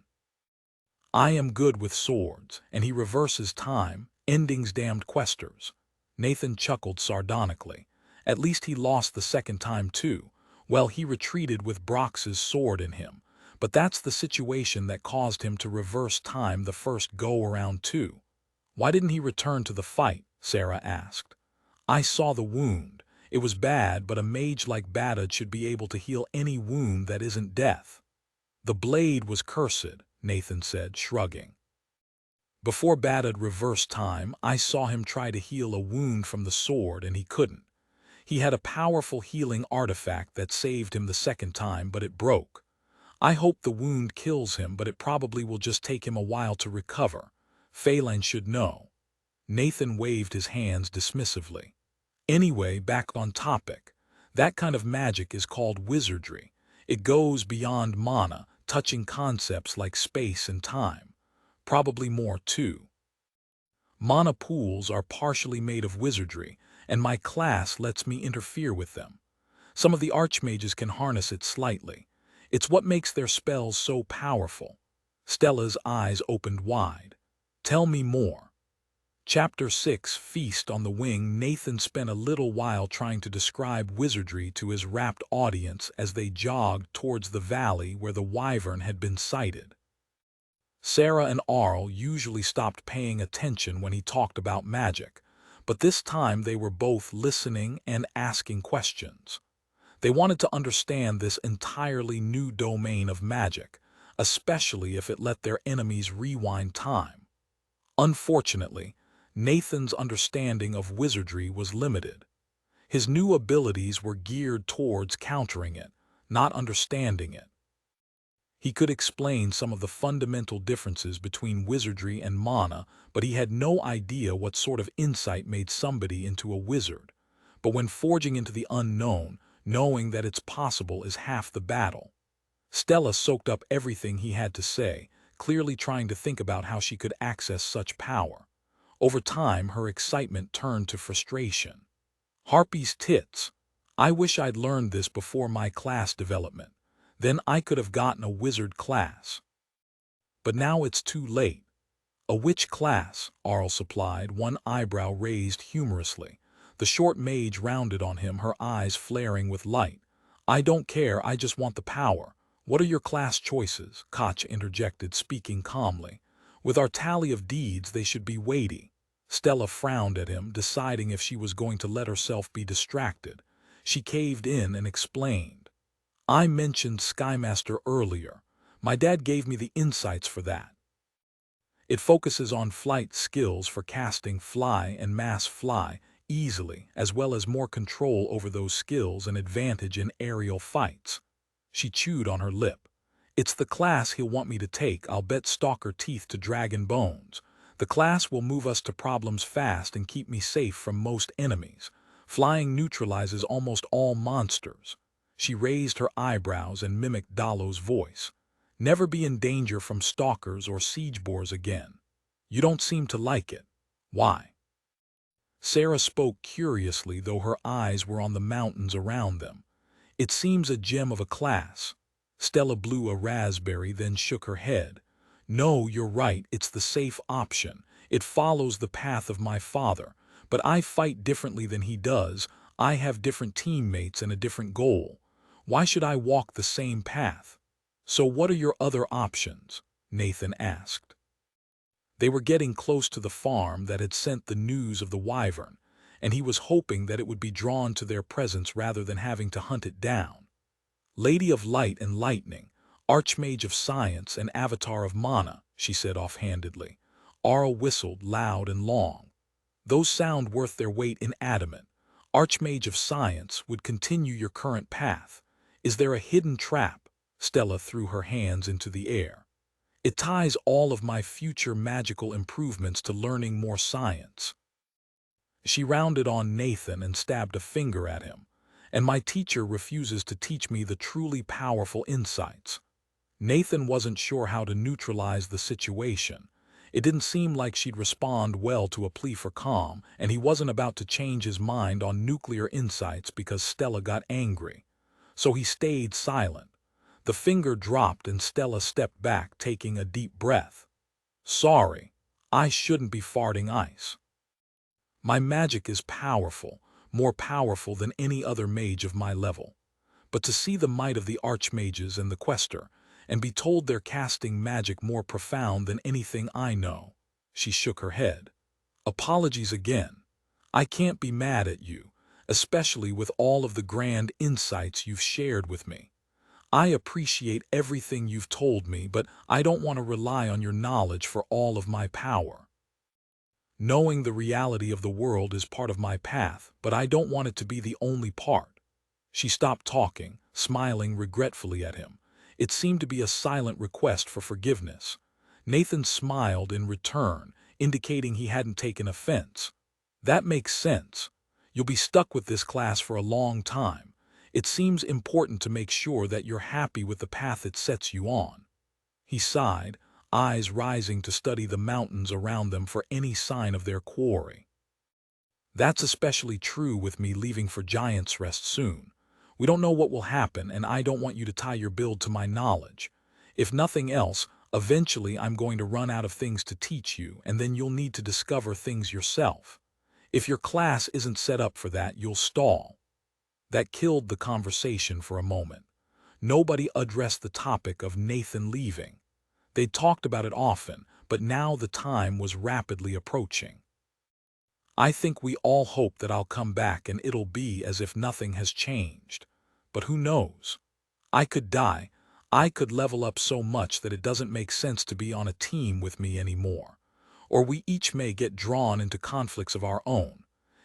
I am good with swords, and he reverses time, endings damned questers. Nathan chuckled sardonically. At least he lost the second time too. Well, he retreated with Brox's sword in him. But that's the situation that caused him to reverse time the first go-around too. Why didn't he return to the fight? Sarah asked. I saw the wound. It was bad, but a mage like Badad should be able to heal any wound that isn't death. The blade was cursed, Nathan said, shrugging. Before Badad reversed time, I saw him try to heal a wound from the sword and he couldn't. He had a powerful healing artifact that saved him the second time, but it broke. I hope the wound kills him, but it probably will just take him a while to recover. Phelan should know. Nathan waved his hands dismissively. Anyway, back on topic. That kind of magic is called wizardry. It goes beyond mana, touching concepts like space and time. Probably more, too. Mana pools are partially made of wizardry, and my class lets me interfere with them. Some of the archmages can harness it slightly. It's what makes their spells so powerful. Stella's eyes opened wide. Tell me more. Chapter 6, Feast on the Wing. Nathan spent a little while trying to describe wizardry to his rapt audience as they jogged towards the valley where the wyvern had been sighted. Sarah and Arl usually stopped paying attention when he talked about magic, but this time they were both listening and asking questions. They wanted to understand this entirely new domain of magic, especially if it let their enemies rewind time. Unfortunately, Nathan's understanding of wizardry was limited. His new abilities were geared towards countering it, not understanding it. He could explain some of the fundamental differences between wizardry and mana, but he had no idea what sort of insight made somebody into a wizard. But when forging into the unknown, knowing that it's possible is half the battle. Stella soaked up everything he had to say, clearly trying to think about how she could access such power. Over time, her excitement turned to frustration. Harpy's tits. I wish I'd learned this before my class development. Then I could have gotten a wizard class. But now it's too late. A witch class, Arl supplied, one eyebrow raised humorously. The short mage rounded on him, her eyes flaring with light. I don't care, I just want the power. What are your class choices? Koch interjected, speaking calmly. With our tally of deeds, they should be weighty. Stella frowned at him, deciding if she was going to let herself be distracted. She caved in and explained. I mentioned Skymaster earlier. My dad gave me the insights for that. It focuses on flight skills for casting fly and mass fly easily, as well as more control over those skills and advantage in aerial fights. She chewed on her lip. It's the class he'll want me to take. I'll bet stalker teeth to dragon bones. The class will move us to problems fast and keep me safe from most enemies. Flying neutralizes almost all monsters. She raised her eyebrows and mimicked Dalo's voice. Never be in danger from stalkers or siege boars again. You don't seem to like it. Why? Sarah spoke curiously, though her eyes were on the mountains around them. It seems a gem of a class. Stella blew a raspberry, then shook her head. No, you're right, it's the safe option. It follows the path of my father. But I fight differently than he does. I have different teammates and a different goal. Why should I walk the same path? So what are your other options? Nathan asked. They were getting close to the farm that had sent the news of the wyvern, and he was hoping that it would be drawn to their presence rather than having to hunt it down. Lady of Light and Lightning, Archmage of Science and Avatar of Mana, she said offhandedly. Arl whistled loud and long. Those sound worth their weight in adamant. Archmage of Science would continue your current path. Is there a hidden trap? Stella threw her hands into the air. It ties all of my future magical improvements to learning more science. She rounded on Nathan and stabbed a finger at him. And my teacher refuses to teach me the truly powerful insights. Nathan wasn't sure how to neutralize the situation. It didn't seem like she'd respond well to a plea for calm, and he wasn't about to change his mind on nuclear insights because Stella got angry. So he stayed silent. The finger dropped and Stella stepped back, taking a deep breath. Sorry, I shouldn't be farting ice. My magic is powerful, more powerful than any other mage of my level. But to see the might of the archmages and the quester, and be told they're casting magic more profound than anything I know, she shook her head. Apologies again. I can't be mad at you, especially with all of the grand insights you've shared with me. I appreciate everything you've told me, but I don't want to rely on your knowledge for all of my power. Knowing the reality of the world is part of my path, but I don't want it to be the only part. She stopped talking, smiling regretfully at him. It seemed to be a silent request for forgiveness. Nathan smiled in return, indicating he hadn't taken offense. That makes sense. You'll be stuck with this class for a long time. It seems important to make sure that you're happy with the path it sets you on. He sighed, eyes rising to study the mountains around them for any sign of their quarry. That's especially true with me leaving for Giant's Rest soon. We don't know what will happen, and I don't want you to tie your build to my knowledge. If nothing else, eventually I'm going to run out of things to teach you, and then you'll need to discover things yourself. If your class isn't set up for that, you'll stall. That killed the conversation for a moment. Nobody addressed the topic of Nathan leaving. They'd talked about it often, but now the time was rapidly approaching. I think we all hope that I'll come back and it'll be as if nothing has changed. But who knows? I could die. I could level up so much that it doesn't make sense to be on a team with me anymore. Or we each may get drawn into conflicts of our own.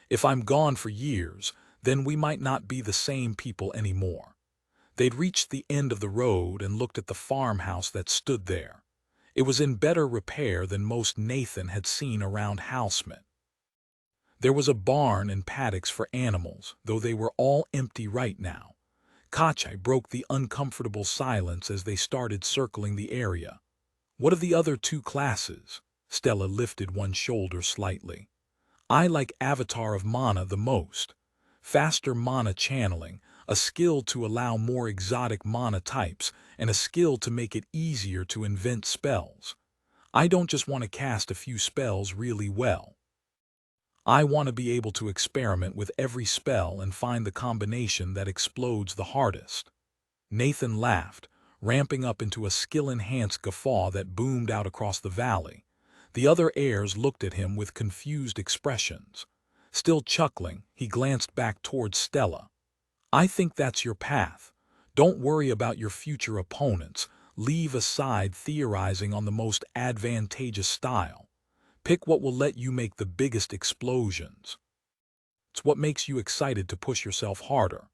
If I'm gone for years, then we might not be the same people anymore. They'd reached the end of the road and looked at the farmhouse that stood there. It was in better repair than most Nathan had seen around Housemint. There was a barn and paddocks for animals, though they were all empty right now. Kachai broke the uncomfortable silence as they started circling the area. What of the other two classes? Stella lifted one shoulder slightly. I like Avatar of Mana the most. Faster mana channeling, a skill to allow more exotic mana types, and a skill to make it easier to invent spells. I don't just want to cast a few spells really well. I want to be able to experiment with every spell and find the combination that explodes the hardest. Nathan laughed, ramping up into a skill-enhanced guffaw that boomed out across the valley. The other heirs looked at him with confused expressions. Still chuckling, he glanced back towards Stella. I think that's your path. Don't worry about your future opponents. Leave aside theorizing on the most advantageous style. Pick what will let you make the biggest explosions. It's what makes you excited to push yourself harder.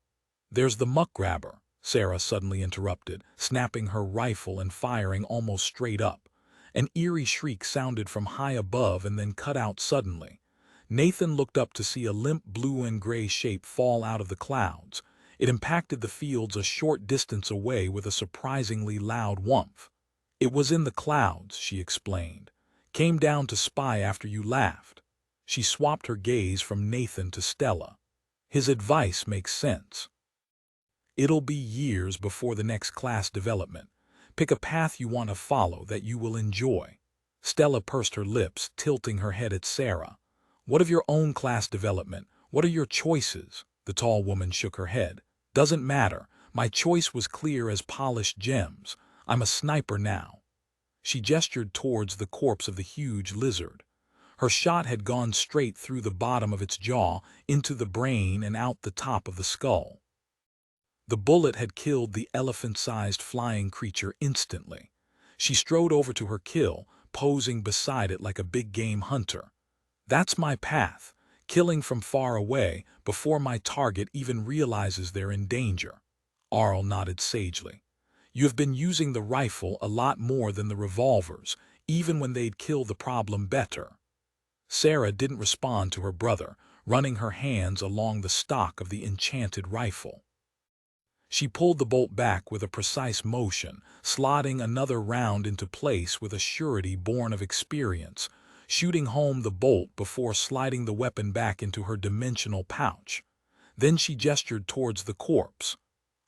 There's the muck grabber, Sarah suddenly interrupted, snapping her rifle and firing almost straight up. An eerie shriek sounded from high above and then cut out suddenly. Nathan looked up to see a limp blue and gray shape fall out of the clouds. It impacted the fields a short distance away with a surprisingly loud whump. It was in the clouds, she explained. Came down to spy after you laughed. She swapped her gaze from Nathan to Stella. His advice makes sense. It'll be years before the next class development. Pick a path you want to follow that you will enjoy. Stella pursed her lips, tilting her head at Sarah. What of your own class development? What are your choices? The tall woman shook her head. Doesn't matter. My choice was clear as polished gems. I'm a sniper now. She gestured towards the corpse of the huge lizard. Her shot had gone straight through the bottom of its jaw, into the brain and out the top of the skull. The bullet had killed the elephant-sized flying creature instantly. She strode over to her kill, posing beside it like a big-game hunter. That's my path, killing from far away before my target even realizes they're in danger. Arl nodded sagely. You have been using the rifle a lot more than the revolvers, even when they'd kill the problem better. Sarah didn't respond to her brother, running her hands along the stock of the enchanted rifle. She pulled the bolt back with a precise motion, slotting another round into place with a surety born of experience, shooting home the bolt before sliding the weapon back into her dimensional pouch. Then she gestured towards the corpse.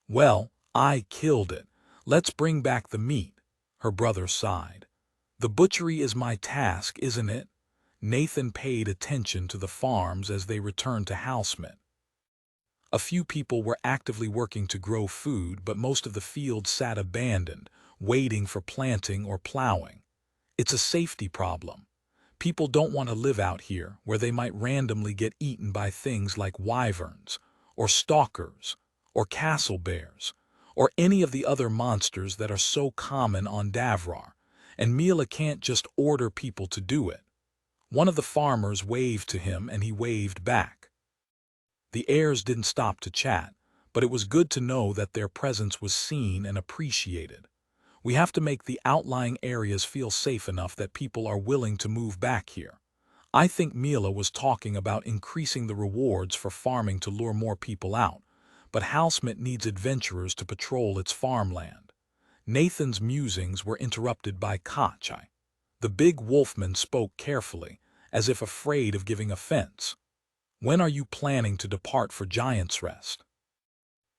Well, I killed it. Let's bring back the meat, her brother sighed. The butchery is my task, isn't it? Nathan paid attention to the farms as they returned to Housemint. A few people were actively working to grow food, but most of the fields sat abandoned, waiting for planting or plowing. It's a safety problem. People don't want to live out here where they might randomly get eaten by things like wyverns, or stalkers, or castle bears, or any of the other monsters that are so common on Davrar, and Mila can't just order people to do it. One of the farmers waved to him and he waved back. The heirs didn't stop to chat, but it was good to know that their presence was seen and appreciated. We have to make the outlying areas feel safe enough that people are willing to move back here. I think Mila was talking about increasing the rewards for farming to lure more people out, but Halsmit needs adventurers to patrol its farmland. Nathan's musings were interrupted by Kachai. The big wolfman spoke carefully, as if afraid of giving offense. When are you planning to depart for Giant's Rest?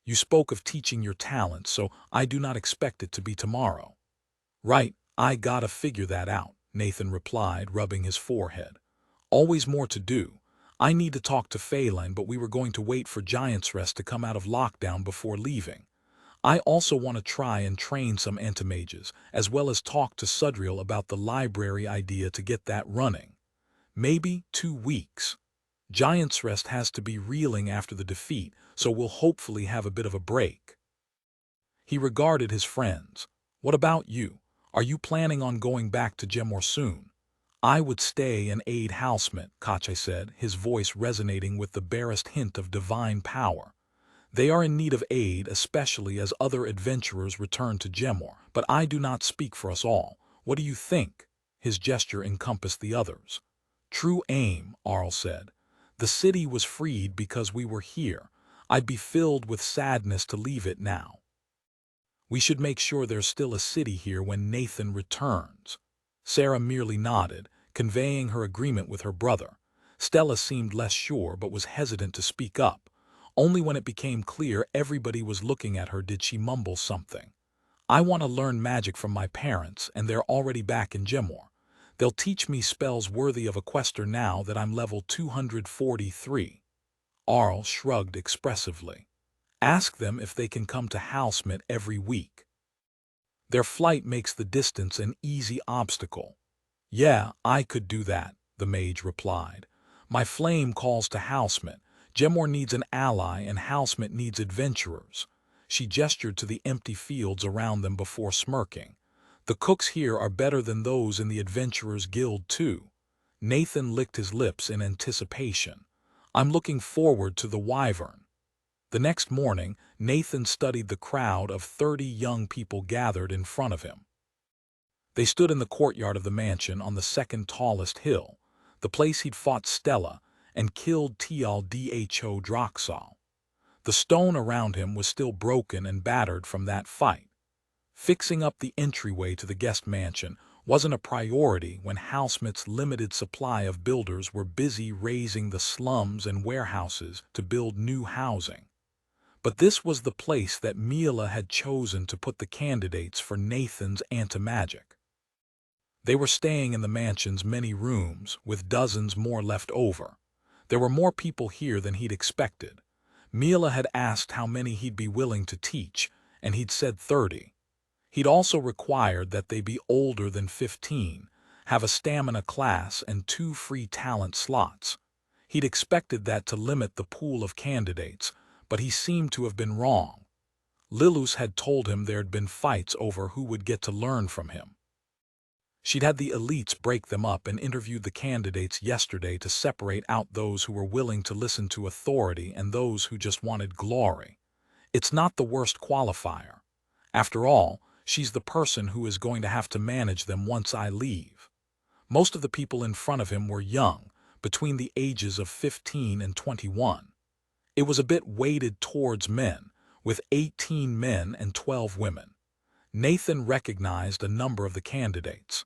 You spoke of teaching your talents, so I do not expect it to be tomorrow. Right, I gotta figure that out, Nathan replied, rubbing his forehead. Always more to do. I need to talk to Phelan, but we were going to wait for Giant's Rest to come out of lockdown before leaving. I also want to try and train some antimages, as well as talk to Sudriel about the library idea to get that running. Maybe 2 weeks. Giant's Rest has to be reeling after the defeat, so we'll hopefully have a bit of a break. He regarded his friends. What about you? Are you planning on going back to Gemor soon? I would stay and aid Halsmit, Kachai said, his voice resonating with the barest hint of divine power. They are in need of aid, especially as other adventurers return to Gemor, but I do not speak for us all. What do you think? His gesture encompassed the others. True aim, Arl said. The city was freed because we were here. I'd be filled with sadness to leave it now. We should make sure there's still a city here when Nathan returns. Sarah merely nodded, conveying her agreement with her brother. Stella seemed less sure but was hesitant to speak up. Only when it became clear everybody was looking at her did she mumble something. I want to learn magic from my parents, and they're already back in Gemor. They'll teach me spells worthy of a quester now that I'm level 243. Arl shrugged expressively. Ask them if they can come to Halsmit every week. Their flight makes the distance an easy obstacle. Yeah, I could do that, the mage replied. My flame calls to Halsmit. Gemor needs an ally and Halsmit needs adventurers. She gestured to the empty fields around them before smirking. The cooks here are better than those in the Adventurers Guild too. Nathan licked his lips in anticipation. I'm looking forward to the wyvern. The next morning, Nathan studied the crowd of 30 young people gathered in front of him. They stood in the courtyard of the mansion on the second tallest hill, the place he'd fought Stella and killed Tial Dho Droxal. The stone around him was still broken and battered from that fight. Fixing up the entryway to the guest mansion wasn't a priority when Halsmit's limited supply of builders were busy raising the slums and warehouses to build new housing. But this was the place that Mila had chosen to put the candidates for Nathan's anti-magic. They were staying in the mansion's many rooms, with dozens more left over. There were more people here than he'd expected. Mila had asked how many he'd be willing to teach, and he'd said 30. He'd also required that they be older than 15, have a stamina class and 2 free talent slots. He'd expected that to limit the pool of candidates, but he seemed to have been wrong. Lilus had told him there'd been fights over who would get to learn from him. She'd had the elites break them up and interviewed the candidates yesterday to separate out those who were willing to listen to authority and those who just wanted glory. It's not the worst qualifier. After all, she's the person who is going to have to manage them once I leave. Most of the people in front of him were young, between the ages of 15 and 21. It was a bit weighted towards men, with 18 men and 12 women. Nathan recognized a number of the candidates.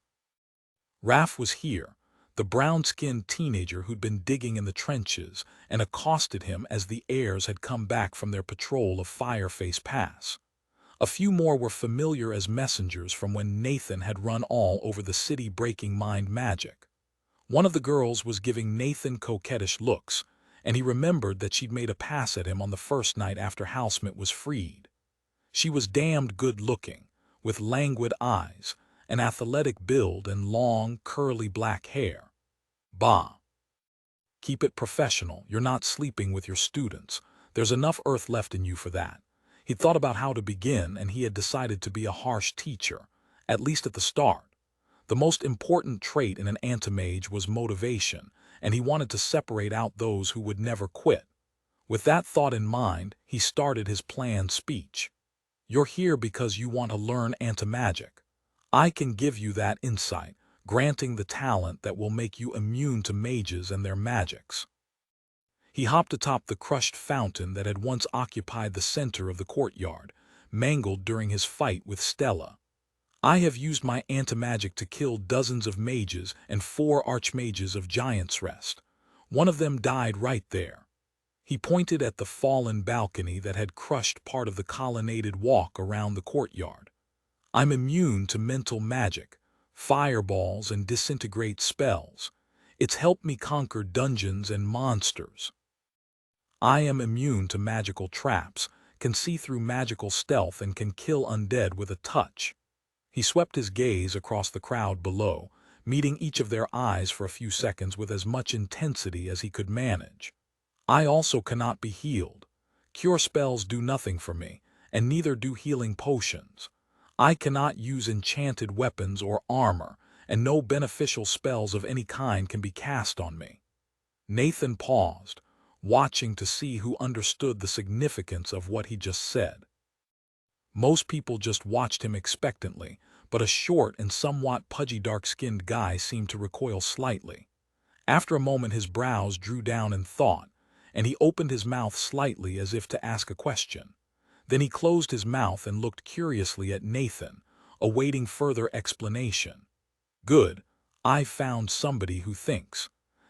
Raf was here, the brown-skinned teenager who'd been digging in the trenches and accosted him as the heirs had come back from their patrol of Fireface Pass. A few more were familiar as messengers from when Nathan had run all over the city breaking mind magic. One of the girls was giving Nathan coquettish looks, and he remembered that she'd made a pass at him on the first night after Halsmit was freed. She was damned good-looking, with languid eyes, an athletic build and long, curly black hair. Bah. Keep it professional. You're not sleeping with your students. There's enough earth left in you for that. He'd thought about how to begin, and he had decided to be a harsh teacher, at least at the start. The most important trait in an anti-mage was motivation, and he wanted to separate out those who would never quit. With that thought in mind, he started his planned speech. You're here because you want to learn anti-magic. I can give you that insight, granting the talent that will make you immune to mages and their magics. He hopped atop the crushed fountain that had once occupied the center of the courtyard, mangled during his fight with Stella. I have used my anti-magic to kill dozens of mages and 4 archmages of Giant's Rest. One of them died right there. He pointed at the fallen balcony that had crushed part of the colonnaded walk around the courtyard. I'm immune to mental magic, fireballs and disintegrate spells. It's helped me conquer dungeons and monsters. I am immune to magical traps, can see through magical stealth and can kill undead with a touch. He swept his gaze across the crowd below, meeting each of their eyes for a few seconds with as much intensity as he could manage. I also cannot be healed. Cure spells do nothing for me, and neither do healing potions. I cannot use enchanted weapons or armor, and no beneficial spells of any kind can be cast on me. Nathan paused, watching to see who understood the significance of what he just said. Most people just watched him expectantly, but a short and somewhat pudgy dark-skinned guy seemed to recoil slightly. After a moment his brows drew down in thought, and he opened his mouth slightly as if to ask a question. Then he closed his mouth and looked curiously at Nathan, awaiting further explanation. Good, I found somebody who thinks.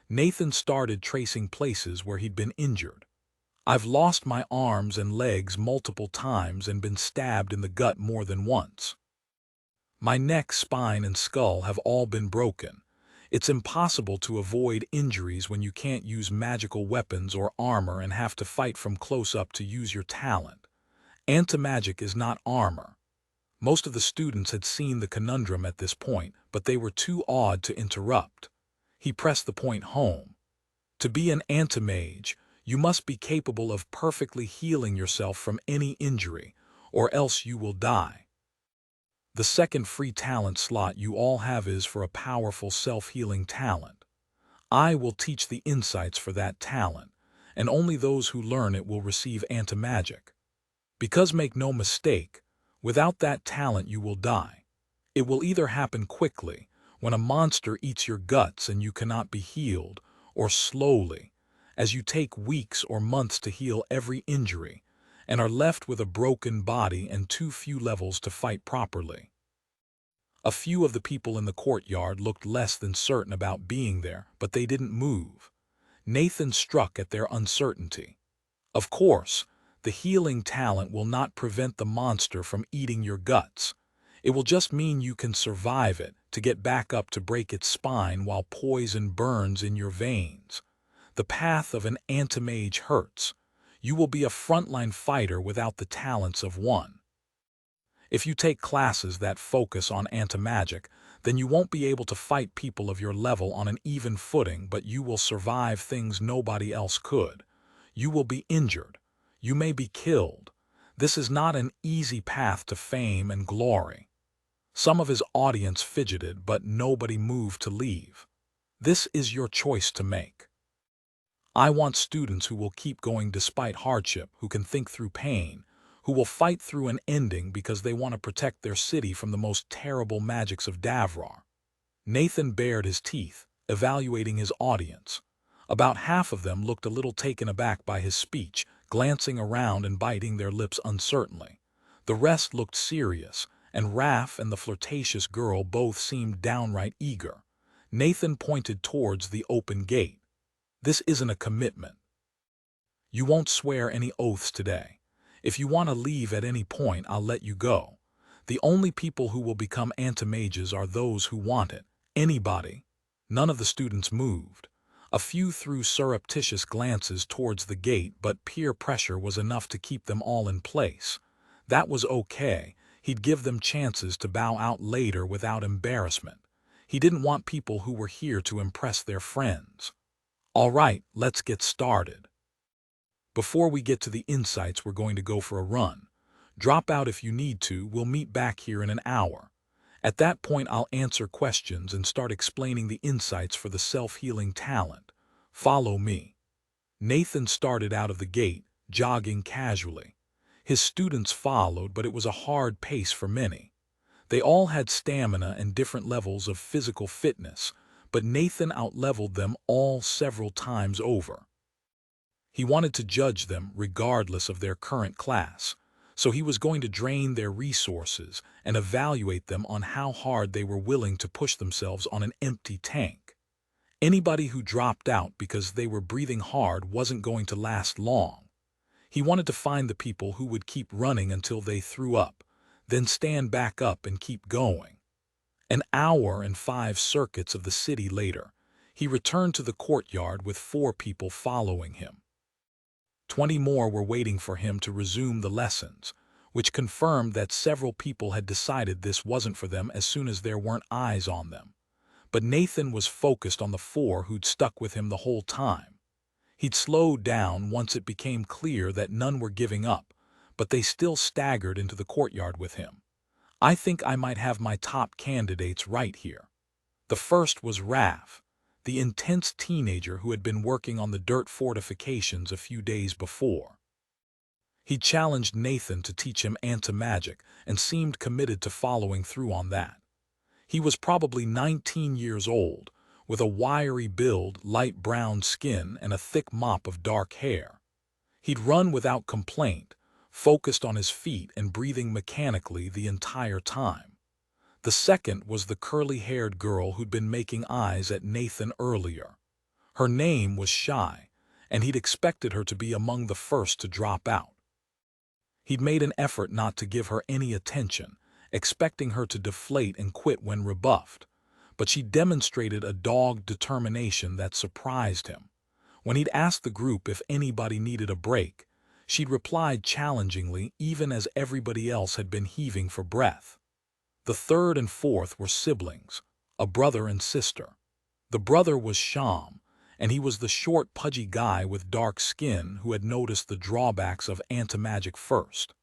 Nathan started tracing places where he'd been injured. I've lost my arms and legs multiple times and been stabbed in the gut more than once. My neck, spine, and skull have all been broken. It's impossible to avoid injuries when you can't use magical weapons or armor and have to fight from close up to use your talent. Anti-magic is not armor. Most of the students had seen the conundrum at this point, but they were too awed to interrupt. He pressed the point home. To be an anti-mage, you must be capable of perfectly healing yourself from any injury, or else you will die. The second free talent slot you all have is for a powerful self-healing talent. I will teach the insights for that talent, and only those who learn it will receive anti-magic. Because make no mistake, without that talent you will die. It will either happen quickly, when a monster eats your guts and you cannot be healed, or slowly, as you take weeks or months to heal every injury, and are left with a broken body and too few levels to fight properly. A few of the people in the courtyard looked less than certain about being there, but they didn't move. Nathan struck at their uncertainty. Of course, the healing talent will not prevent the monster from eating your guts. It will just mean you can survive it, to get back up to break its spine while poison burns in your veins. The path of an anti-mage hurts. You will be a frontline fighter without the talents of one. If you take classes that focus on anti-magic, then you won't be able to fight people of your level on an even footing, but you will survive things nobody else could. You will be injured. You may be killed. This is not an easy path to fame and glory. Some of his audience fidgeted, but nobody moved to leave. This is your choice to make. I want students who will keep going despite hardship, who can think through pain, who will fight through an ending because they want to protect their city from the most terrible magics of Davrar. Nathan bared his teeth, evaluating his audience. About half of them looked a little taken aback by his speech, glancing around and biting their lips uncertainly. The rest looked serious, and Raph and the flirtatious girl both seemed downright eager. Nathan pointed towards the open gate. This isn't a commitment. You won't swear any oaths today. If you want to leave at any point, I'll let you go. The only people who will become anti-mages are those who want it. Anybody. None of the students moved. A few threw surreptitious glances towards the gate, but peer pressure was enough to keep them all in place. That was okay. He'd give them chances to bow out later without embarrassment. He didn't want people who were here to impress their friends. All right, let's get started. Before we get to the insights, we're going to go for a run. Drop out if you need to. We'll meet back here in an hour. At that point, I'll answer questions and start explaining the insights for the self-healing talent. Follow me. Nathan started out of the gate, jogging casually. His students followed, but it was a hard pace for many. They all had stamina and different levels of physical fitness, but Nathan outleveled them all several times over. He wanted to judge them regardless of their current class, so he was going to drain their resources and evaluate them on how hard they were willing to push themselves on an empty tank. Anybody who dropped out because they were breathing hard wasn't going to last long. He wanted to find the people who would keep running until they threw up, then stand back up and keep going. An hour and 5 circuits of the city later, he returned to the courtyard with 4 people following him. 20 more were waiting for him to resume the lessons, which confirmed that several people had decided this wasn't for them as soon as there weren't eyes on them. But Nathan was focused on the 4 who'd stuck with him the whole time. He'd slowed down once it became clear that none were giving up, but they still staggered into the courtyard with him. I think I might have my top candidates right here. The first was Raf, the intense teenager who had been working on the dirt fortifications a few days before. He challenged Nathan to teach him anti-magic and seemed committed to following through on that. He was probably 19 years old, with a wiry build, light brown skin, and a thick mop of dark hair. He'd run without complaint, focused on his feet and breathing mechanically the entire time. The second was the curly-haired girl who'd been making eyes at Nathan earlier. Her name was Shy, and he'd expected her to be among the first to drop out. He'd made an effort not to give her any attention, expecting her to deflate and quit when rebuffed, but she demonstrated a dogged determination that surprised him. When he'd asked the group if anybody needed a break, she'd replied challengingly even as everybody else had been heaving for breath. The third and fourth were siblings, a brother and sister. The brother was Sham, and he was the short, pudgy guy with dark skin who had noticed the drawbacks of anti-magic first.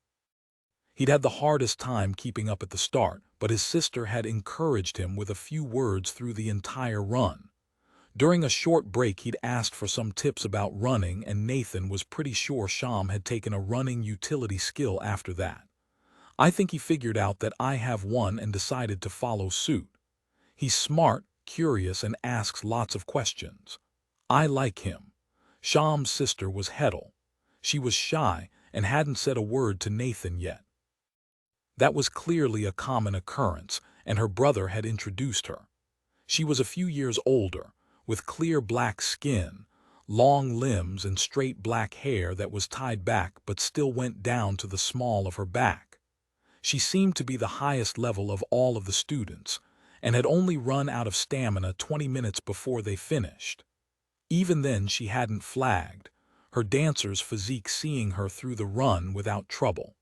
He'd had the hardest time keeping up at the start, but his sister had encouraged him with a few words through the entire run. During a short break, he'd asked for some tips about running, and Nathan was pretty sure Sham had taken a running utility skill after that. I think he figured out that I have one and decided to follow suit. He's smart, curious, and asks lots of questions. I like him. Sham's sister was Heddle. She was shy and hadn't said a word to Nathan yet. That was clearly a common occurrence, and her brother had introduced her. She was a few years older, with clear black skin, long limbs, and straight black hair that was tied back but still went down to the small of her back. She seemed to be the highest level of all of the students, and had only run out of stamina 20 minutes before they finished. Even then, she hadn't flagged, her dancer's physique seeing her through the run without trouble.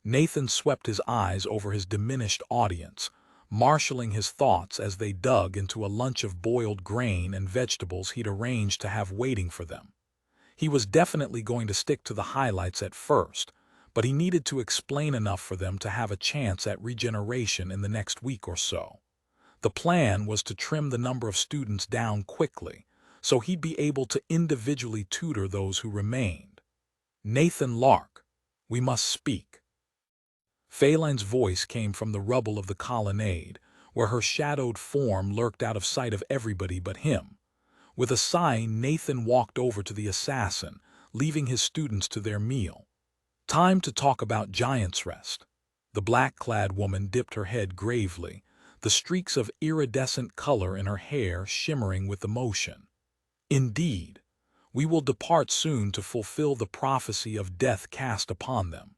Nathan swept his eyes over his diminished audience, marshaling his thoughts as they dug into a lunch of boiled grain and vegetables he'd arranged to have waiting for them. He was definitely going to stick to the highlights at first, but he needed to explain enough for them to have a chance at regeneration in the next week or so. The plan was to trim the number of students down quickly, so he'd be able to individually tutor those who remained. Nathan Lark, we must speak. Phaline's voice came from the rubble of the colonnade, where her shadowed form lurked out of sight of everybody but him. With a sigh, Nathan walked over to the assassin, leaving his students to their meal. Time to talk about Giant's Rest. The black-clad woman dipped her head gravely, the streaks of iridescent color in her hair shimmering with emotion. Indeed, we will depart soon to fulfill the prophecy of death cast upon them.